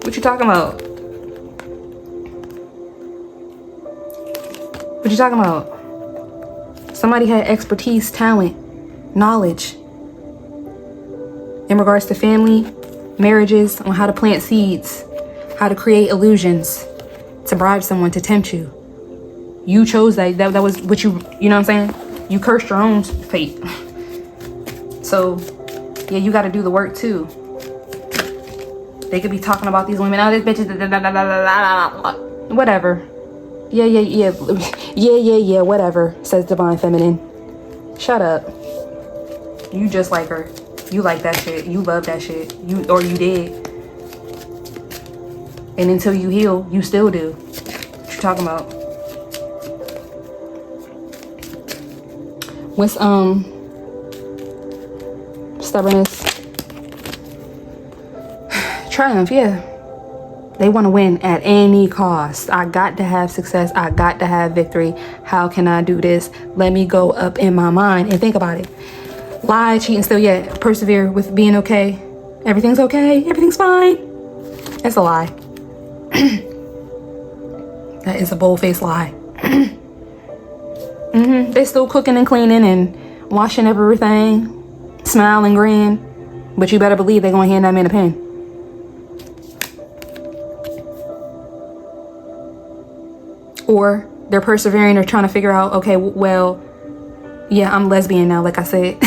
What you talking about? What you talking about? Somebody had expertise, talent, knowledge in regards to family, marriages, on how to plant seeds, how to create illusions, to bribe someone, to tempt you. You chose that. That was what you know what I'm saying? You cursed your own fate. So, yeah, you got to do the work too. They could be talking about these women. Oh, this bitch is whatever. Yeah, whatever, says Divine Feminine. Shut up. You just like her. You like that shit. You love that shit. You did. And until you heal, you still do. What you talking about? What's stubbornness? Triumph, yeah. They want to win at any cost. I got to have success. I got to have victory. How can I do this? Let me go up in my mind and think about it. Lie, cheat, and still yet persevere with being okay. Everything's okay. Everything's fine. That's a lie. That is a bold-faced lie. They still cooking and cleaning and washing everything, smile and grin, but you better believe they're gonna hand that man a pen. Or they're persevering or trying to figure out, okay, well, yeah, I'm lesbian now, like I said.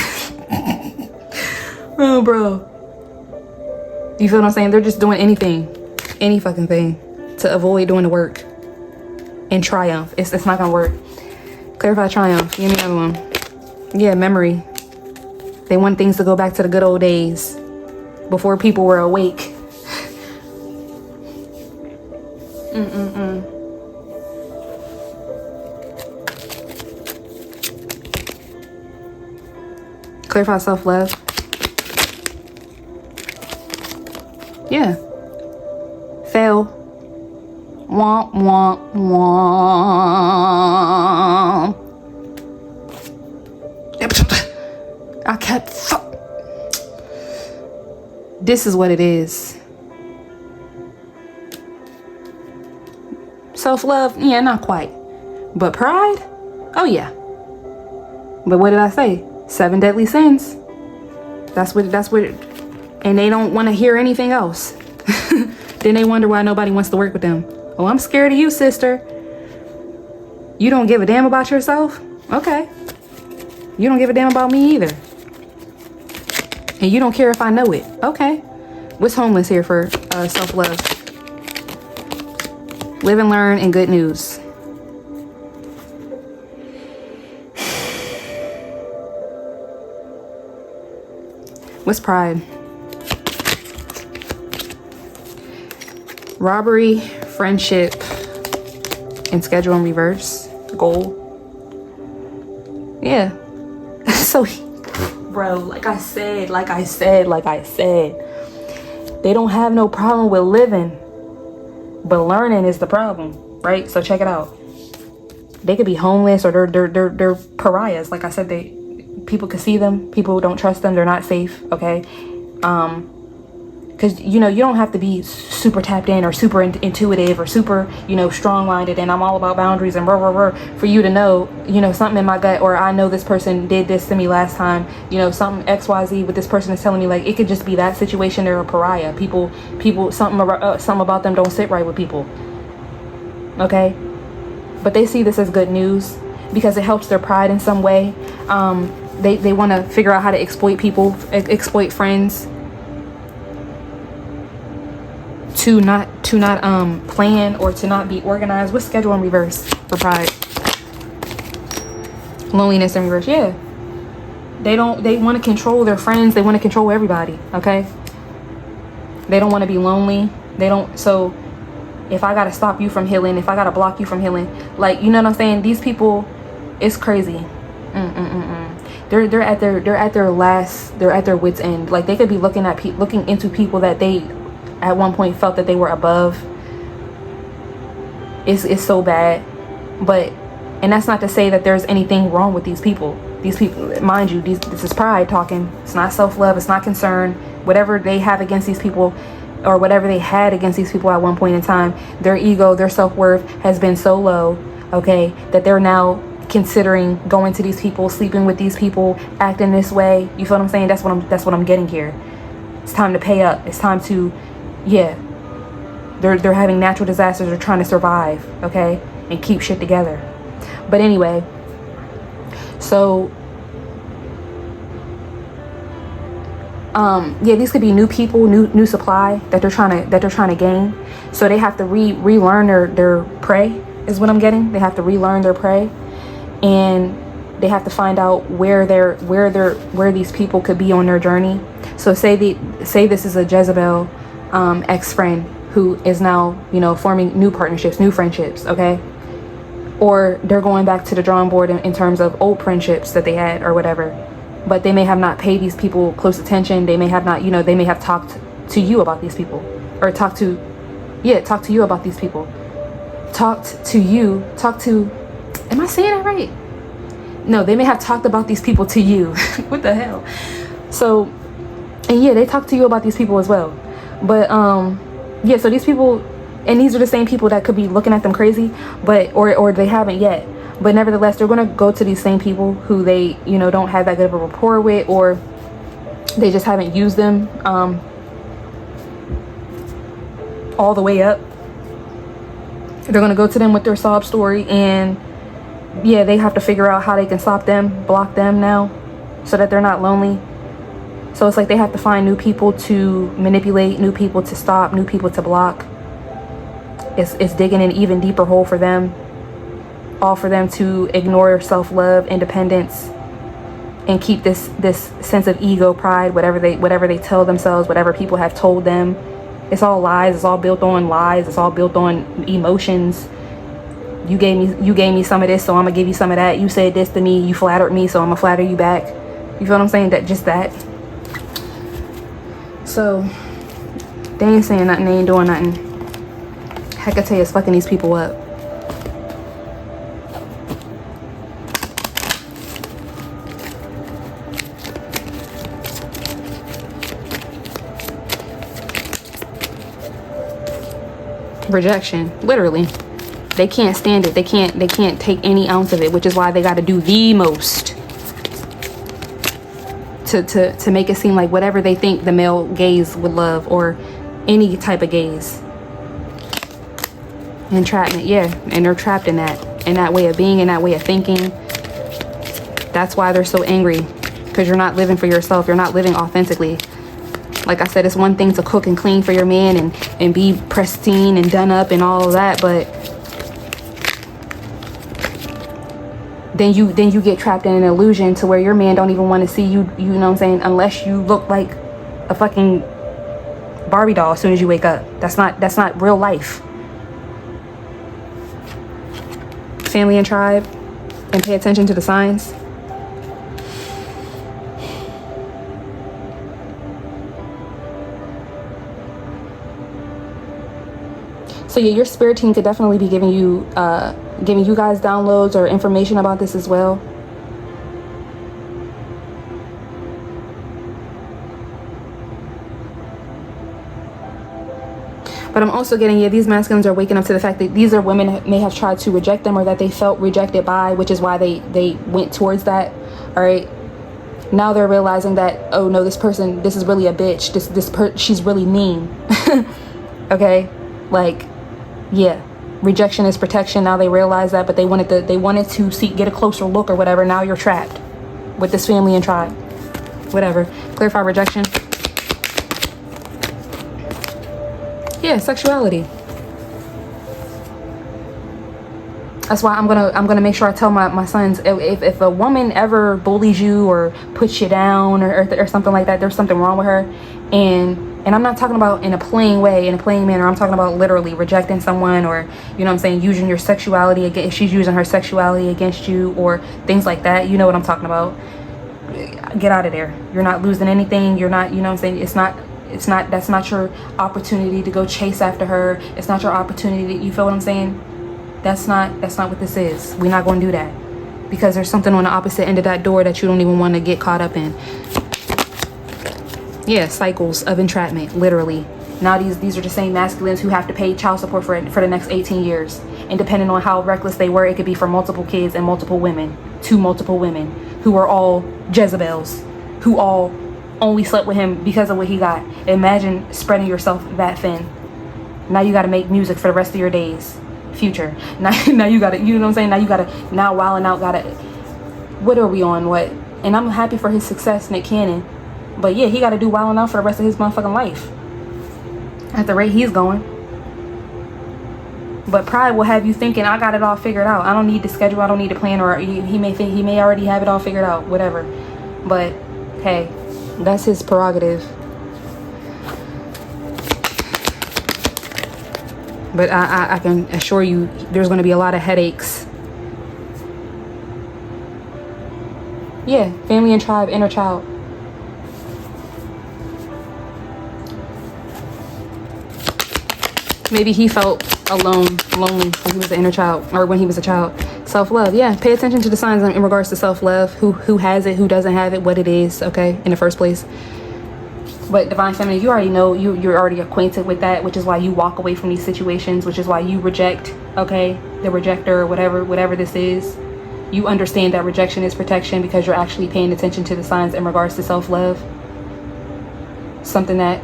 Oh, bro. You feel what I'm saying? They're just doing anything, any fucking thing to avoid doing the work and triumph. It's not gonna work. Clarify triumph. Give me another one. Yeah, memory. They want things to go back to the good old days before people were awake. Clarify self-love. Yeah. Fail. Womp, womp, womp. I kept... This is what it is. Self-love? Yeah, not quite. But pride? Oh, yeah. But what did I say? 7 deadly sins. That's what, and they don't want to hear anything else. Then they wonder why nobody wants to work with them. Oh, I'm scared of you, sister. You don't give a damn about yourself? Okay. You don't give a damn about me either. And you don't care if I know it. Okay. What's homeless here for self-love? Live and learn and good news. What's pride? Robbery, friendship, and schedule in reverse. Goal. Yeah. So, bro, like I said, they don't have no problem with living, but learning is the problem, right? So check it out. They could be homeless or they're pariahs. Like I said, people can see them. People don't trust them. They're not safe. Okay. Because, you don't have to be super tapped in or super intuitive or super, strong-minded and I'm all about boundaries and for you to know, something in my gut, or I know this person did this to me last time, something XYZ, but this person is telling me, like, it could just be that situation. They're a pariah. People, something about them don't sit right with people. Okay. But they see this as good news because it helps their pride in some way. They want to figure out how to exploit people, exploit friends, to not plan or to not be organized. With schedule in reverse for pride? Loneliness in reverse. Yeah. They want to control their friends. They want to control everybody. Okay. They don't want to be lonely. So if I got to stop you from healing, if I got to block you from healing, like, you know what I'm saying? These people, it's crazy. They're at their last, they're at their wits end. Like, they could be looking into people that they at one point felt that they were above. It's so bad. But, and that's not to say that there's anything wrong with these people. These people, mind you, this is pride talking. It's not self-love, it's not concern. Whatever they have against these people, or whatever they had against these people at one point in time, their ego, their self-worth has been so low, okay, that they're now considering going to these people, sleeping with these people, acting this way. You feel what I'm saying? That's what I'm getting here. It's time to pay up. It's time to, yeah. They're having natural disasters. They're trying to survive, okay, and keep shit together. But anyway, so yeah, these could be new people, new supply that they're trying to gain. So they have to relearn their prey, is what I'm getting. They have to relearn their prey, and they have to find out where these people could be on their journey. So say this is a Jezebel ex-friend who is now, you know, forming new partnerships, new friendships, okay? Or they're going back to the drawing board in terms of old friendships that they had or whatever. But they may have not paid these people close attention. They may have not, you know, they may have talked to you about these people, or talk to you about these people. Am I saying that right? No, they may have talked about these people to you. What the hell? So, and yeah, they talk to you about these people as well. But yeah, so these people, and these are the same people that could be looking at them crazy, but or they haven't yet. But nevertheless, they're going to go to these same people who they, you know, don't have that good of a rapport with, or they just haven't used them all the way up. They're going to go to them with their sob story, and yeah, they have to figure out how they can stop them, block them now, so that they're not lonely. So it's like they have to find new people to manipulate, new people to stop, new people to block. It's digging an even deeper hole for them. All for them to ignore self-love, independence, and keep this sense of ego, pride, whatever they tell themselves, whatever people have told them. It's all lies. It's all built on lies. It's all built on emotions. You gave me some of this, so I'm gonna give you some of that. You said this to me, you flattered me, so I'm gonna flatter you back. You feel what I'm saying? That. So they ain't saying nothing, they ain't doing nothing. Hecate is fucking these people up. Rejection, literally. They can't stand it. They can't take any ounce of it, which is why they got to do the most to make it seem like whatever they think the male gaze would love, or any type of gaze. Entrapment, yeah, and they're trapped in that way of being, in that way of thinking. That's why they're so angry, because you're not living for yourself. You're not living authentically. Like I said, it's one thing to cook and clean for your man and be pristine and done up and all of that, but then you get trapped in an illusion to where your man don't even want to see you, you know what I'm saying, unless you look like a fucking Barbie doll as soon as you wake up. That's not real life. Family and tribe, and pay attention to the signs. So yeah, your spirit team could definitely be giving you guys downloads or information about this as well. But I'm also getting, yeah, these masculines are waking up to the fact that these are women that may have tried to reject them, or that they felt rejected by, which is why they went towards that. All right. Now they're realizing that, oh no, this person, this is really a bitch. She's really mean. Okay. Like, yeah, rejection is protection. Now they realize that, but they wanted to get a closer look or whatever. Now you're trapped with this family and tribe, whatever. Clarify rejection. Yeah, sexuality. That's why I'm gonna make sure I tell my sons, if a woman ever bullies you or puts you down or something like that, there's something wrong with her. And I'm not talking about in a playing way, in a playing manner. I'm talking about literally rejecting someone, or, you know what I'm saying, using your sexuality against, if she's using her sexuality against you or things like that. You know what I'm talking about. Get out of there. You're not losing anything. You're not, you know what I'm saying, that's not your opportunity to go chase after her. It's not your opportunity. You feel what I'm saying? That's not what this is. We're not going to do that, because there's something on the opposite end of that door that you don't even want to get caught up in. Yeah, cycles of entrapment, literally. Now these are the same masculines who have to pay child support for the next 18 years. And depending on how reckless they were, it could be for multiple kids and multiple women, to multiple women who are all Jezebels, who all only slept with him because of what he got. Imagine spreading yourself that thin. Now you got to make music for the rest of your days. Future. Now you got to, you know what I'm saying? Now you got to, now wilding out, got to, what are we on? What? And I'm happy for his success, Nick Cannon. But yeah, he got to do wilding out for the rest of his motherfucking life. At the rate he's going. But pride will have you thinking, I got it all figured out. I don't need to schedule. I don't need to plan. Or he may think he may already have it all figured out. Whatever. But hey, that's his prerogative. But I can assure you, there's going to be a lot of headaches. Yeah, family and tribe, inner child. Maybe he felt alone, lonely when he was an inner child, or when he was a child. Self-love. Yeah, pay attention to the signs in regards to self-love. Who has it, who doesn't have it, what it is, okay, in the first place. But divine feminine, you already know, you're already acquainted with that, which is why you walk away from these situations, which is why you reject, okay, the rejector, or whatever this is. You understand that rejection is protection, because you're actually paying attention to the signs in regards to self-love. Something that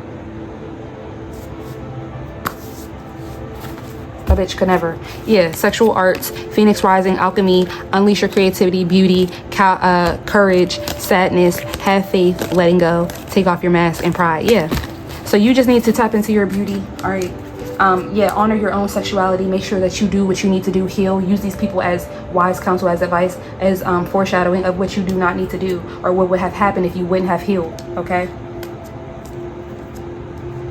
a bitch could never. Yeah, sexual arts, phoenix rising, alchemy, unleash your creativity, beauty, courage, sadness, have faith, letting go, take off your mask, and pride. Yeah, so you just need to tap into your beauty. All right. Yeah, honor your own sexuality. Make sure that you do what you need to do. Heal. Use these people as wise counsel, as advice, as foreshadowing of what you do not need to do, or what would have happened if you wouldn't have healed. Okay.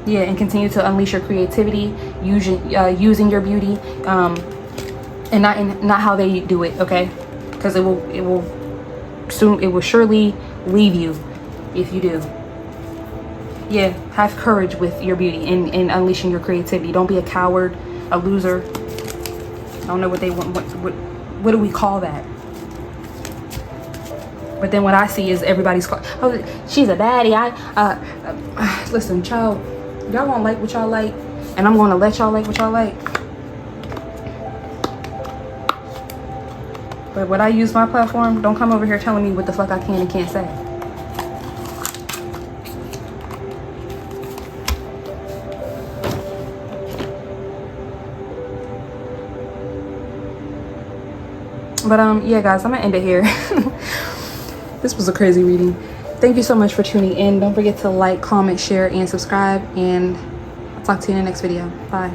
Yeah, and continue to unleash your creativity, using your beauty, and not how they do it, okay? Because it will surely leave you if you do. Yeah, have courage with your beauty and unleashing your creativity. Don't be a coward, a loser. I don't know what they want. What do we call that? But then what I see is everybody's called, oh, she's a baddie. Listen, child. Y'all gonna like what y'all like, and I'm gonna let y'all like what y'all like. But when I use my platform, don't come over here telling me what the fuck I can and can't say. But yeah, guys, I'm gonna end it here. This was a crazy reading. Thank you so much for tuning in. Don't forget to like, comment, share, and subscribe. And I'll talk to you in the next video. Bye.